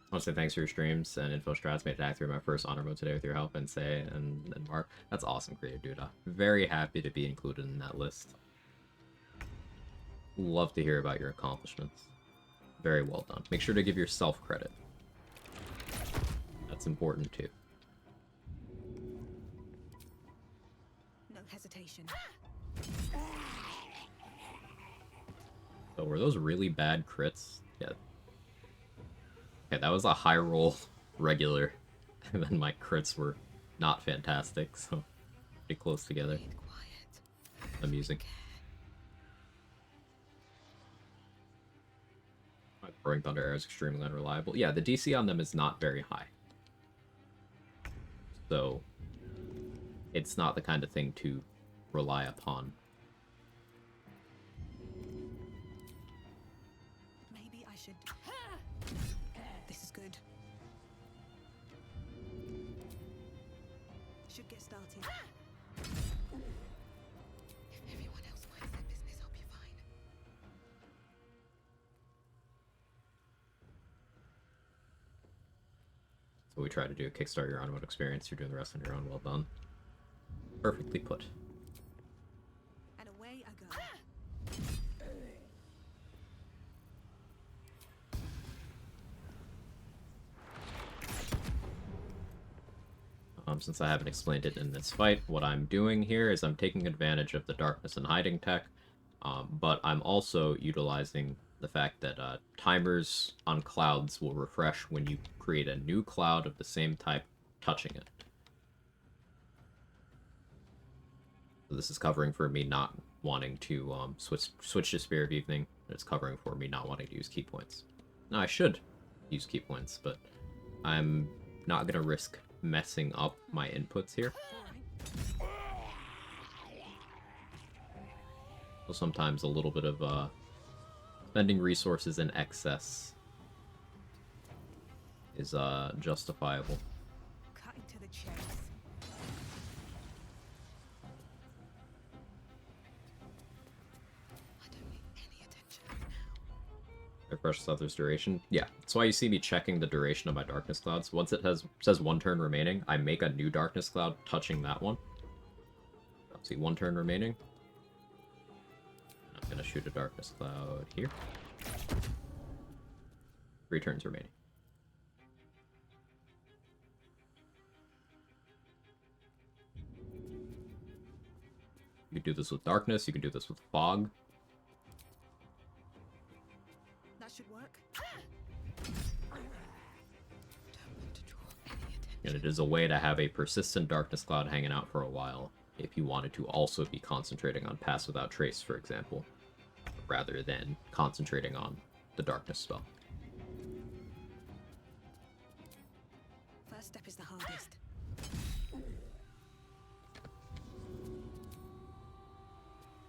I want to say thanks for your streams and info strats. Made it act through my first honor mode today with your help and say and Mark. That's awesome, Creative Duda. Very happy to be included in that list. Love to hear about your accomplishments. Very well done. Make sure to give yourself credit. That's important too. No hesitation. So were those really bad crits? Yeah. Okay, that was a high roll regular, and then my crits were not fantastic, so pretty close together. Amusing. My Throwing Thunder Arrow is extremely unreliable. Yeah, the DC on them is not very high. So it's not the kind of thing to rely upon. Maybe I should. This is good. Should get started. If everyone else minds their business, I'll be fine. So we try to do a kickstart your own mode experience. You're doing the rest on your own. Well done. Perfectly put. And away I go. Since I haven't explained it in this fight, what I'm doing here is I'm taking advantage of the darkness and hiding tech, but I'm also utilizing the fact that timers on clouds will refresh when you create a new cloud of the same type touching it. So this is covering for me not wanting to switch to Spear of Evening. It's covering for me not wanting to use key points. Now I should use key points, but I'm not going to risk messing up my inputs here. So sometimes a little bit of spending resources in excess is justifiable. Cutting to the chase. I don't need any attention right now. Refresh Suther's duration. Yeah, that's why you see me checking the duration of my darkness clouds. Once it says 1 turn remaining, I make a new darkness cloud touching that one. Let's see, 1 turn remaining. I'm gonna shoot a darkness cloud here. 3 turns remaining. You can do this with darkness, you can do this with fog. That should work. And it is a way to have a persistent darkness cloud hanging out for a while if you wanted to also be concentrating on Pass Without Trace, for example, rather than concentrating on the darkness spell. First step is the hardest.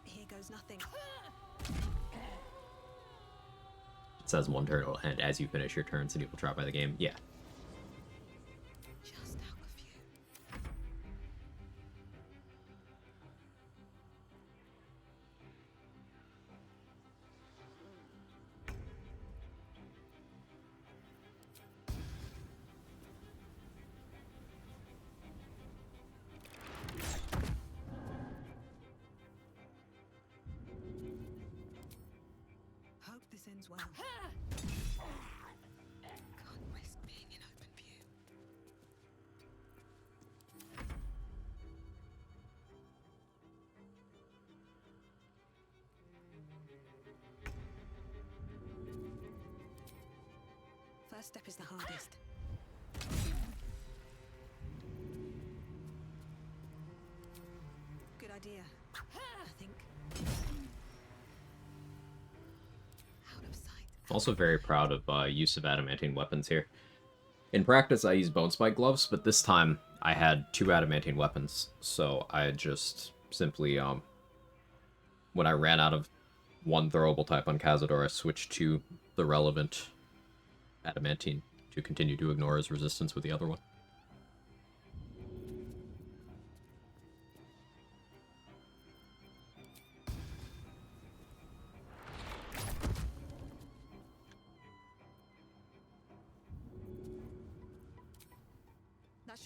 Here goes nothing. It says 1 turn will end as you finish your turns and you will drop by the game. Yeah. Just out of view. Hope this ends well. Can't risk being in open view. First step is the hardest. Good idea, I think. I'm also very proud of use of adamantine weapons here. In practice, I use bone spike gloves, but this time I had 2 adamantine weapons, so I just simply, when I ran out of one throwable type on Cazador, I switched to the relevant adamantine to continue to ignore his resistance with the other one.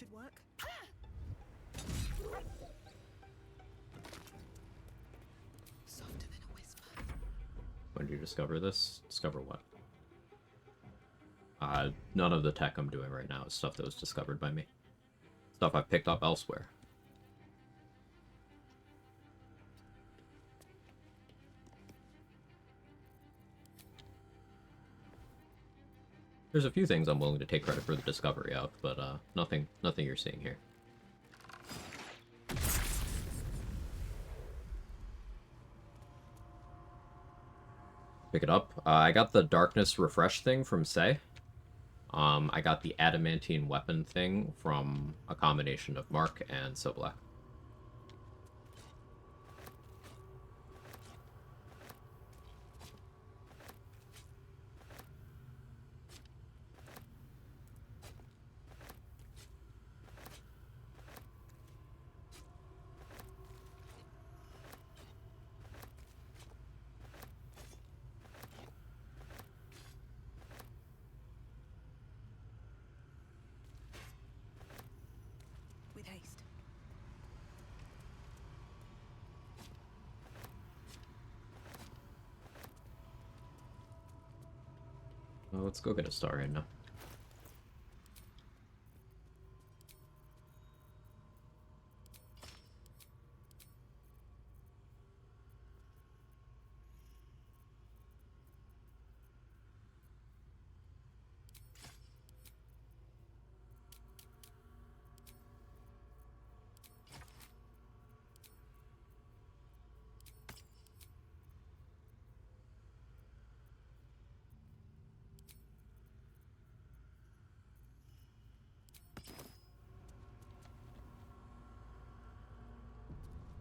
should work. Softer than a whisper. When did you discover this? Discover what? None of the tech I'm doing right now is stuff that was discovered by me. Stuff I picked up elsewhere. There's a few things I'm willing to take credit for the discovery of, but nothing you're seeing here. Pick it up. I got the darkness refresh thing from Say. I got the adamantine weapon thing from a combination of Mark and So Black. With haste. Well, let's go get a star right now.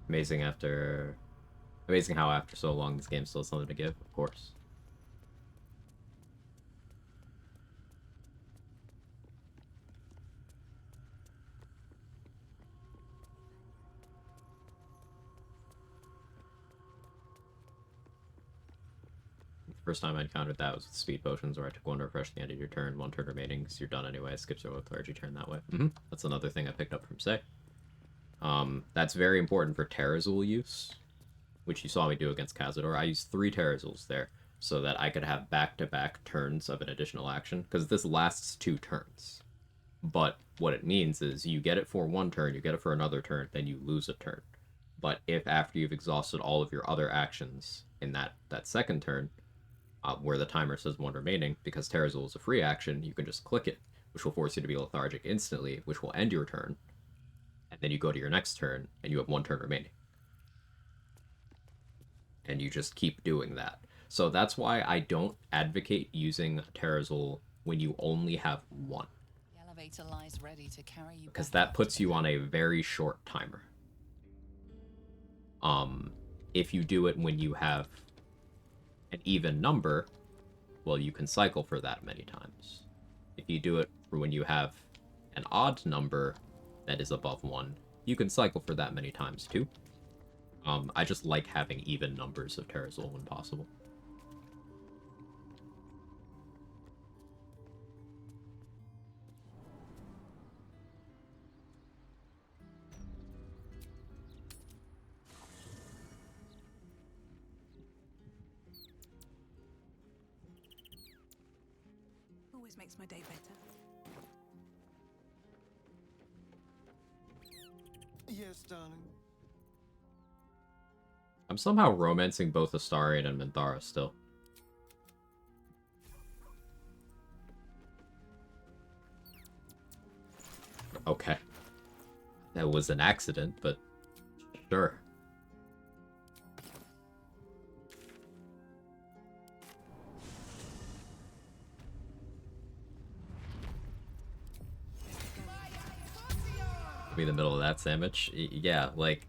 Amazing how after so long this game still has something to give, of course. First time I encountered that was with speed potions, where I took one to refresh the end of your turn, 1 turn remaining, because you're done anyway. It skips your lethargy turn that way. That's another thing I picked up from Say. That's very important for Terrazul use, which you saw me do against Cazador. I used 3 Terrazuls there, so that I could have back-to-back turns of an additional action, because this lasts 2 turns. But what it means is you get it for 1 turn, you get it for another turn, then you lose a turn. But if after you've exhausted all of your other actions in that second turn, where the timer says 1 remaining, because Terrazul is a free action, you can just click it, which will force you to be lethargic instantly, which will end your turn. And then you go to your next turn, and you have 1 turn remaining. And you just keep doing that. So that's why I don't advocate using Terrazul when you only have 1. The elevator lies ready to carry you Because back that puts you on a very short timer. If you do it when you have an even number, well, you can cycle for that many times. If you do it for when you have an odd number that is above 1, you can cycle for that many times too. I just like having even numbers of Terrazul when possible. Always makes my day better. Yes, darling. I'm somehow romancing both Astarion and Minthara still. Okay. That was an accident, but sure. Be in the middle of that sandwich. Yeah, like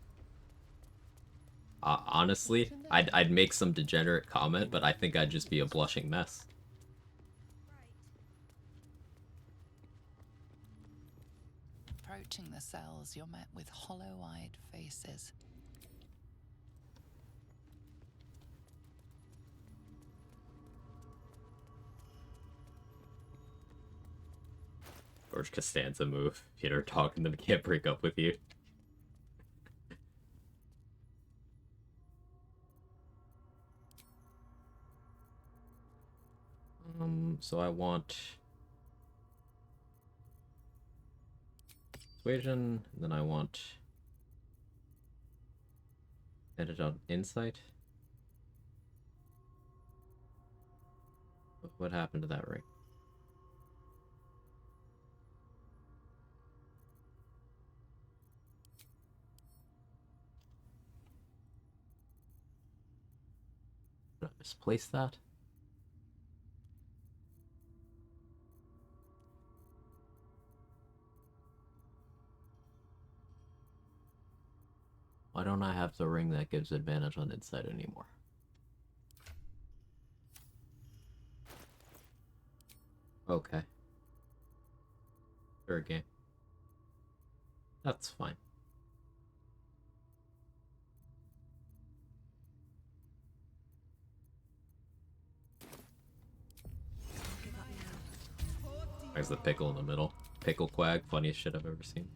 honestly, I'd make some degenerate comment, but I think I'd just be a blushing mess. Approaching the cells, you're met with hollow-eyed faces. George Costanza move. If you're talking to them, can't break up with you. So I want persuasion, and then I want edit on insight. What happened to that ring? Did I misplace that? Why don't I have the ring that gives advantage on insight anymore? Okay. Fair game. That's fine. There's the pickle in the middle. Pickle Quag, funniest shit I've ever seen.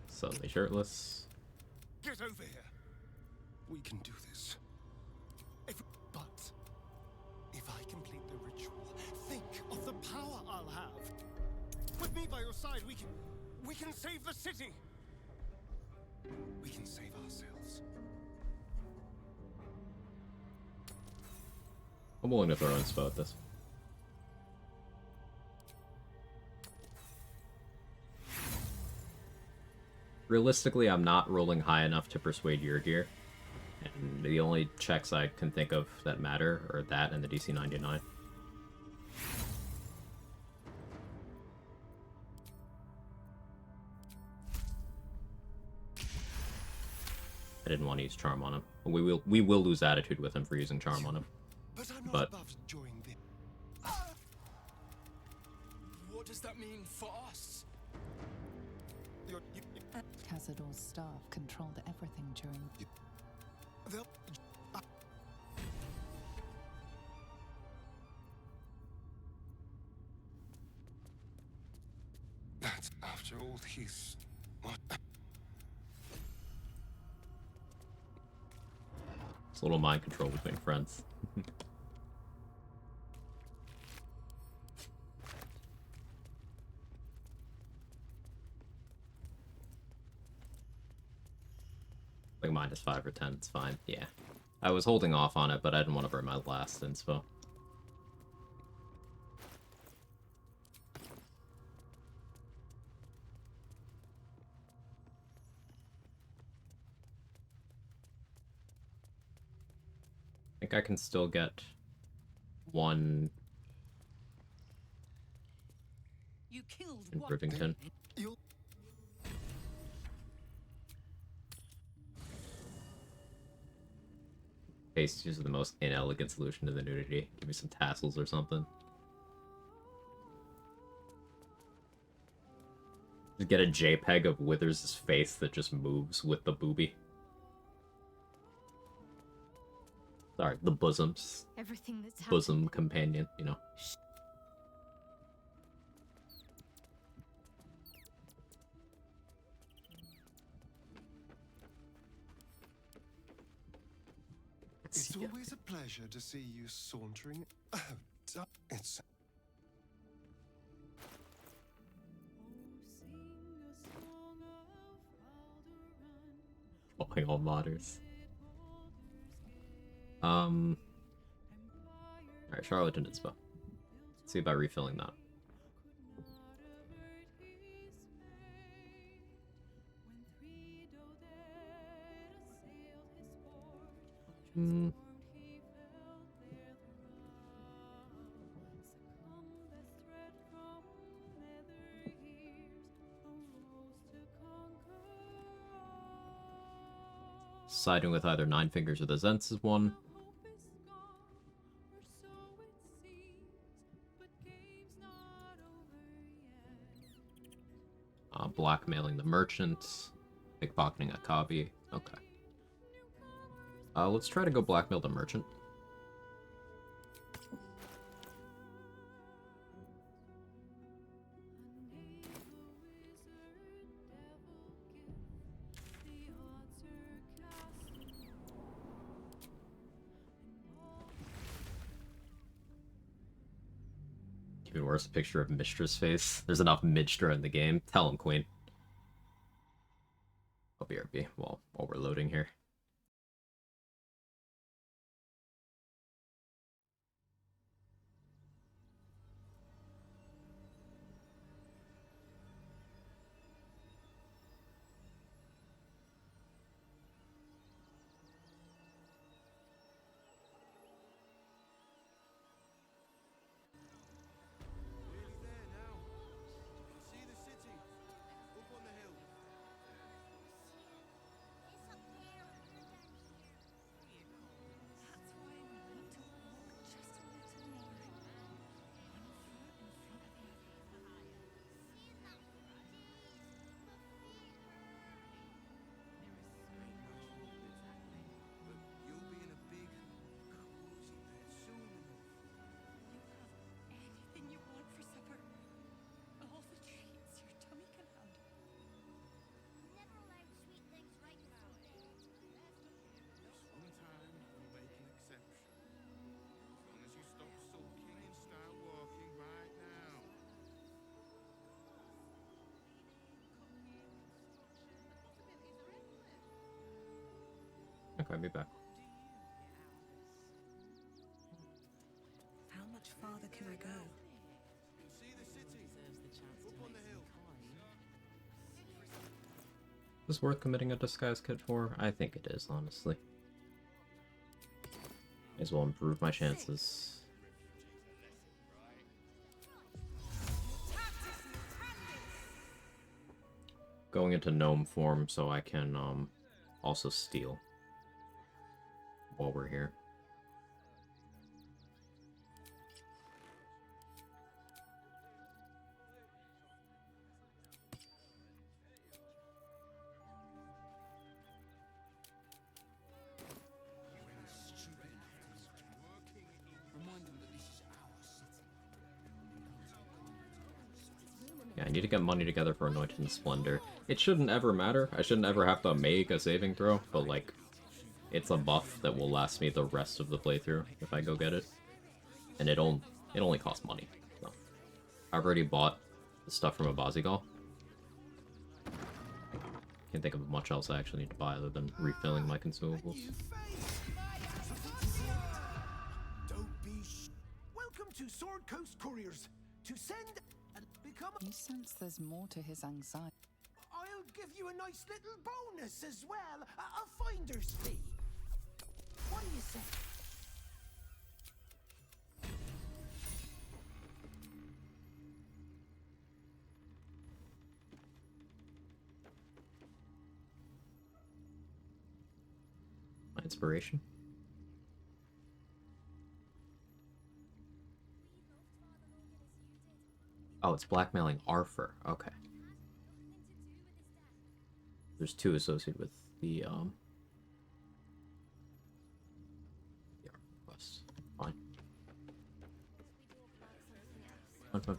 Suddenly shirtless. Get over here. We can do this. But if I complete the ritual, think of the power I'll have. With me by your side, we can save the city. We can save ourselves. I'm willing to throw in spell at this. Realistically, I'm not rolling high enough to persuade your gear. And the only checks I can think of that matter are that and the DC 99. I didn't want to use Charm on him. We will lose attitude with him for using Charm on him. But I'm not But above joining the... What does that mean for us? Cazador's staff controlled everything during... That's after all these... It's a little mind control between friends. Like -5 or 10, it's fine. Yeah. I was holding off on it, but I didn't want to burn my last inspo. I think I can still get one You killed in what? Rivington. Paste is the most inelegant solution to the nudity. Give me some tassels or something. Just get a JPEG of Withers' face that just moves with the boobie. Sorry, the bosoms. Everything that's Bosom companion, you know. It's always a pleasure to see you sauntering. Oh, it's... Falling all modders. Alright, Charlatan inspo. Let's see about refilling that. Siding with either Nine Fingers or the Zents is one. Blackmailing the merchant. Pickpocketing a copy. Okay. Let's try to go blackmail the merchant. Even worse, a picture of Mistra's face. There's enough Mistra in the game. Tell him, Queen. I'll BRB while we're loading here. Okay, I'll be back. How much farther can I go? Is this worth committing a disguise kit for? I think it is, honestly. May as well improve my chances. Going into gnome form so I can also steal while we're here. Yeah, I need to get money together for Anointed Splendor. It shouldn't ever matter. I shouldn't ever have to make a saving throw, but like, it's a buff that will last me the rest of the playthrough if I go get it. And it only costs money. So. I've already bought the stuff from Abazigal. Can't think of much else I actually need to buy other than refilling my consumables. Welcome to Sword Coast Couriers. To send and become. You sense there's more to his anxiety. I'll give you a nice little bonus as well. A finder's fee. What do you say? My inspiration. Oh, it's blackmailing Arthur. Okay. There's two associated with the quest. Fine.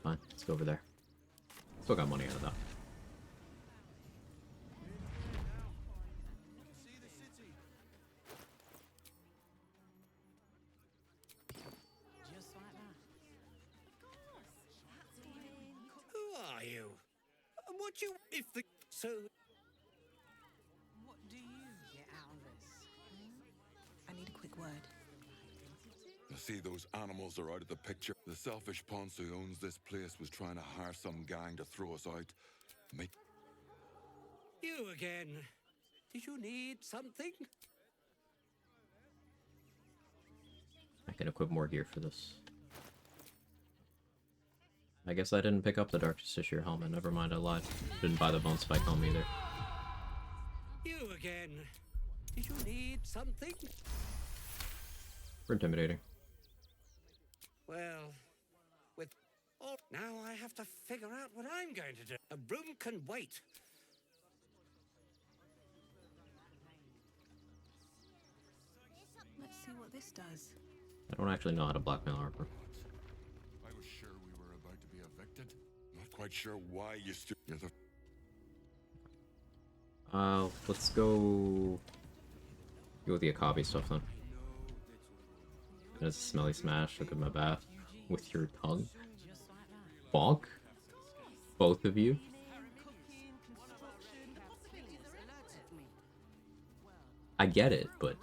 Fine. Let's go over there. Still got money out of that. Who are you? And what you if the so What do you get out of this? I need a quick word. I see those animals are out of the picture. The selfish ponce who owns this place was trying to hire some gang to throw us out. Make you again. Did you need something? I can equip more gear for this. I guess I didn't pick up the Dark Justiciar helmet. Never mind, I lied. Didn't buy the Bone Spike helmet either. You again. Did you need something? For intimidating. Well, with Now I have to figure out what I'm going to do. A room can wait. Let's see what this does. I don't actually know how to blackmail Harper. I was sure we were about to be evicted. Not quite sure why you stood. You're the. Let's go with the Akabi stuff then. It's a smelly smash. Look at my bath with your tongue. Bonk. Both of you. I get it, but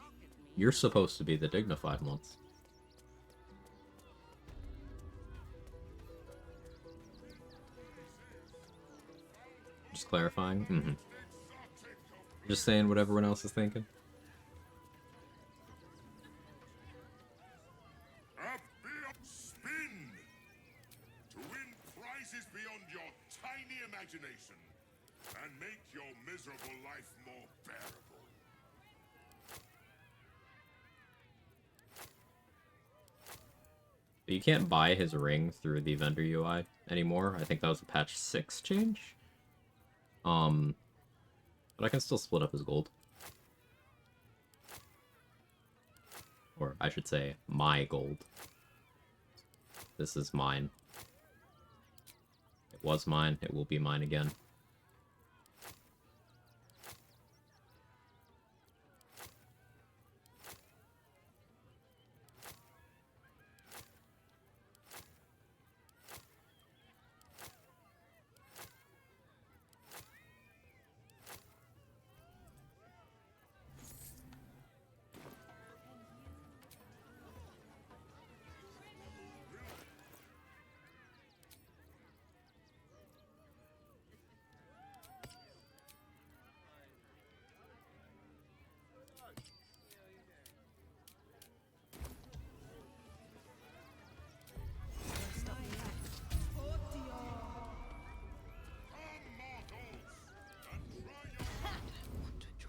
you're supposed to be the dignified ones. Just clarifying. Mm-hmm. Just saying what everyone else is thinking. Spin to win prizes beyond your tiny imagination and make your miserable life more bearable. You can't buy his ring through the vendor UI anymore. I think that was a patch 6 change. But I can still split up his gold. Or I should say, my gold. This is mine. It was mine, it will be mine again.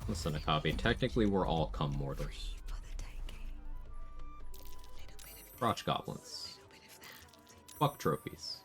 Listen, Akabi, technically we're all cum mortals. Crotch goblins. Fuck trophies.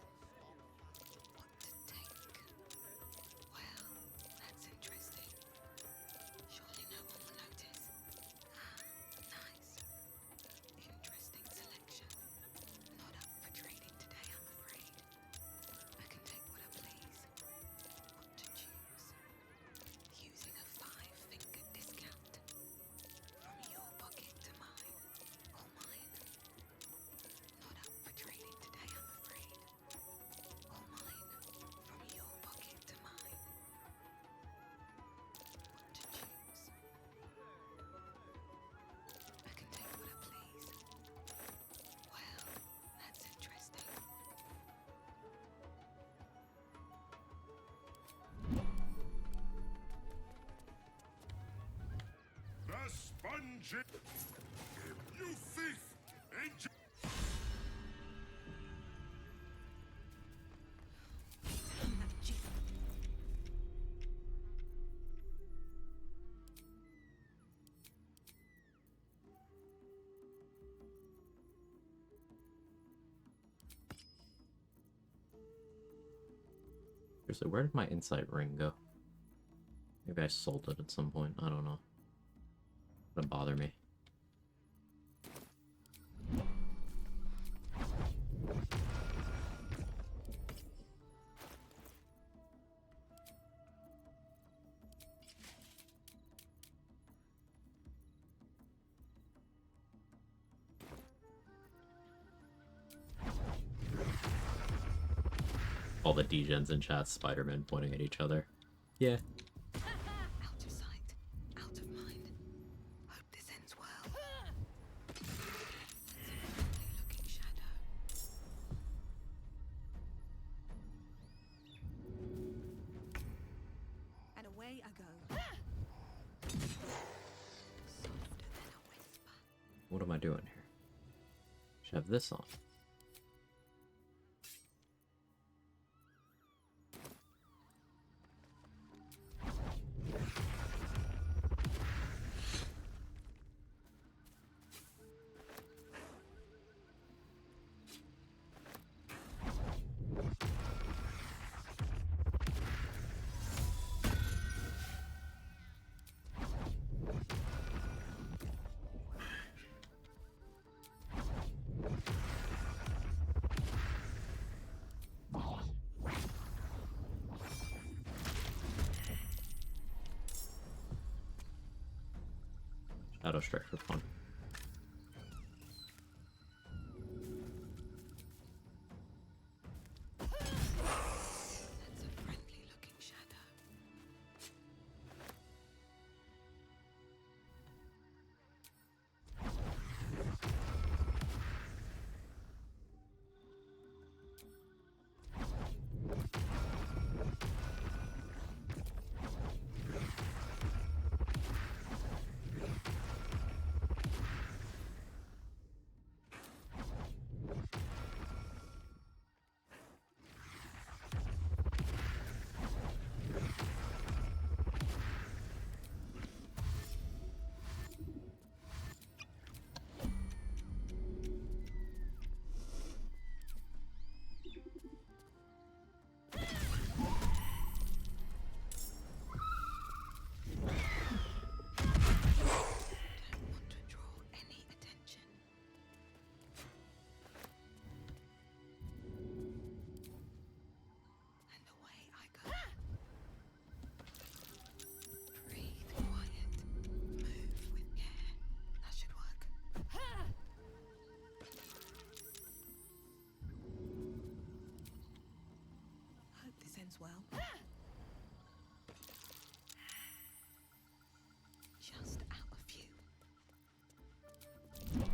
The sponge. You thief! Angel. Seriously, where did my insight ring go? Maybe I sold it at some point. I don't know. Doesn't bother me. All the degens in chat, Spider-Man pointing at each other. Yeah. Out of sight, out of mind. Hope this ends well. Looking shadow. And away I go. What am I doing here? Should have this on. Shadow Strike for fun. Well. Just out of view. All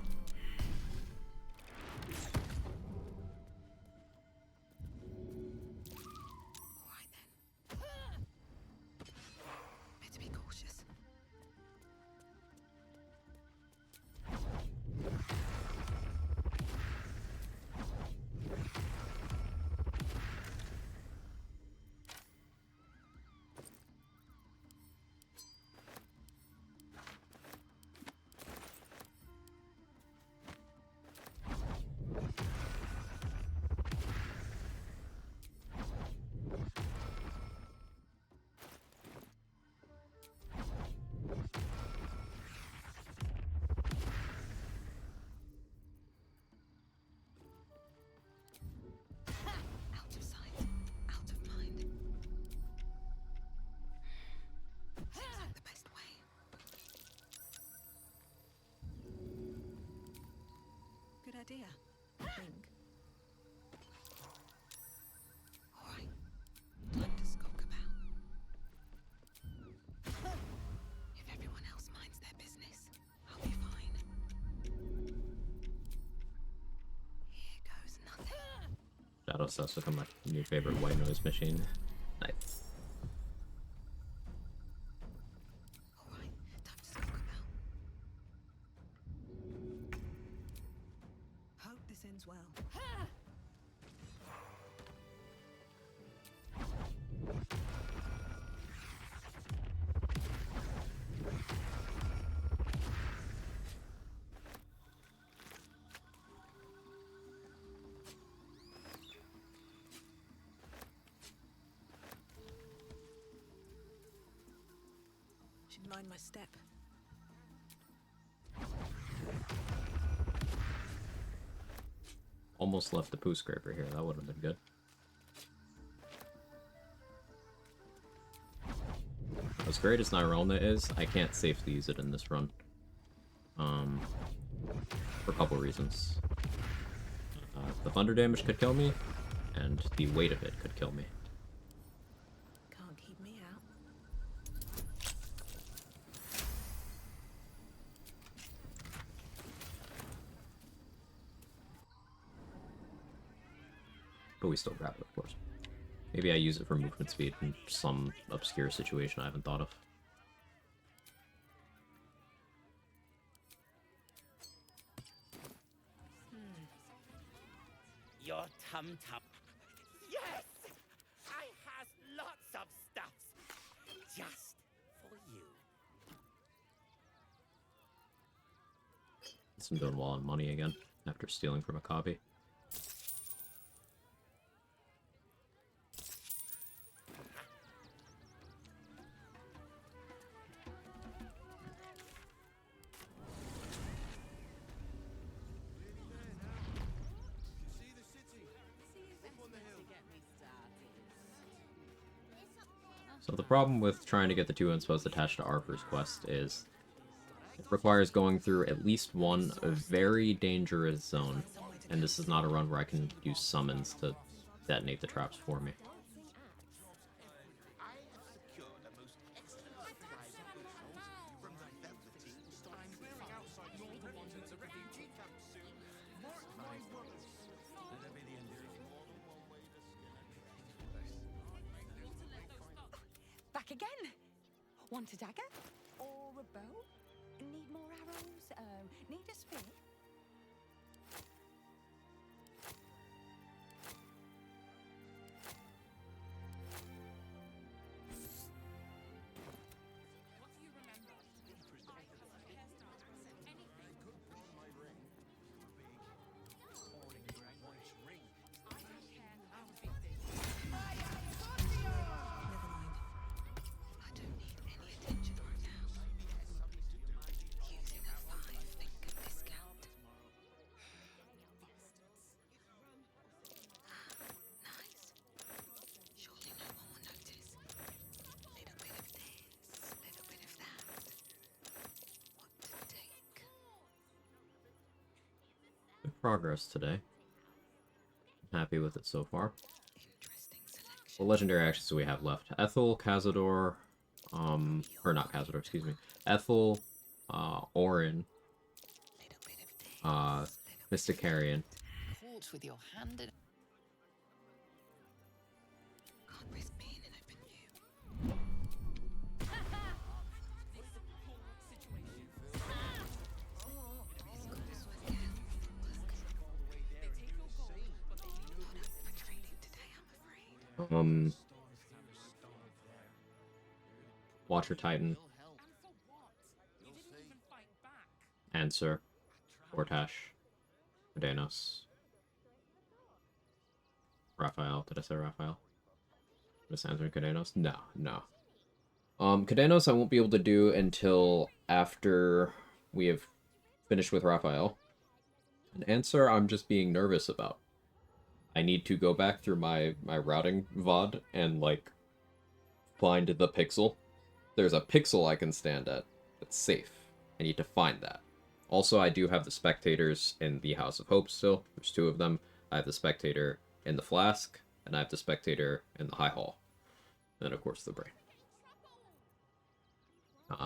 right then. Better be cautious. Idea, I think. All right, time to skulk about. If everyone else minds their business, I'll be fine. Here goes nothing. Shadow Stuff's become my new favorite white noise machine. Nice. Well. Should mind my step. Almost left the poo scraper here. That would have been good. As great as Nyrelna is, I can't safely use it in this run. For a couple reasons. The thunder damage could kill me, and the weight of it could kill me. Can't keep me out. But we still grab it, of course. Maybe I use it for movement speed in some obscure situation I haven't thought of. Your tum-tum. Yes! I has lots of stuffs. Just for you. I'm doing well on money again, after stealing from a copy. So the problem with trying to get the 2 inspas attached to Arthur's quest is if requires going through at least one very dangerous zone, and this is not a run where I can use summons to detonate the traps for me. Back again. Want a dagger? Or a bow? Need more arrows? Need a spear? Good progress today. I'm happy with it so far. What legendary actions do we have left? Ethel, Cazador, or not Cazador, excuse me. Ethel, Orin, Mysticarian. Caught with your hand in. Can't risk being an open view. Watcher Titan. Answer. Ortash. Cadenos. Raphael. Did I say Raphael? Just answering Cadenos? No, no. Cadenos I won't be able to do until after we have finished with Raphael. An answer I'm just being nervous about. I need to go back through my routing VOD and, like, find the pixel. There's a pixel I can stand at that's safe. I need to find that. Also, I do have the spectators in the House of Hope still. There's 2 of them. I have the spectator in the Flask, and I have the spectator in the High Hall. And, of course, the Brain.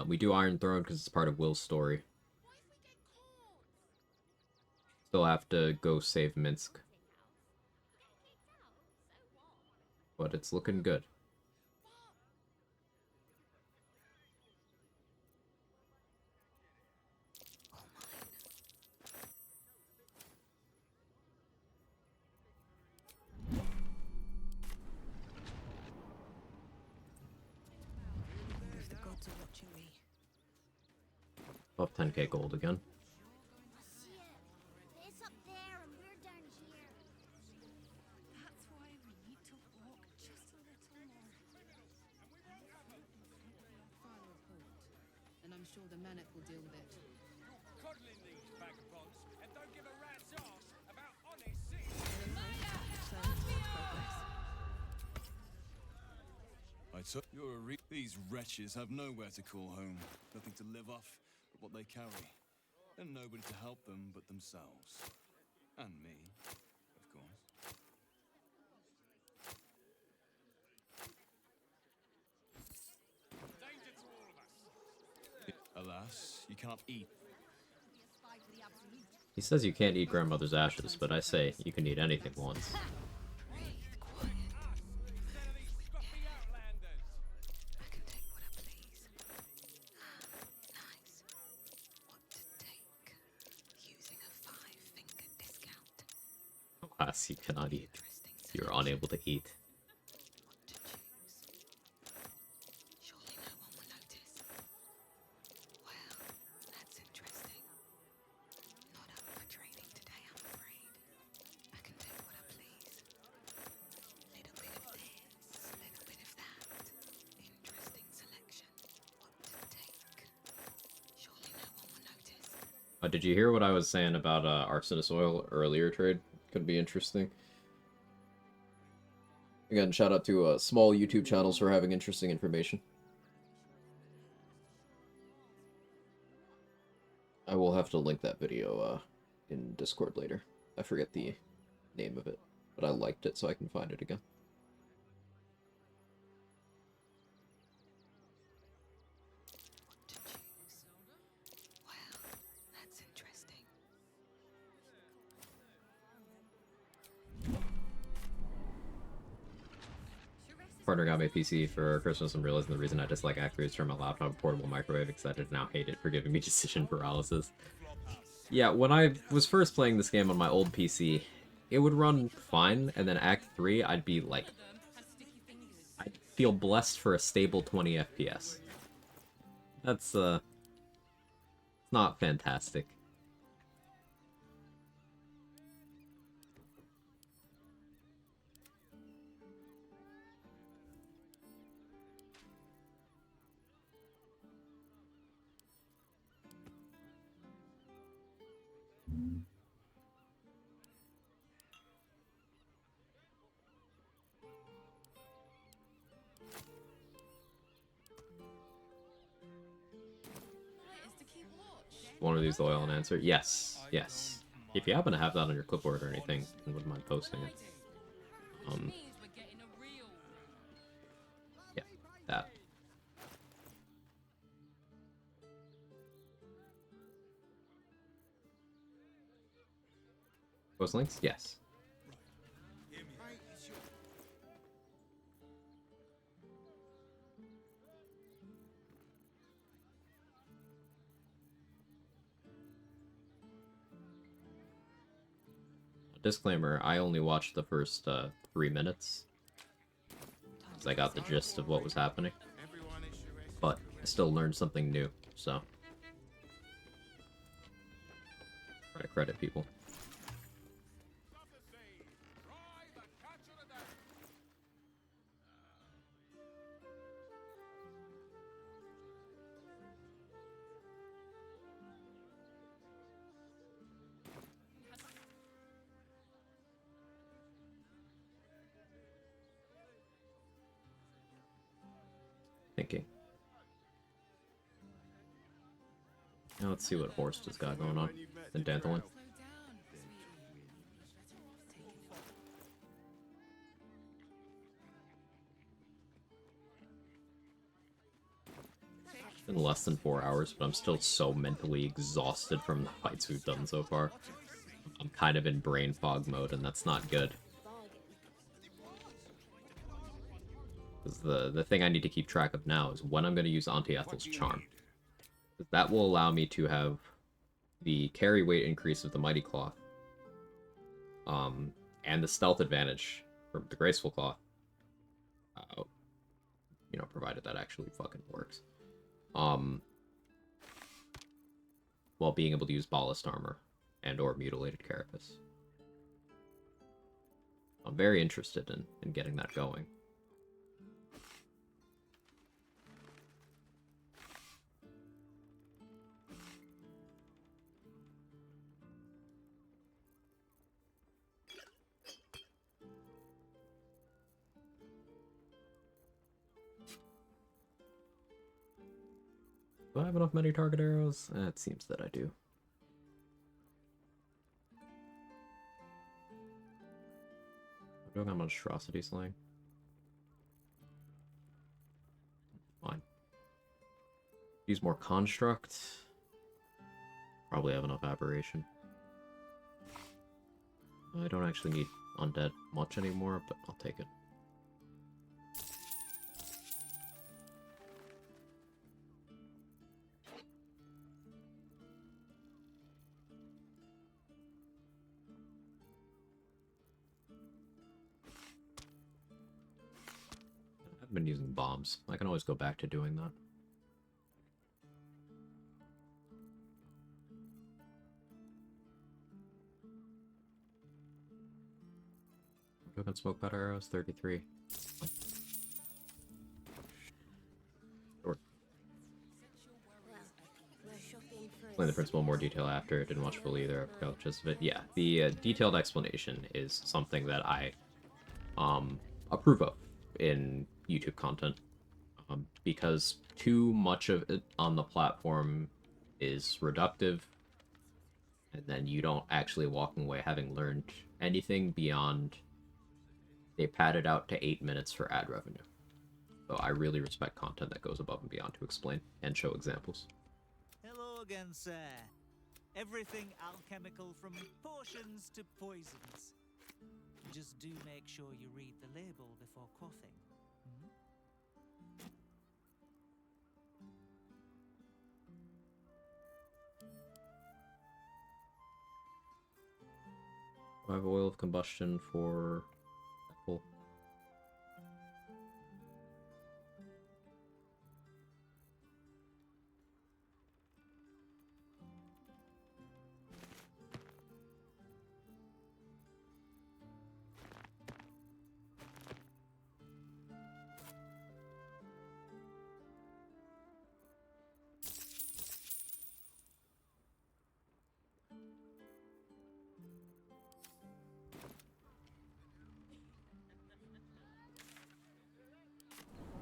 We do Iron Throne because it's part of Will's story. Still have to go save Minsk. But it's looking good. If the gods are watching me. Above 10k gold again. It's up there and we're down here. That's why we need to walk just a little more. File a report, and I'm sure the Manic will deal with it. Coddling these vagabonds and don't give a rat's ass about honest sin. I took these wretches have nowhere to call home, nothing to live off but what they carry, and nobody to help them but themselves. And me, of course. Danger to all of us. Alas, you cannot eat. He says you can't eat grandmother's ashes, but I say you can eat anything once. Alas, you cannot eat. You're unable to eat. Surely no one will notice. Well, that's interesting. Not up for trading today, I'm afraid. I can take what I please. Little bit of this, little bit of that. Interesting selection. What to take? Surely no one will notice. Did you hear what I was saying about arsonist oil earlier trade? Could be interesting. Again, shout out to small YouTube channels for having interesting information. I will have to link that video in Discord later. I forget the name of it, but I liked it, so I can find it again. That's interesting. Partner got me a PC for Christmas and realizing the reason I dislike Act 3 is from a laptop and portable microwave, excited now hate it for giving me decision paralysis. Yeah, when I was first playing this game on my old PC, it would run fine, and then Act 3, I'd be like... I'd feel blessed for a stable 20 FPS. That's, not fantastic. One of these oil and answer. Yes, yes. If you happen to have that on your clipboard or anything, I wouldn't mind posting it. Yeah, that. Post links? Yes. Disclaimer, I only watched the first 3 minutes, because I got the gist of what was happening, but I still learned something new, so try to credit people. Thinking. Now let's see what Horst has got going on. The Dantholin. It's been less than 4 hours, but I'm still so mentally exhausted from the fights we've done so far. I'm kind of in brain fog mode, and that's not good. Because the thing I need to keep track of now is when I'm going to use Auntie Ethel's Charm. That will allow me to have the carry weight increase of the Mighty Cloth, and the stealth advantage from the Graceful Cloth. You know, provided that actually fucking works. While being able to use Ballast Armor and or Mutilated Carapace. I'm very interested in getting that going. Do I have enough many target arrows? It seems that I do. I'm doing a monstrosity slaying. Fine. Use more construct. Probably have enough aberration. I don't actually need undead much anymore, but I'll take it. I've been using bombs. I can always go back to doing that. Open smoke powder arrows, 33. Sure. Explain the principle in more detail after. Didn't watch fully either. I forgot just of it. Yeah, the detailed explanation is something that I approve of in YouTube content, because too much of it on the platform is reductive and then you don't actually walking away having learned anything beyond they padded out to 8 minutes for ad revenue. So I really respect content that goes above and beyond to explain and show examples. Hello again, sir. Everything alchemical from potions to poisons. Just do make sure you read the label before quaffing. I have oil of combustion for apple.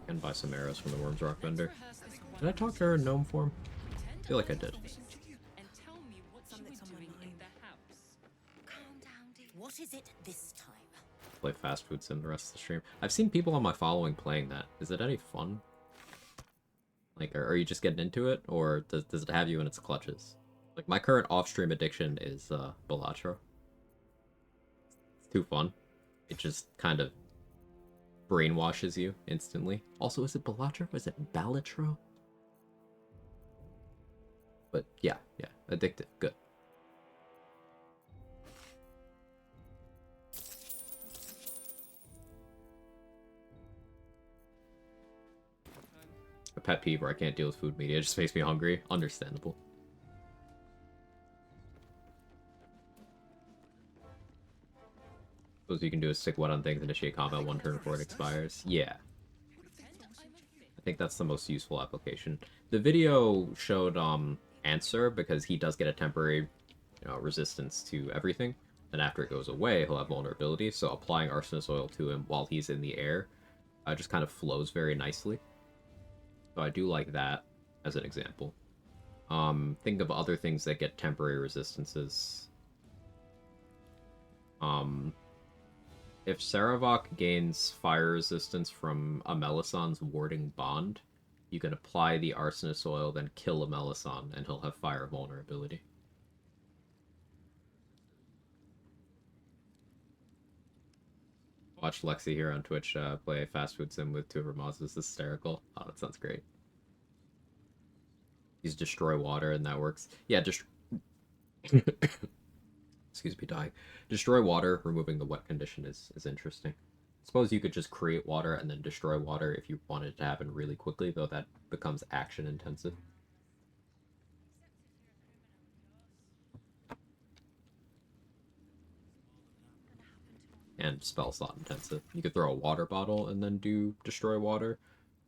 And buy some arrows from the Worm's Rock vendor. Did I talk to her in gnome form? I feel like I did. What is it this time? Play fast food sim the rest of the stream. I've seen people on my following playing that. Is it any fun? Like, are you just getting into it, or does it have you in its clutches? Like, my current off-stream addiction is Balatro. It's too fun. It just kind of brainwashes you instantly. Also, is it Balatro? Is it Balatro? But yeah, addicted. Good. A pet peeve where I can't deal with food media. It just makes me hungry. Understandable. Suppose you can do is stick one on things, initiate combat 1 turn before it expires. Yeah. I think that's the most useful application. The video showed Answer because he does get a temporary resistance to everything. And after it goes away, he'll have vulnerability. So applying Arsonist Oil to him while he's in the air just kind of flows very nicely. So I do like that as an example. Think of other things that get temporary resistances. If Saravok gains fire resistance from a Melisand's warding bond, you can apply the Arsonist Oil, then kill a Melisand, and he'll have fire vulnerability. Watch Lexi here on Twitch play fast food sim with 2 of her mods. This is hysterical. Oh, that sounds great. Use destroy water and that works. Yeah, just excuse me, dying. Destroy water, removing the wet condition is interesting. Suppose you could just create water and then destroy water if you wanted it to happen really quickly, though that becomes action intensive. And spell slot intensive. You could throw a water bottle and then do destroy water,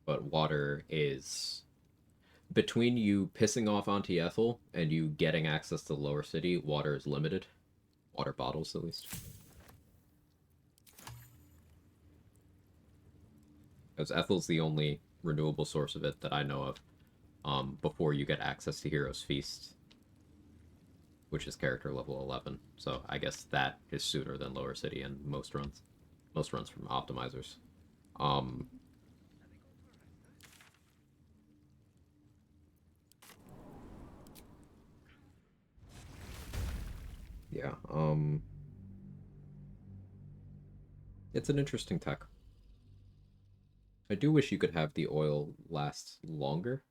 but water is... Between you pissing off Auntie Ethel and you getting access to the lower city, water is limited. Water bottles, at least. Because Ethel's the only renewable source of it that I know of before you get access to Hero's Feast, which is character level 11. So I guess that is sooner than Lower City and most runs. Most runs from optimizers. Yeah, it's an interesting tech. I do wish you could have the oil last longer.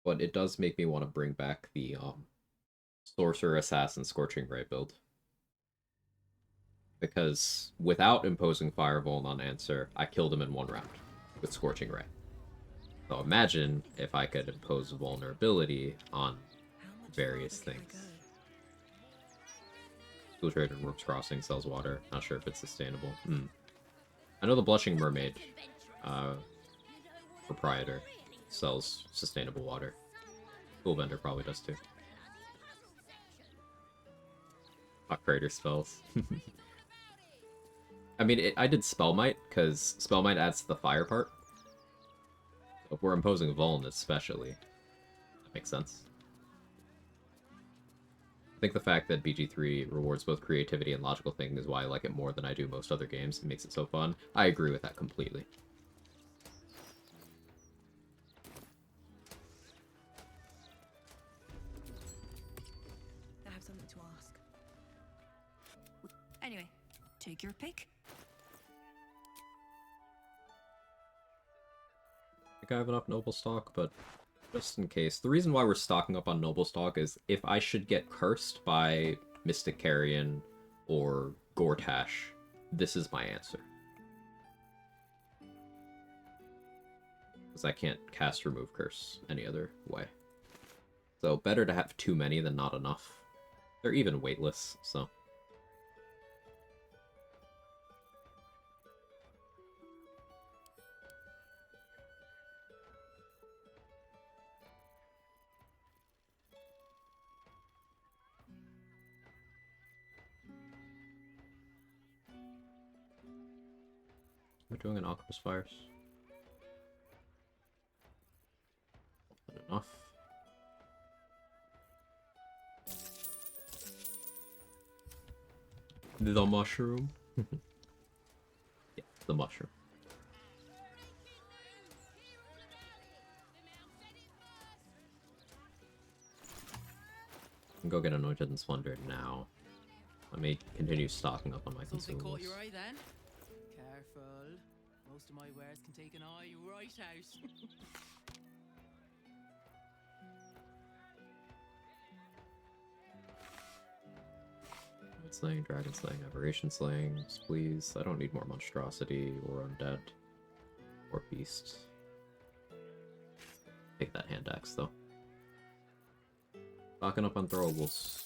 But it does make me want to bring back the Sorcerer Assassin Scorching Ray build. Because without imposing Firevol on Answer, I killed him in 1 round with Scorching Ray. So imagine if I could impose vulnerability on various things. School Trade in Rook's Crossing sells water. Not sure if it's sustainable. I know the Blushing Mermaid proprietor sells sustainable water. Cool vendor probably does too. Hot Crater spells. I mean, I did Spellmite, because Spellmite adds to the fire part. So if we're imposing Vuln especially, That makes sense. I think the fact that BG3 rewards both creativity and logical thinking is why I like it more than I do most other games. It makes it so fun. I agree with that completely. I have something to ask. Anyway, take your pick. I think I have enough noble stock, but just in case. The reason why we're stocking up on noble stock is if I should get cursed by Mystic Carrion or Gortash, this is my answer. Because I can't cast Remove Curse any other way. So better to have too many than not enough. They're even weightless, so... We're doing an Alchemist Fires. Not enough. The mushroom. Yeah, the mushroom. I can go get Anointed and Splendor now. Let me continue stocking up on my Something caught consumables. your eye then? Careful. Most of my wares can take an eye right out. Slaying, Dragon Slaying, Aberration Slaying, please. I don't need more Monstrosity or Undead or Beasts. Take that Hand Axe though. Stocking up on throwables.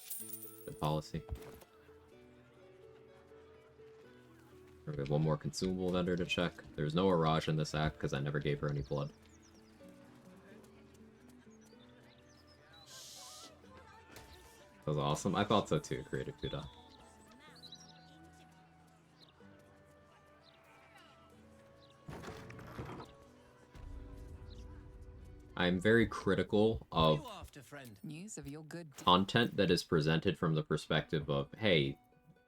Good policy. We have one more consumable vendor to check. There's no Araj in this act because I never gave her any blood. That was awesome. I thought so too, Creative Kuda. I'm very critical of News of your good content that is presented from the perspective of, hey,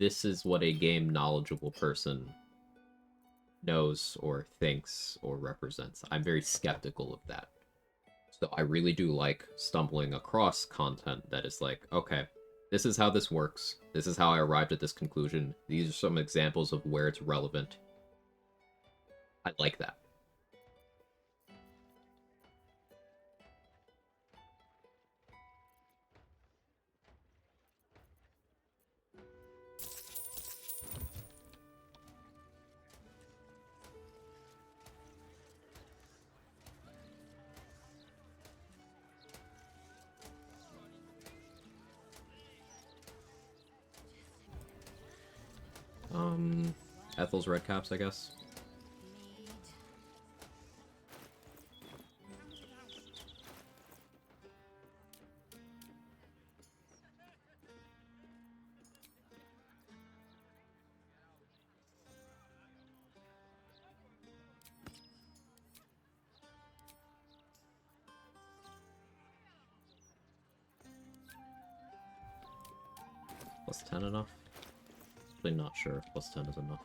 this is what a game knowledgeable person knows or thinks or represents. I'm very skeptical of that. So I really do like stumbling across content that is like, okay, this is how this works. This is how I arrived at this conclusion. These are some examples of where it's relevant. I like that. Ethel's red caps, I guess. Plus 10 enough? Actually not sure if plus 10 is enough.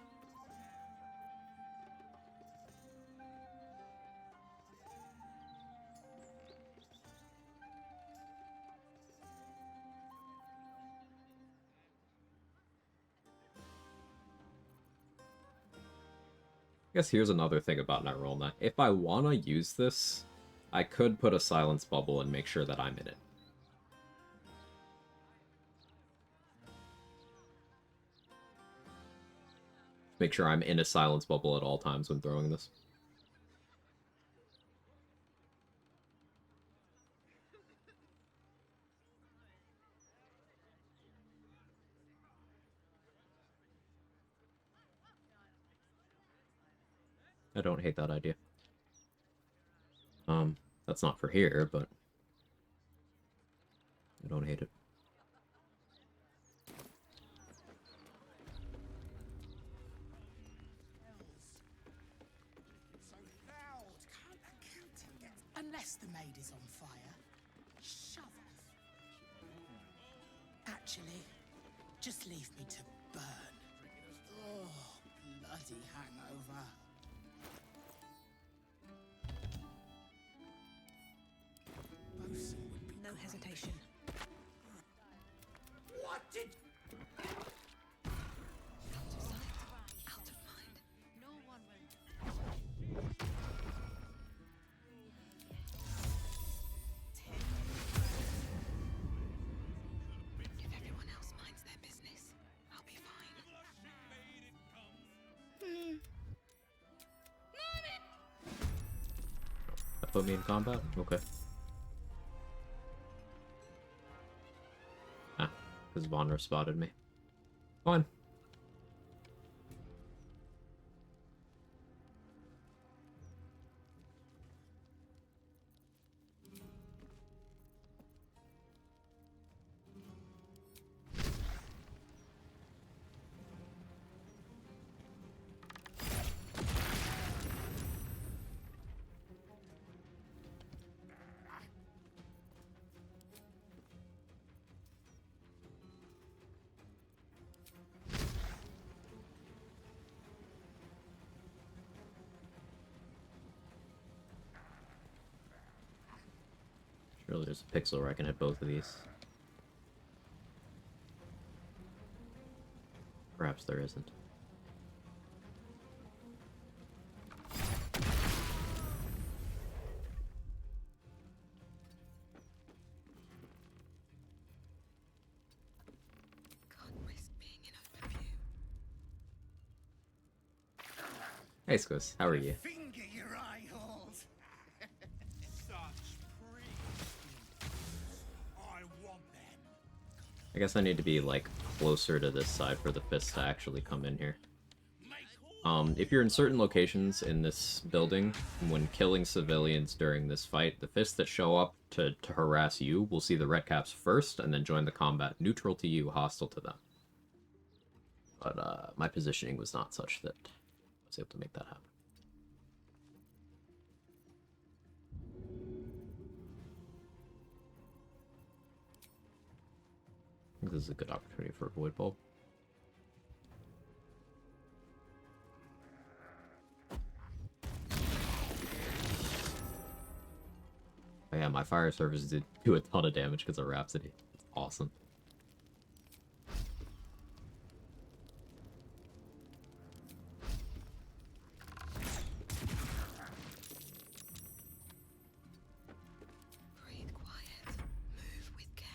I guess here's another thing about Nirolna. If I want to use this, I could put a silence bubble and make sure that I'm in it. Make sure I'm in a silence bubble at all times when throwing this. I don't hate that idea. That's not for here, but I don't hate it. Unless the maid is on fire. Actually, just leave me to burn. Oh, bloody hangover. No hesitation. What did... Out of mind. No one will. If everyone else minds their business, I'll be fine. That put me in combat? Okay. Ah, because Vonra spotted me. Fine. Surely there's a pixel where I can hit both of these. Perhaps there isn't. Can't risk being in open view. Hey Squiz, how are you? Finger your eye holes! Such pretty I want them. I guess I need to be like closer to this side for the fists to actually come in here. If you're in certain locations in this building, when killing civilians during this fight, the fists that show up to harass you will see the red caps first and then join the combat neutral to you, hostile to them. But my positioning was not such that I was able to make that happen. I think this is a good opportunity for a Void Bulb. Oh yeah, my fire service did do a ton of damage because of Rhapsody. It's awesome. Breathe quiet. Move with care.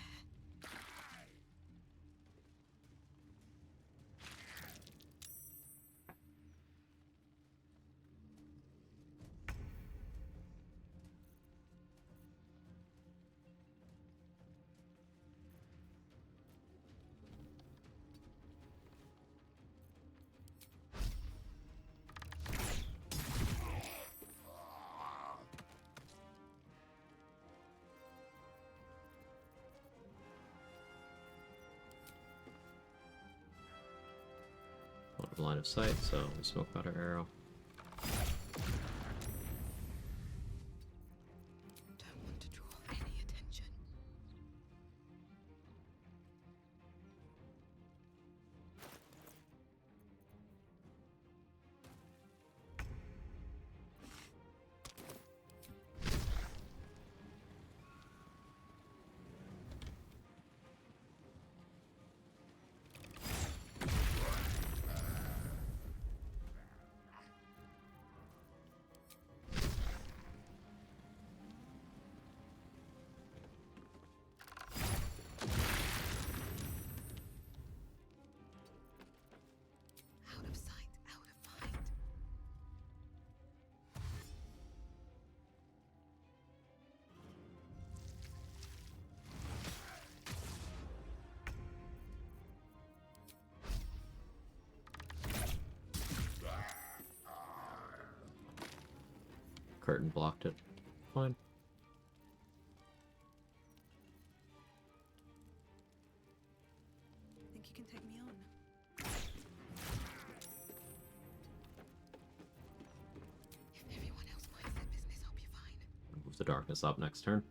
Out of line of sight, so we smoke powder arrow. Don't want to draw any attention. Out of sight, out of mind. Curtain blocked it. Fine. Think you can take me on? If everyone else minds their business, I'll be fine. Move the darkness up next turn.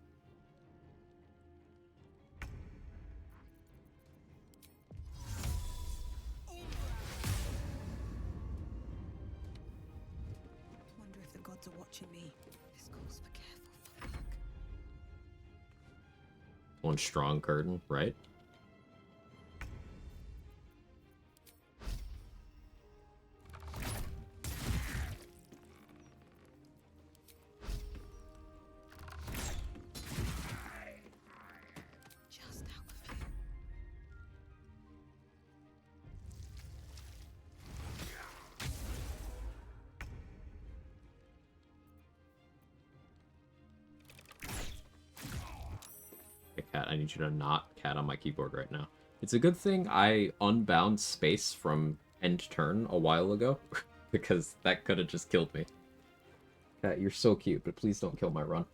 watching me. This calls for careful footwork. One strong curtain, right? Just out of view. Hey, cat, I need you to not cat on my keyboard right now. It's a good thing I unbound space from end turn a while ago, because that could have just killed me. Cat, you're so cute, but please don't kill my run.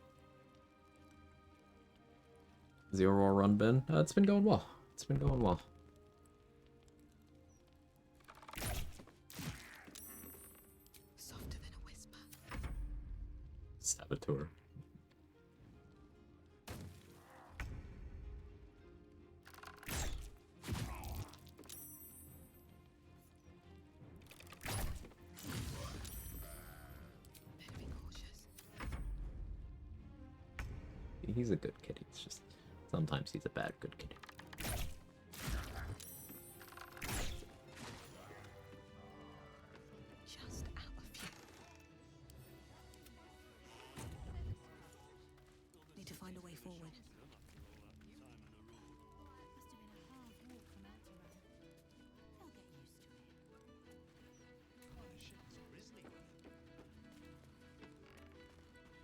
Zero more run been? It's been going well. It's been going well. Softer than a whisper. Saboteur. He's a good kitty. It's just sometimes he's a bad good kitty. Just out of view. Need to find a way forward.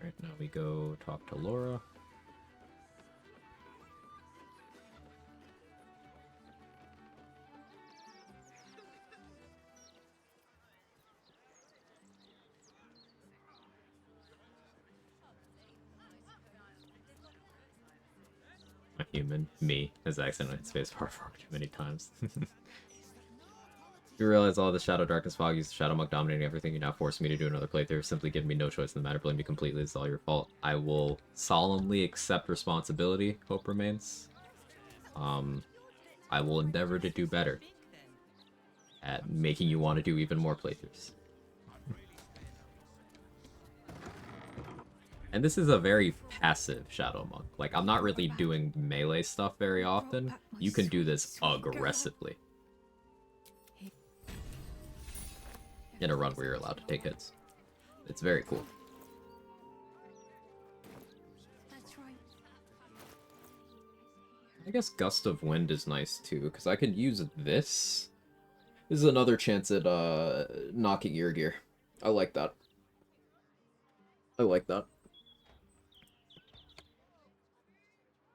Alright, now we go talk to Laura. A human, me, has accidentally hit spacebar for too many times. You realize all the Shadow Darkness Fog uses Shadow Monk dominating everything. You now force me to do another playthrough. Simply give me no choice in the matter. Blame me completely. It's all your fault. I will solemnly accept responsibility. Hope remains. I will endeavor to do better at making you want to do even more playthroughs. And this is a very passive Shadow Monk. Like, I'm not really doing melee stuff very often. You can do this aggressively. In a run where you're allowed to take hits. It's very cool. That's right. I guess Gust of Wind is nice too, because I could use this. This is another chance at knocking ear gear. I like that. I like that.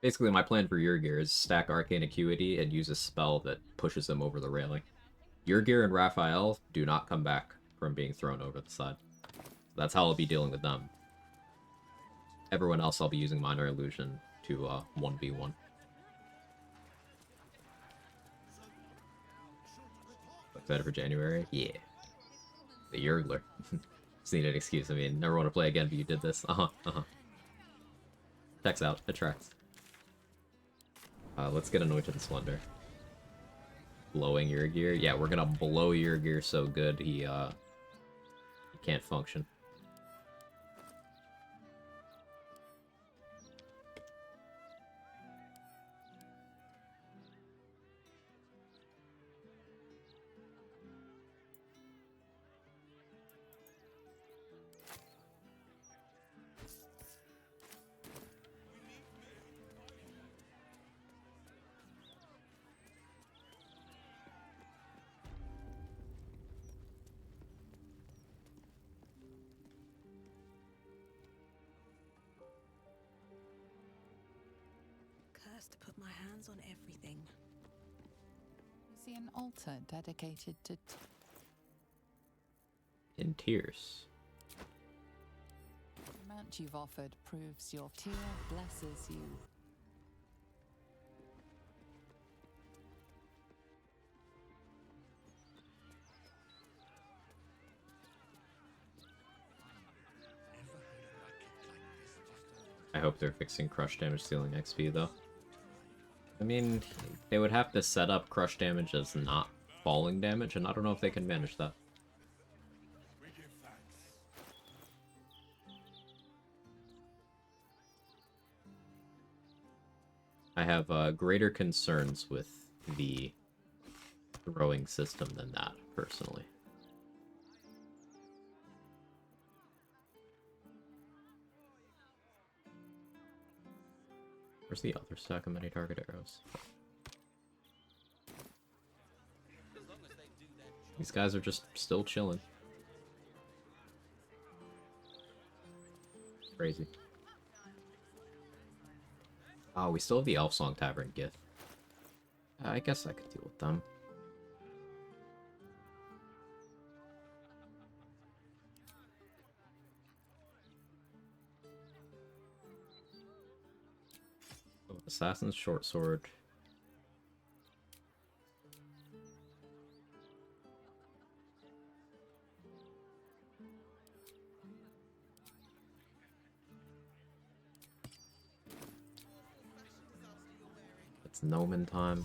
Basically, my plan for Your Gear is stack Arcane Acuity and use a spell that pushes them over the railing. Your Gear and Raphael do not come back from being thrown over the side. That's how I'll be dealing with them. Everyone else, I'll be using Minor Illusion to 1v1. Excited for January? Yeah. The Yurgler. Just need an excuse. I mean, never want to play again, but you did this. Checks out. It tracks. Let's get Anointed and Splendor. Blowing your gear? Yeah, we're gonna blow your gear so good he can't function. Cursed to put my hands on everything. You see an altar dedicated to... In tears. The amount you've offered proves your tear blesses you. I hope they're fixing crush damage stealing XP though. I mean, they would have to set up crush damage as not falling damage, and I don't know if they can manage that. I have greater concerns with the throwing system than that, personally. Where's the other stack of many target arrows? These guys are just still chilling. Crazy. Oh, we still have the Elf Song Tavern gift. I guess I could deal with them. Oh, Assassin's Short Sword. It's Gnomon time.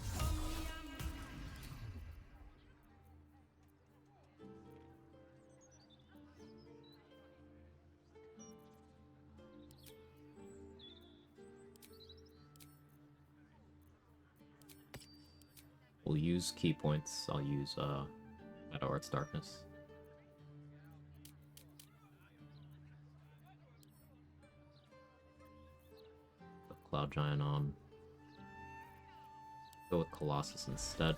We'll use key points. I'll use Meadow Arts Darkness. Put Cloud Giant on. Go with Colossus instead.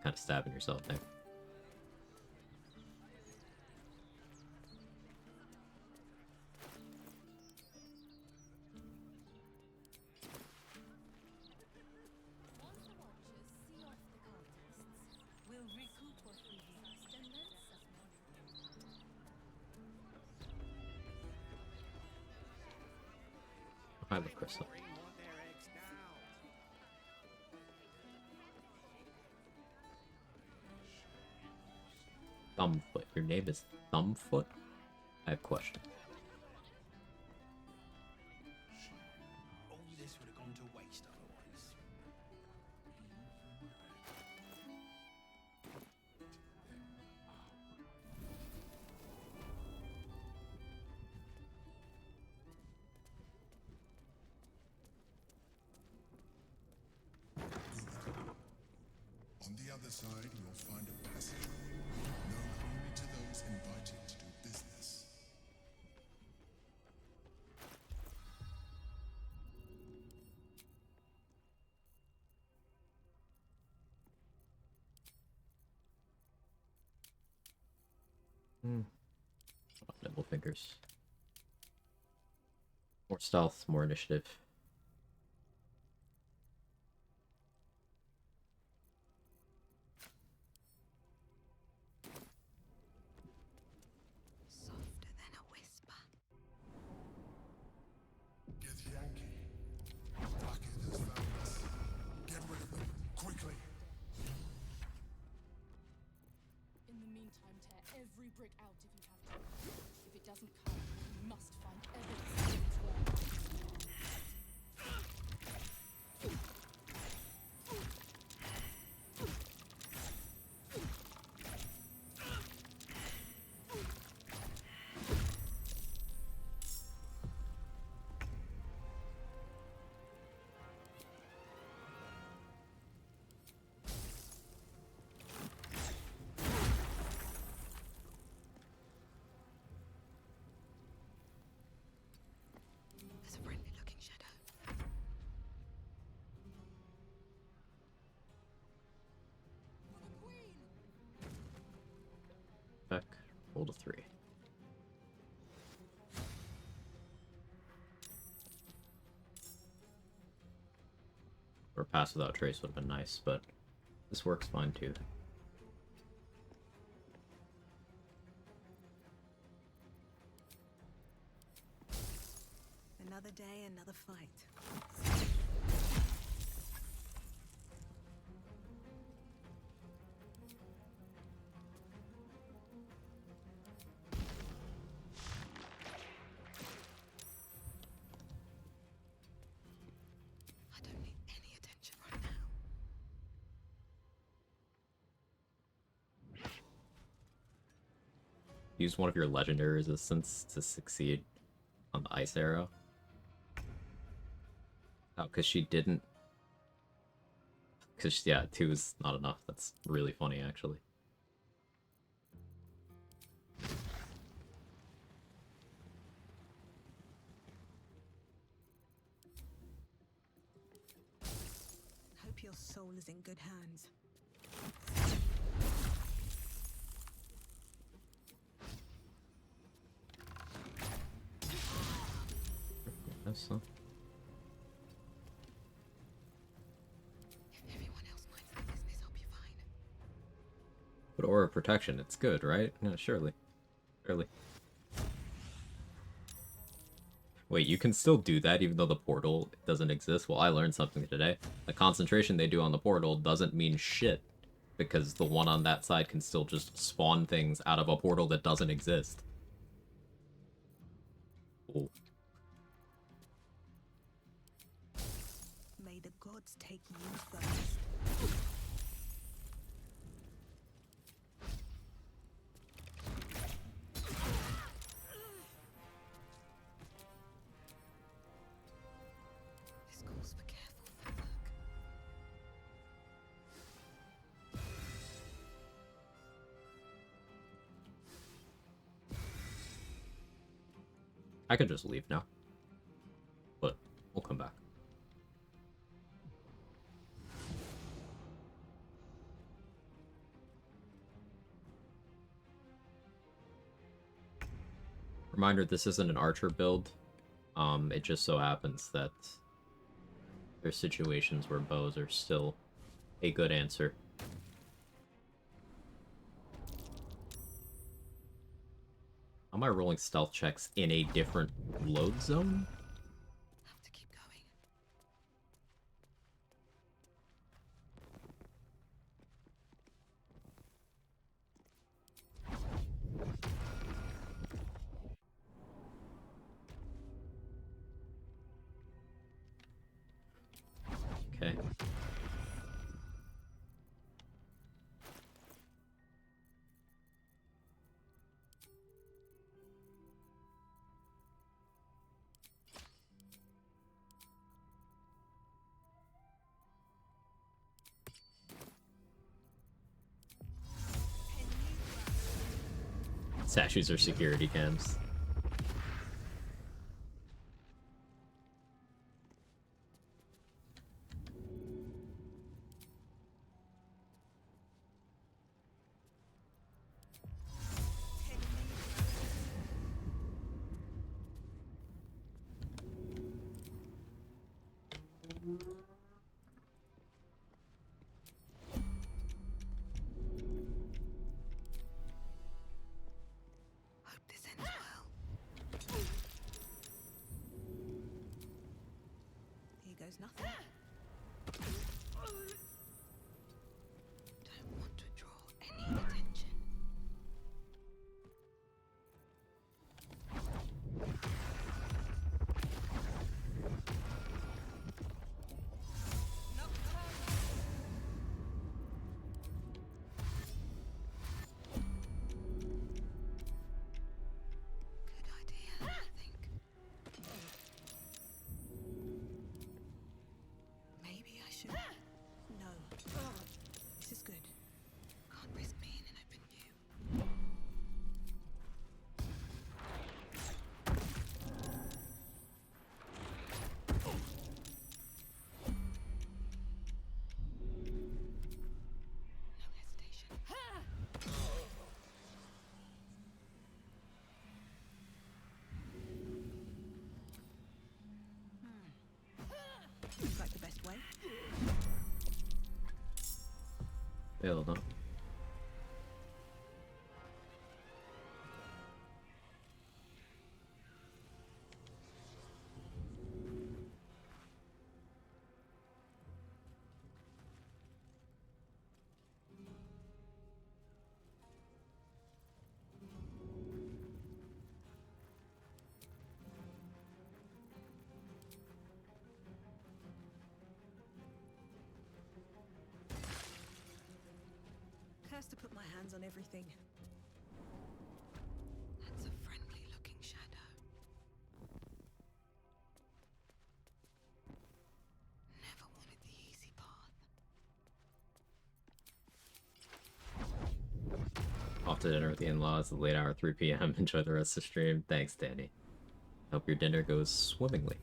Kind of stabbing yourself there. I love Crystal. Thumbfoot. Your name is Thumbfoot? I have questions. All this would have gone to waste otherwise. On the other side, you'll find a passageway, known only to those invited to do business. Nimble fingers. More stealth, more initiative. Softer than a whisper. Get Yankee. Bucket has found us. Get rid of them, quickly. In the meantime, tear every brick out if you have to. If it doesn't come, you must find evidence of its worth. There's a friendly looking shadow. Back. Roll to 3. Or pass without trace would have been nice, but this works fine too. Another day, another fight. I don't need any attention right now. Use one of your legendary resistance to succeed on the ice arrow. Oh, because she didn't. Because, yeah, 2 is not enough. That's really funny, actually. Hope your soul is in good hands. Yes, so. If everyone else minds their business, I'll be fine. But Aura of Protection, it's good, right? Yeah, surely. Surely. Wait, you can still do that even though the portal doesn't exist? Well, I learned something today. The concentration they do on the portal doesn't mean shit, because the one on that side can still just spawn things out of a portal that doesn't exist. Cool. May the gods take you first. This calls for careful footwork. I could just leave now. But we'll come back. Reminder, this isn't an archer build. It just so happens that there's situations where bows are still a good answer. How am I rolling stealth checks in a different load zone? Have to keep going. Okay. Statues are security cams. Hope this ends well. Here goes nothing. Don't want to draw any attention. Good idea, I think. Maybe I should. No. This is good. Can't risk being in open view. No hesitation. Seems like the best way. Failed, huh? Cursed to put my hands on everything. to dinner with the in-laws at the late hour, 3 p.m. Enjoy the rest of the stream. Thanks, Danny. Hope your dinner goes swimmingly.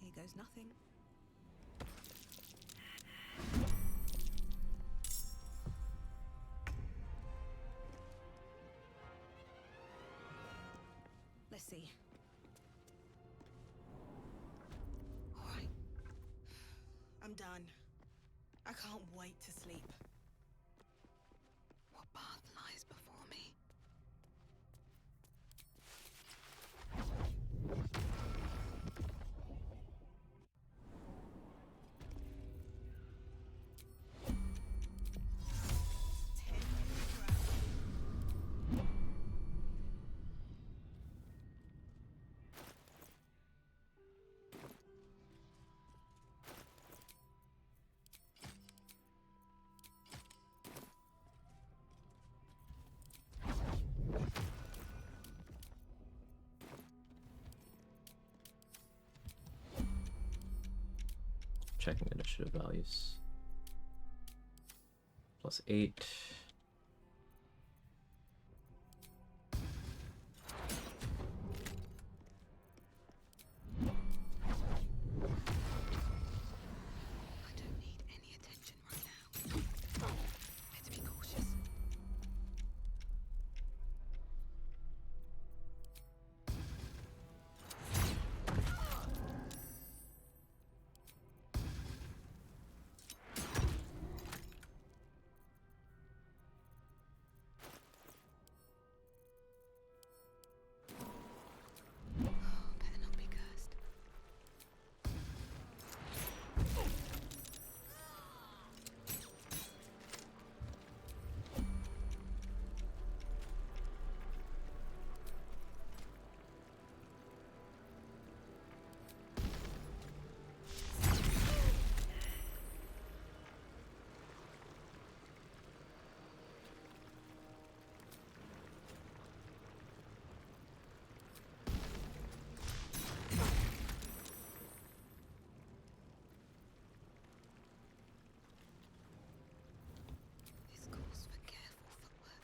Here goes nothing. Let's see. All right. I'm done. I can't wait to sleep. What path lies before me? Checking initiative values. +8. I don't need any attention right now. Better be cautious. Better not be cursed. This calls for careful footwork.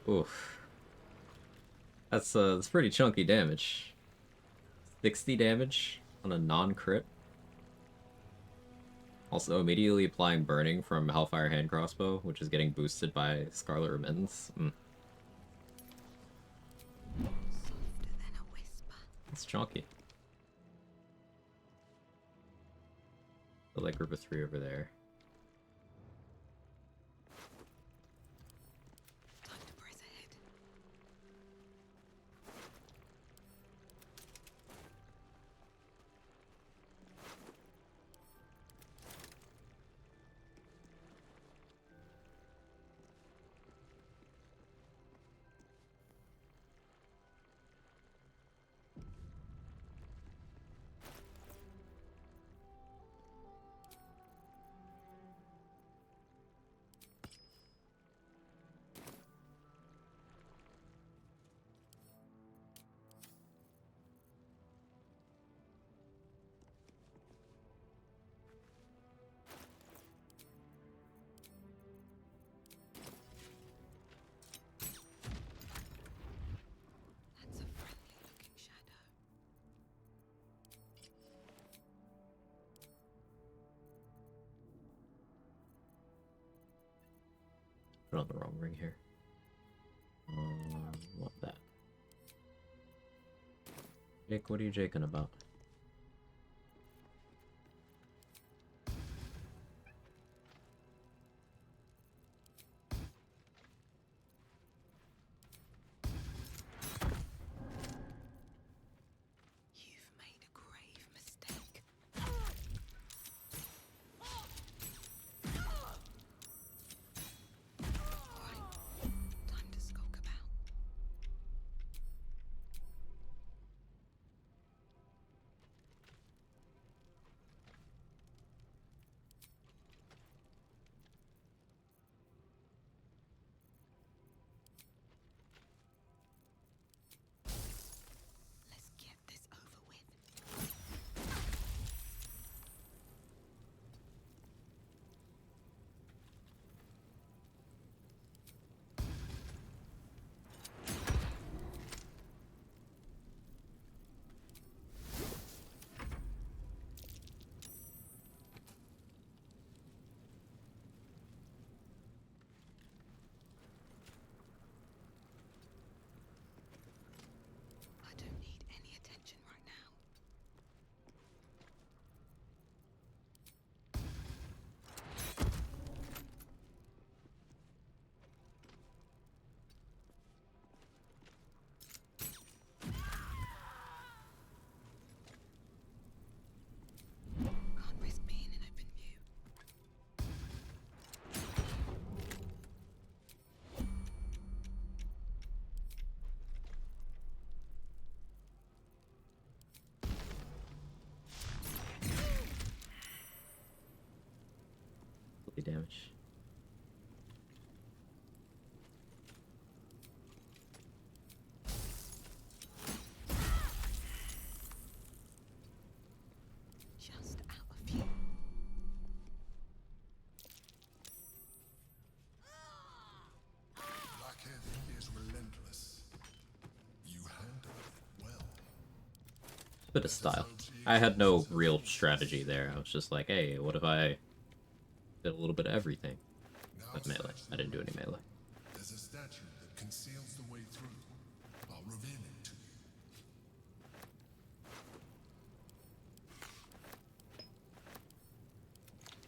Oof. That's pretty chunky damage. 60 damage on a non-crit. Also, immediately applying burning from Hellfire Hand Crossbow, which is getting boosted by Scarlet Remittance. Softer than a whisper. It's chunky. I like group of 3 over there. Time to press ahead. That's a friendly looking shadow. Put on the wrong ring here. What that? Jake, what are you jaking about? 50 damage. Just out of view. Blackhead is relentless. You handled it well. Bit of style. I had no real strategy there. I was just like, hey, what if I did a little bit of everything with melee? I didn't do any melee. There's a statue that conceals the way through. I'll reveal it to you.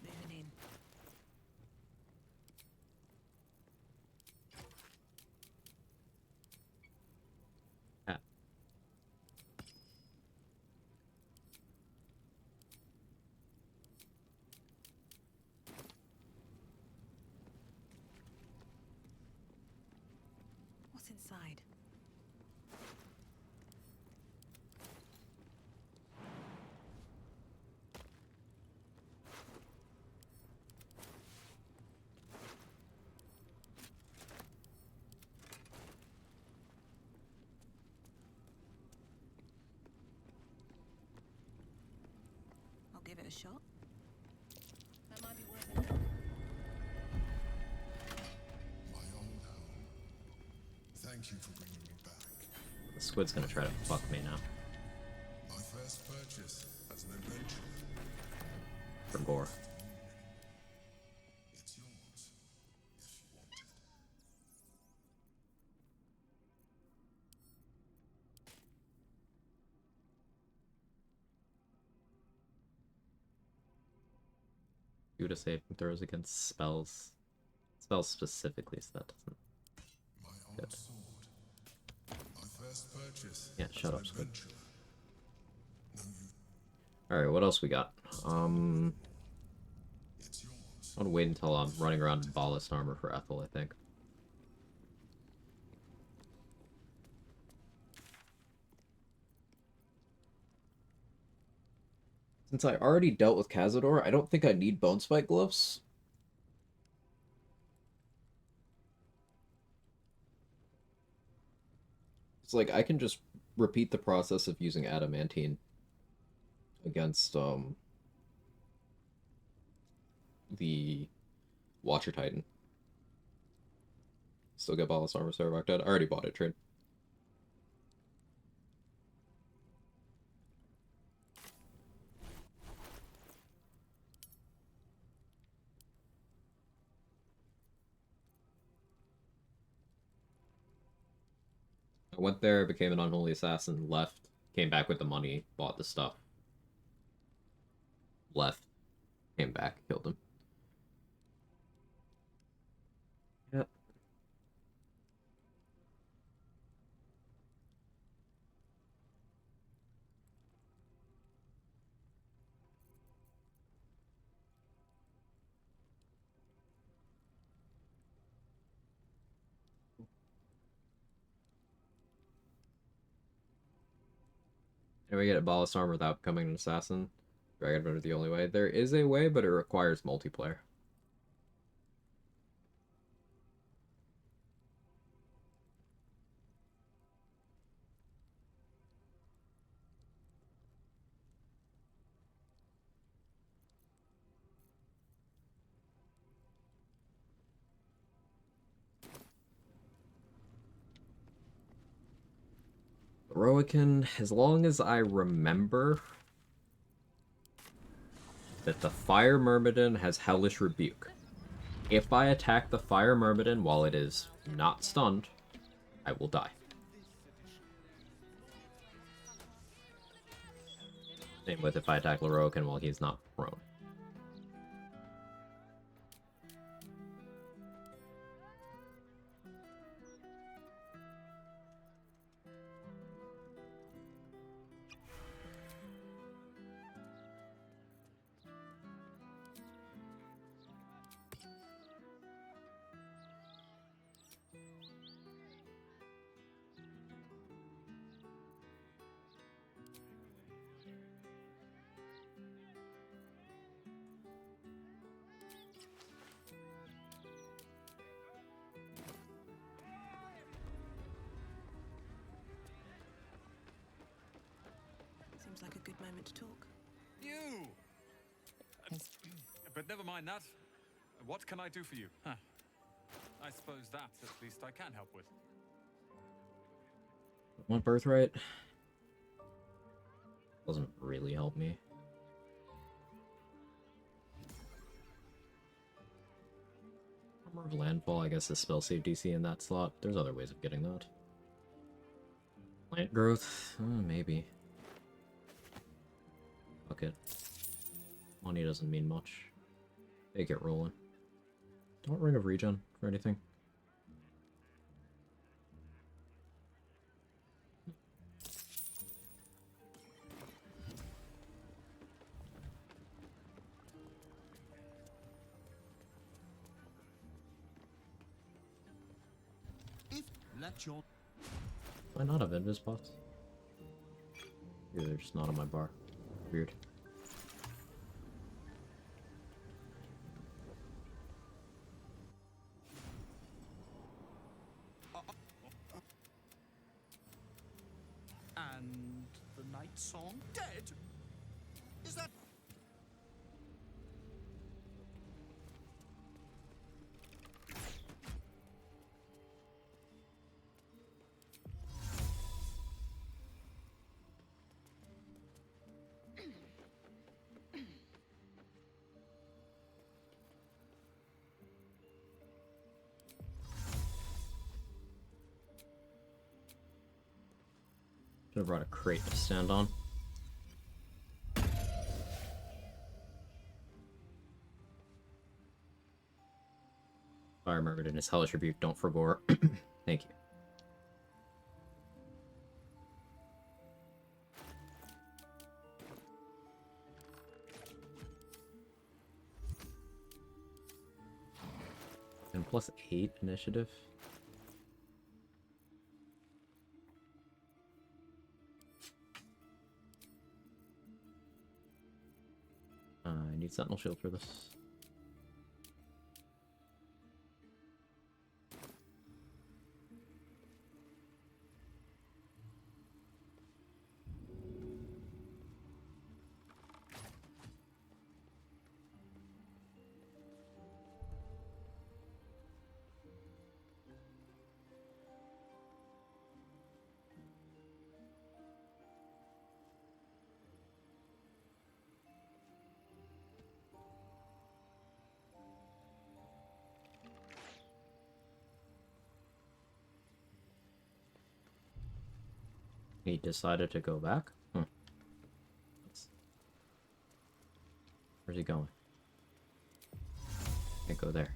Moving in. Ah. What's inside? I'll give it a shot. That might be worth it. My old home. Thank you for bringing me back. The squid's gonna try to fuck me now. My first purchase as an adventurer. For gore. It's yours, if you want it. Do the saving throws against spells. Spells specifically, so that doesn't. My old sword. My first purchase. Yeah, as shut an up, Squid. adventurer. No, Alright, what else we got? it's yours. I want to wait until I'm running around in ballast armor for Ethel, I think. Since I already dealt with Cazador, I don't think I need Bone Spike Gloves. It's like, I can just repeat the process of using Adamantine against, the Watcher Titan. Still get Ballast Armor Sarabak dead. I already bought it, trade. I went there, became an unholy assassin, left, came back with the money, bought the stuff. Left, came back, killed him. Yep. Can we get a Ballast Armor without becoming an assassin? Dragon Runner the only way. There is a way, but it requires multiplayer. Heroican, as long as I remember that the Fire Myrmidon has Hellish Rebuke. If I attack the Fire Myrmidon while it is not stunned, I will die. Same with if I attack Heroican while he's not prone. Seems like a good moment to talk. You! But never mind that. What can I do for you? Huh. I suppose that, at least, I can help with. Want birthright? Doesn't really help me. Armor of Landfall, I guess, is spell save DC in that slot. There's other ways of getting that. Plant growth? Maybe. Fuck it. Money doesn't mean much. Take it rolling. Don't Ring of Regen for anything. Let your Why not have invis pots? Maybe they're just not on my bar. Weird. and the night song dead? Is that Should have brought a crate to stand on. Fire murdered in his hellish rebuke. Don't forbore. Thank you. And +8 initiative. I need Sentinel Shield for this. He decided to go back? Where's he going? Can't go there.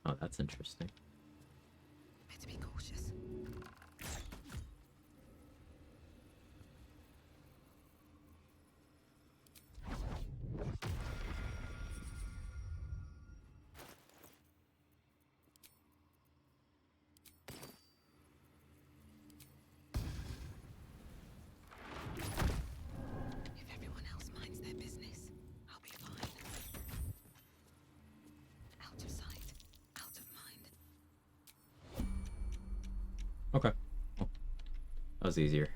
Oh, that's interesting. Better be cautious. If everyone else minds their business, I'll be fine. Out of sight, out of mind. Okay. Well, that was easier.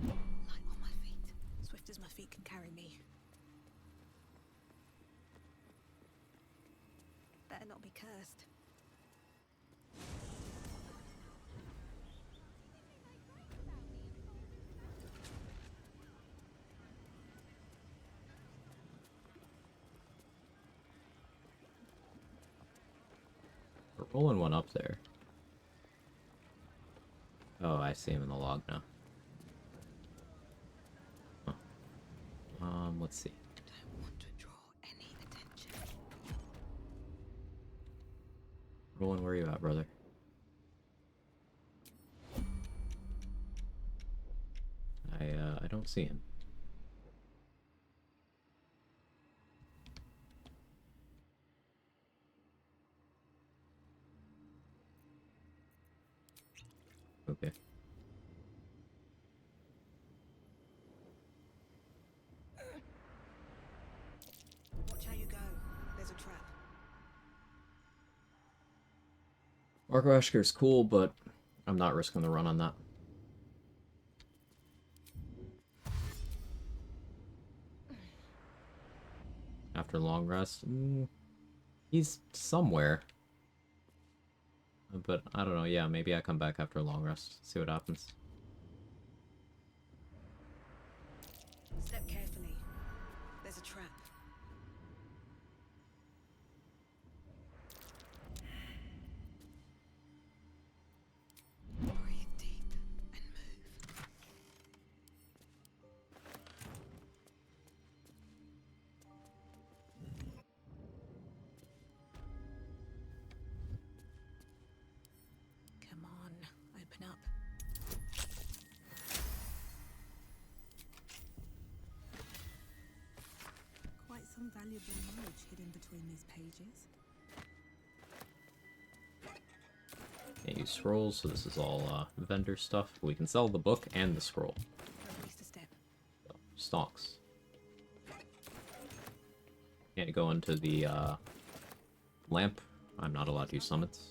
Light on my feet. Swift as my feet can carry me. Better not be cursed. We're rolling one up there. Oh, I see him in the log now. Huh. Let's see. Don't want to draw any attention. Roland, where are you at, brother? I don't see him. Okay. Marco Ashker is cool, but I'm not risking the run on that. After long rest, he's somewhere. But I don't know, yeah, maybe I come back after a long rest, see what happens. Step carefully. There's a trap. Breathe deep and move. Come on, open up. Quite some valuable knowledge hidden between these pages. Can't use scrolls, so this is all vendor stuff. We can sell the book and the scroll. So, stonks. Can't go into the lamp. I'm not allowed to use summons.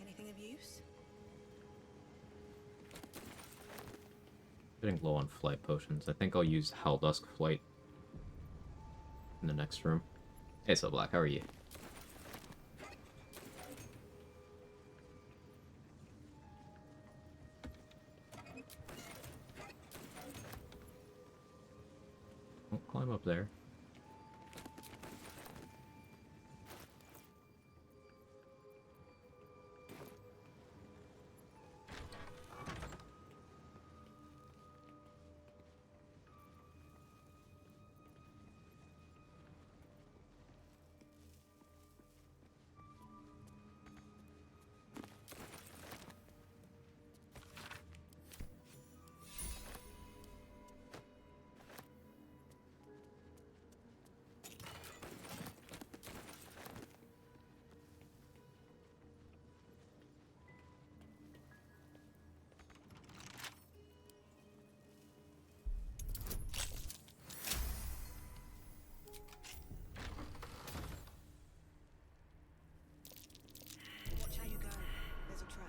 Anything of use? Getting low on flight potions. I think I'll use Helldusk Flight in the next room. Hey, So Black, how are you? Don't climb up there. Watch how you go. There's a trap.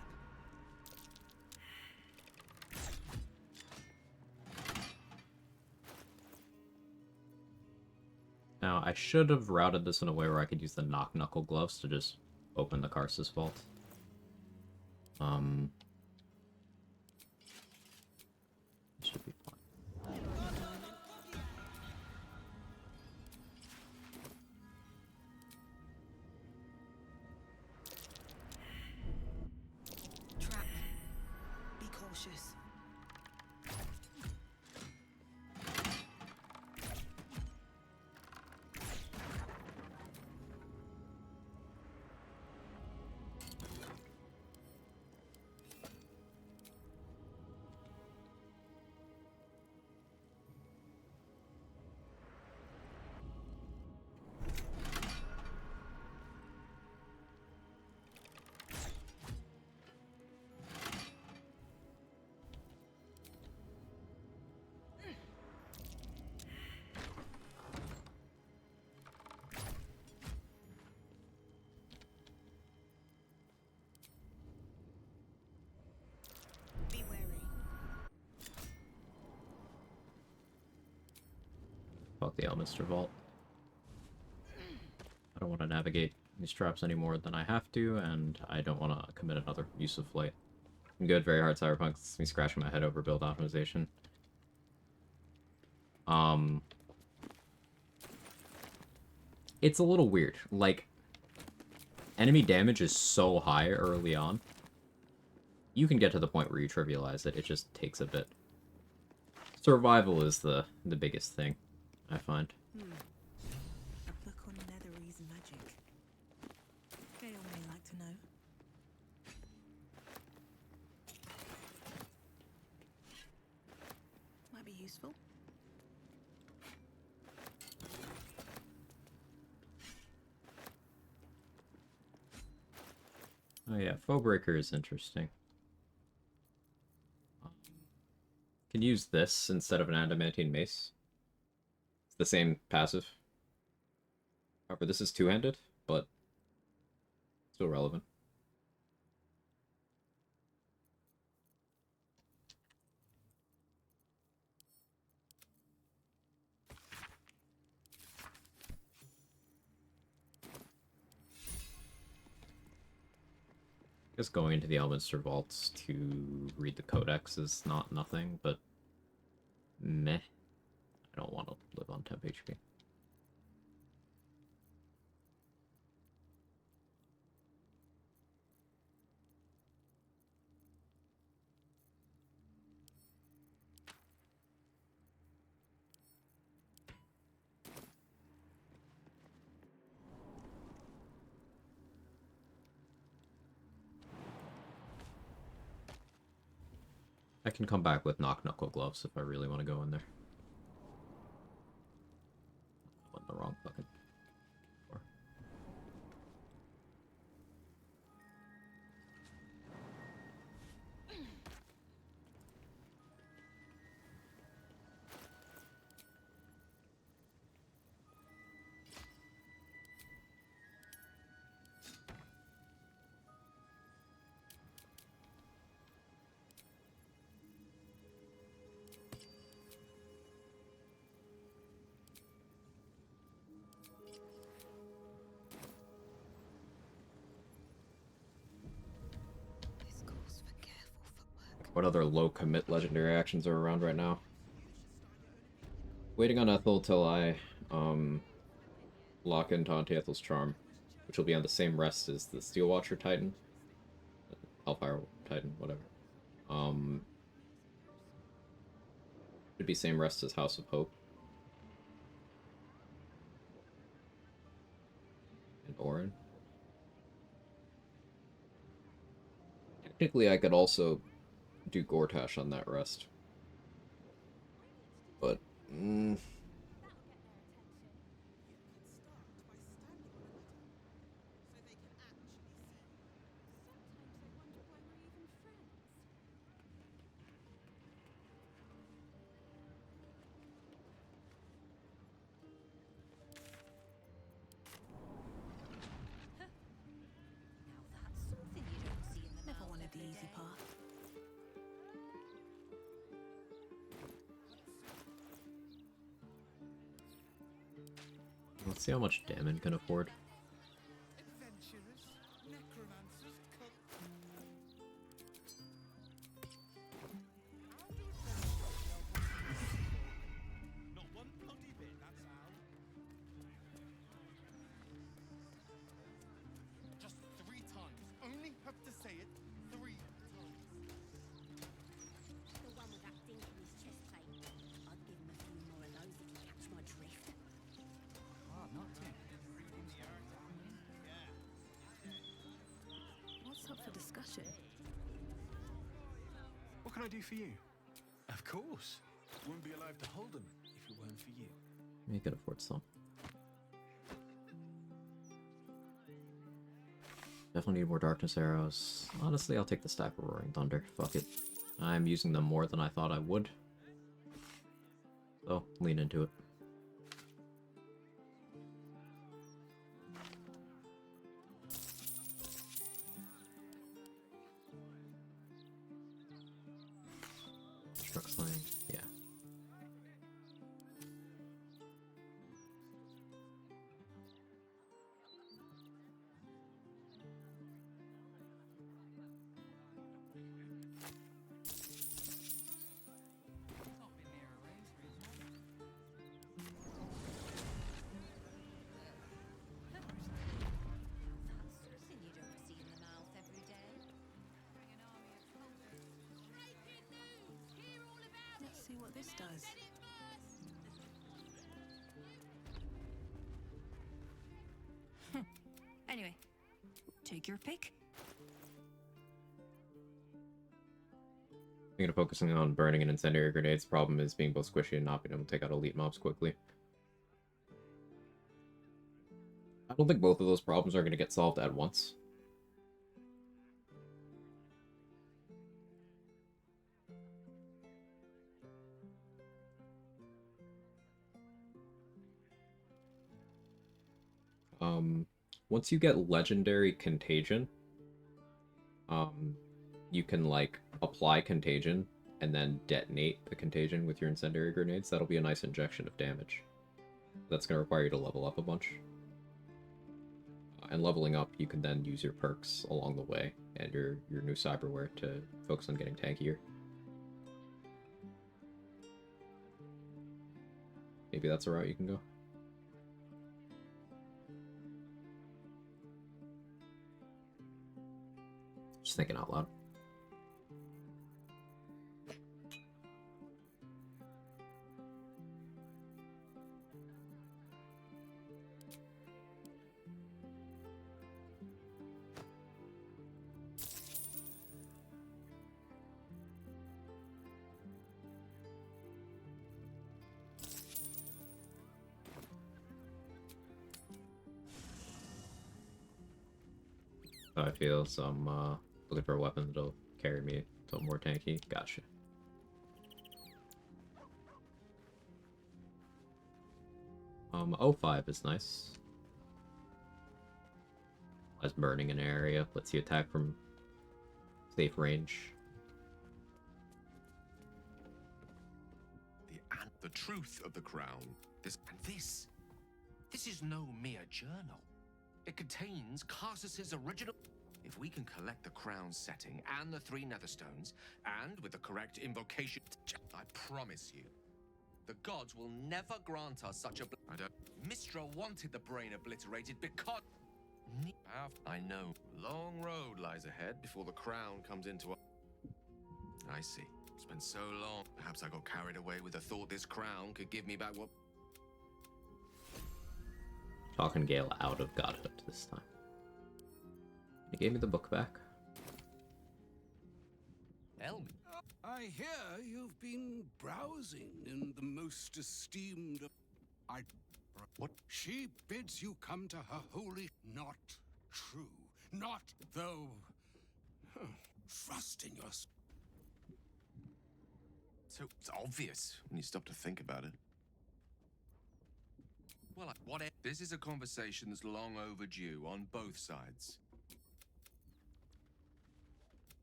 Now, I should have routed this in a way where I could use the Knock Knuckle gloves to just open the Karsus vault. It should be fine. Trap. Be cautious. Be wary. Fuck the Elminster Vault. I don't want to navigate these traps any more than I have to, and I don't want to commit another use of flight. I'm good, very hard cyberpunk. It's me scratching my head over build optimization. It's a little weird. Like, enemy damage is so high early on. You can get to the point where you trivialize it. It just takes a bit. Survival is the biggest thing, I find. A book on Netherese magic. Gale may like to know. Might be useful. Oh yeah, Foe Breaker is interesting. Can use this instead of an adamantine mace. It's the same passive. However, this is two-handed, but still relevant. Just going into the Elminster vaults to read the codex is not nothing, but meh. I don't want to live on temp HP. I can come back with knock knuckle gloves if I really want to go in there. Went the wrong fucking door. What other low commit legendary actions are around right now? Waiting on Ethel till I lock in Taunt Ethel's Charm, which will be on the same rest as the Steel Watcher Titan. Hellfire Titan, whatever. Should be same rest as House of Hope. And Orin. Technically I could also do Gortash on that rest. But, Never wanted the easy path. let's see how much Damon can afford. Just 3 times. Only have to say it 3 times. The one with that dink in his chest plate. I'd give him a few more of those if you catch my drift. Ah, not too. What's up for discussion? What can I do for you? Of course. Wouldn't be alive to hold them if it weren't for you. You could afford some. Definitely need more Darkness Arrows. Honestly, I'll take the stack of Roaring Thunder. Fuck it. I'm using them more than I thought I would. So, lean into it. Struck Sling, yeah. Something you don't see in the mouth every day. Let's see what this does. Anyway, take your pick. Thinking of focusing on burning and incendiary grenades. Problem is being both squishy and not being able to take out elite mobs quickly. I don't think both of those problems are going to get solved at once. once you get legendary contagion, you can like apply contagion and then detonate the contagion with your incendiary grenades. That'll be a nice injection of damage. That's going to require you to level up a bunch. And leveling up, you can then use your perks along the way and your new cyberware to focus on getting tankier. Maybe that's a route you can go. Just thinking out loud. I feel some looking for a weapon that'll carry me to more tanky. Gotcha. O5 is nice. As burning an area, lets you attack from safe range. The truth of the crown. This is no mere journal. It contains Carsus's original. If we can collect the crown setting and the 3 netherstones, and with the correct invocation, I promise you, the gods will never grant us such a. Mistra wanted the brain obliterated because. I know. Long road lies ahead before the crown comes into. I see. It's been so long. Perhaps I got carried away with the thought this crown could give me back what. Talking Gale out of godhood this time. He gave me the book back. Elmi. I hear you've been browsing in the most esteemed. What? She bids you come to her holy. Not true. Not though. Trust in yourself. So it's obvious when you stop to think about it. Well, what? This is a conversation that's long overdue on both sides.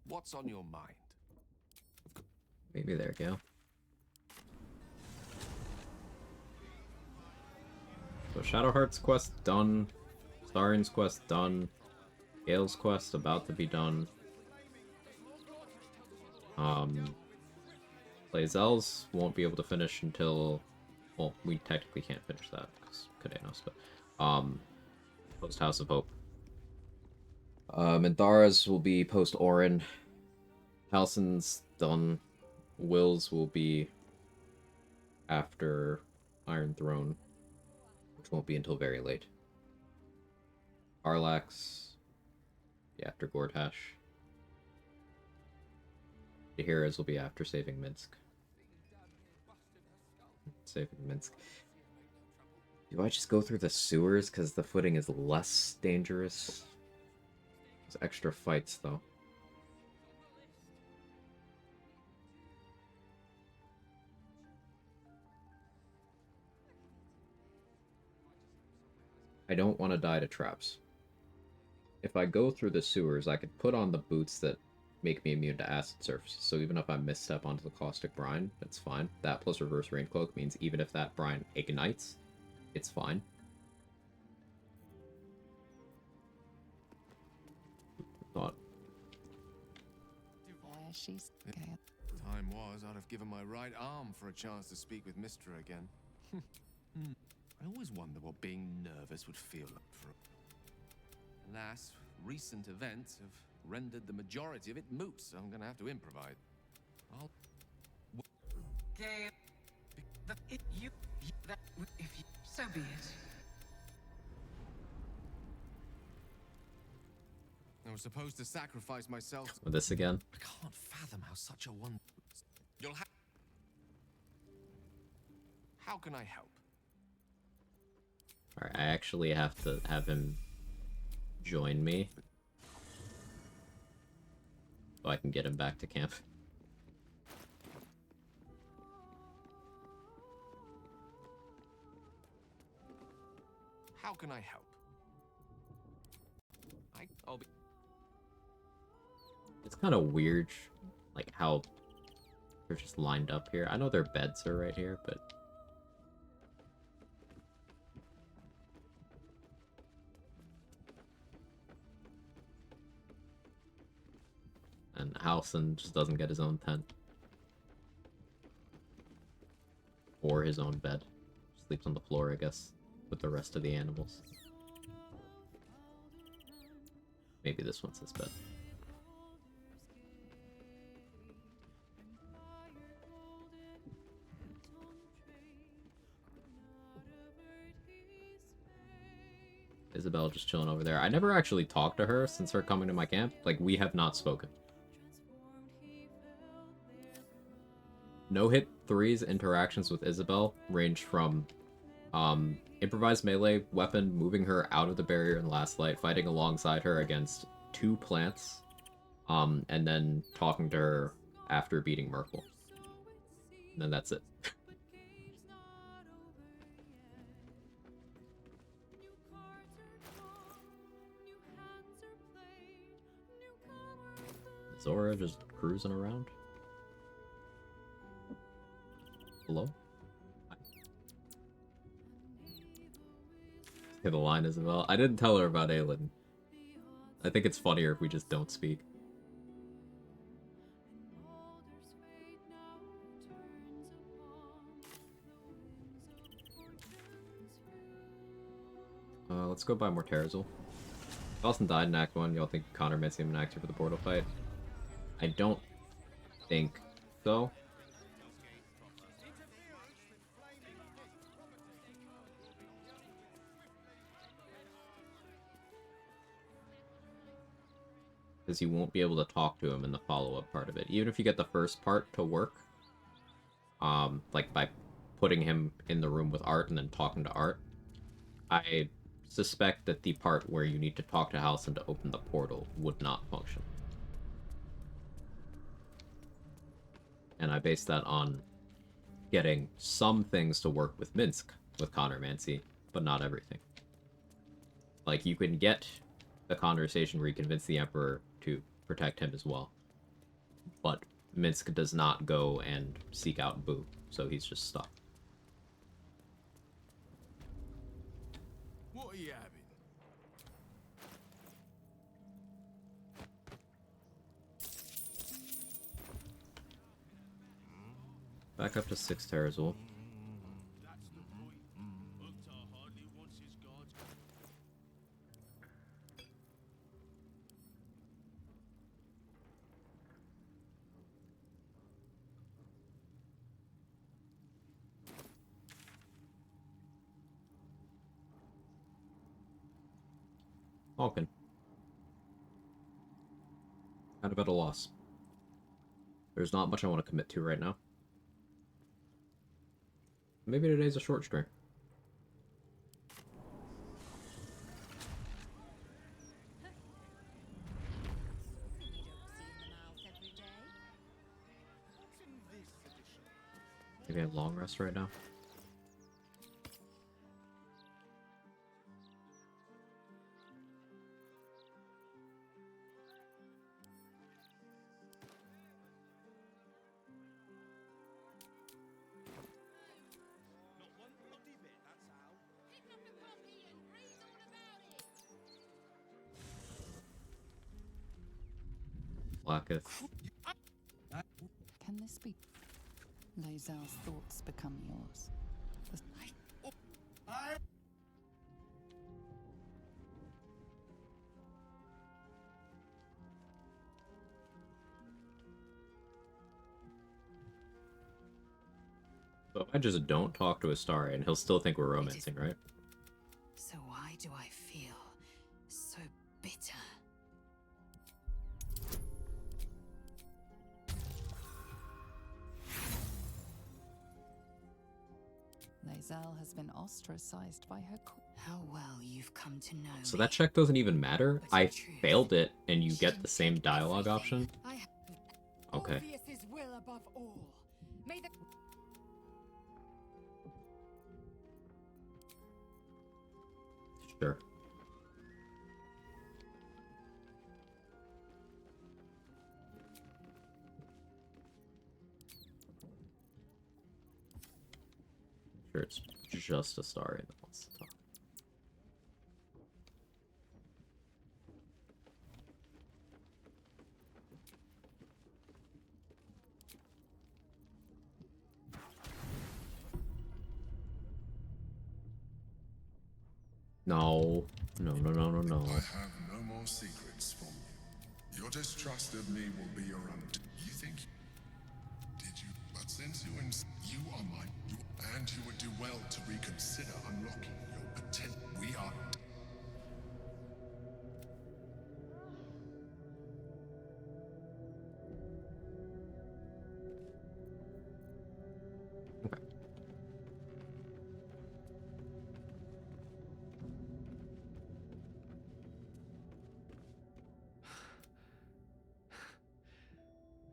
What's on your mind? Maybe there we go. So Shadowheart's quest done. Starin's quest done. Gale's quest about to be done. Lae'zel's won't be able to finish until, well, we technically can't finish that because Cadenos, but post House of Hope. Minthara's will be post Orin. Halsin's done. Will's will be after Iron Throne, which won't be until very late. Arlax, be after Gordhash. Tahira's will be after saving Minsk. Saving Minsk. Do I just go through the sewers because the footing is less dangerous? There's extra fights, though. I don't want to die to traps. If I go through the sewers, I could put on the boots that make me immune to acid surface. So even if I misstep onto the caustic brine, that's fine. That plus reverse rain cloak means even if that brine ignites, it's fine. Thought. She's Time was, I'd have given my right arm for a chance to speak with Mistra again. I always wonder what being nervous would feel like for. Alas, recent events have rendered the majority of it moot, so I'm gonna have to improvise. I'll. So be it. I was supposed to sacrifice myself. With this again? I can't fathom how such a one. You'll have. How can I help? Alright, I actually have to have him join me so I can get him back to camp. How can I help? It's kind of weird, like, how they're just lined up here. I know their beds are right here, but... And Halson just doesn't get his own tent. Or his own bed. Sleeps on the floor, I guess, with the rest of the animals. Maybe this one's his bed. Isabel just chilling over there. I never actually talked to her since her coming to my camp. Like, we have not spoken. No Hit 3's interactions with Isabel range from improvised melee weapon, moving her out of the barrier in Last Light, fighting alongside her against 2 plants, and then talking to her after beating Merkel. And then that's it. Zora just cruising around. Hello? Okay, the line as well. I didn't tell her about Aelin. I think it's funnier if we just don't speak. Let's go buy more Terrazul. Dawson died in Act 1. Y'all think Connor missed him in Act 2 for the portal fight? I don't think so. Because you won't be able to talk to him in the follow-up part of it. Even if you get the first part to work, like by putting him in the room with Art and then talking to Art, I suspect that the part where you need to talk to Halcyon to open the portal would not function. And I base that on getting some things to work with Minsk, with Connormancy, but not everything. Like, you can get the conversation where you convince the Emperor to protect him as well. But Minsk does not go and seek out Boo, so he's just stuck. What are you having? Back up to 6 Terrazul. Falcon. Kind of at a loss. There's not much I want to commit to right now. Maybe today's a short string. Maybe I have long rest right now. Blacketh. Can this be? Lae'zel's thoughts become yours. So I just don't talk to Astari and he'll still think we're romancing, right? So why do I feel so bitter? Lae'zel has been ostracized by her. How well you've come to know. So that check doesn't even matter. I failed it and you get the same dialogue option. Okay. Orpheus's will above all. May the Sure. Or it's just Astari that wants to talk. No. No, no, no, no, no. I have no more secrets from you. Your distrust of me will be your You think... Did you? But since you are mine, and you would do well to reconsider unlocking your potential. We are...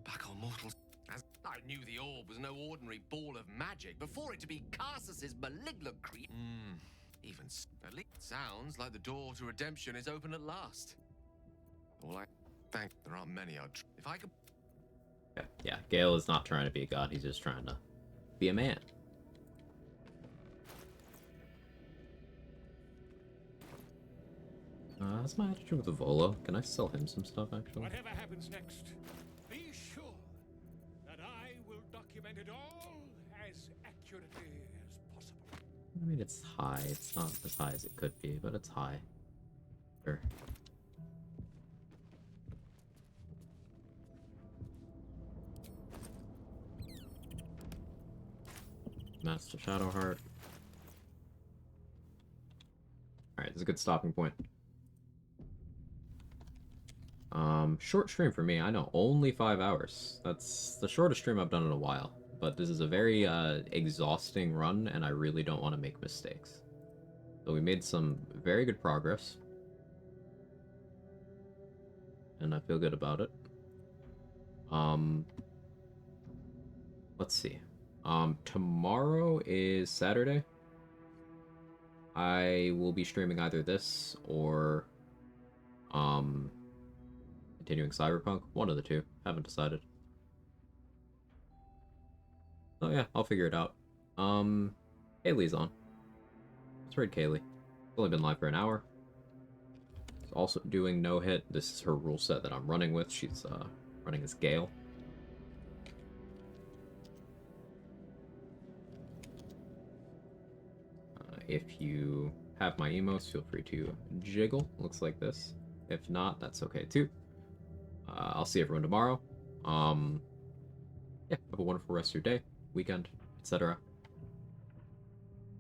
Back on mortals. As I knew the orb was no ordinary ball of magic before it to be Carsus's malignant creep. At least sounds like the door to redemption is open at last. All I thank there aren't many. If I could. Yeah, Gale is not trying to be a god. He's just trying to be a man. That's my attitude with the Volo. Can I sell him some stuff, actually? Whatever happens next, be sure that I will document it all as accurately as possible. I mean, it's high. It's not as high as it could be, but it's high. Sure. Master Shadowheart. Alright, this is a good stopping point. Short stream for me, I know, only 5 hours. That's the shortest stream I've done in a while. But this is a very exhausting run, and I really don't want to make mistakes. So we made some very good progress. And I feel good about it. Let's see. Tomorrow is Saturday. I will be streaming either this or continuing Cyberpunk. One of the two. Haven't decided. Oh yeah, I'll figure it out. Kaylee's on. Let's raid Kaylee. It's only been live for an hour. She's also doing no hit. This is her rule set that I'm running with. She's running as Gale. If you have my emos, feel free to jiggle. Looks like this. If not, that's okay too. I'll see everyone tomorrow. Yeah, have a wonderful rest of your day, weekend, etc.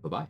Bye-bye.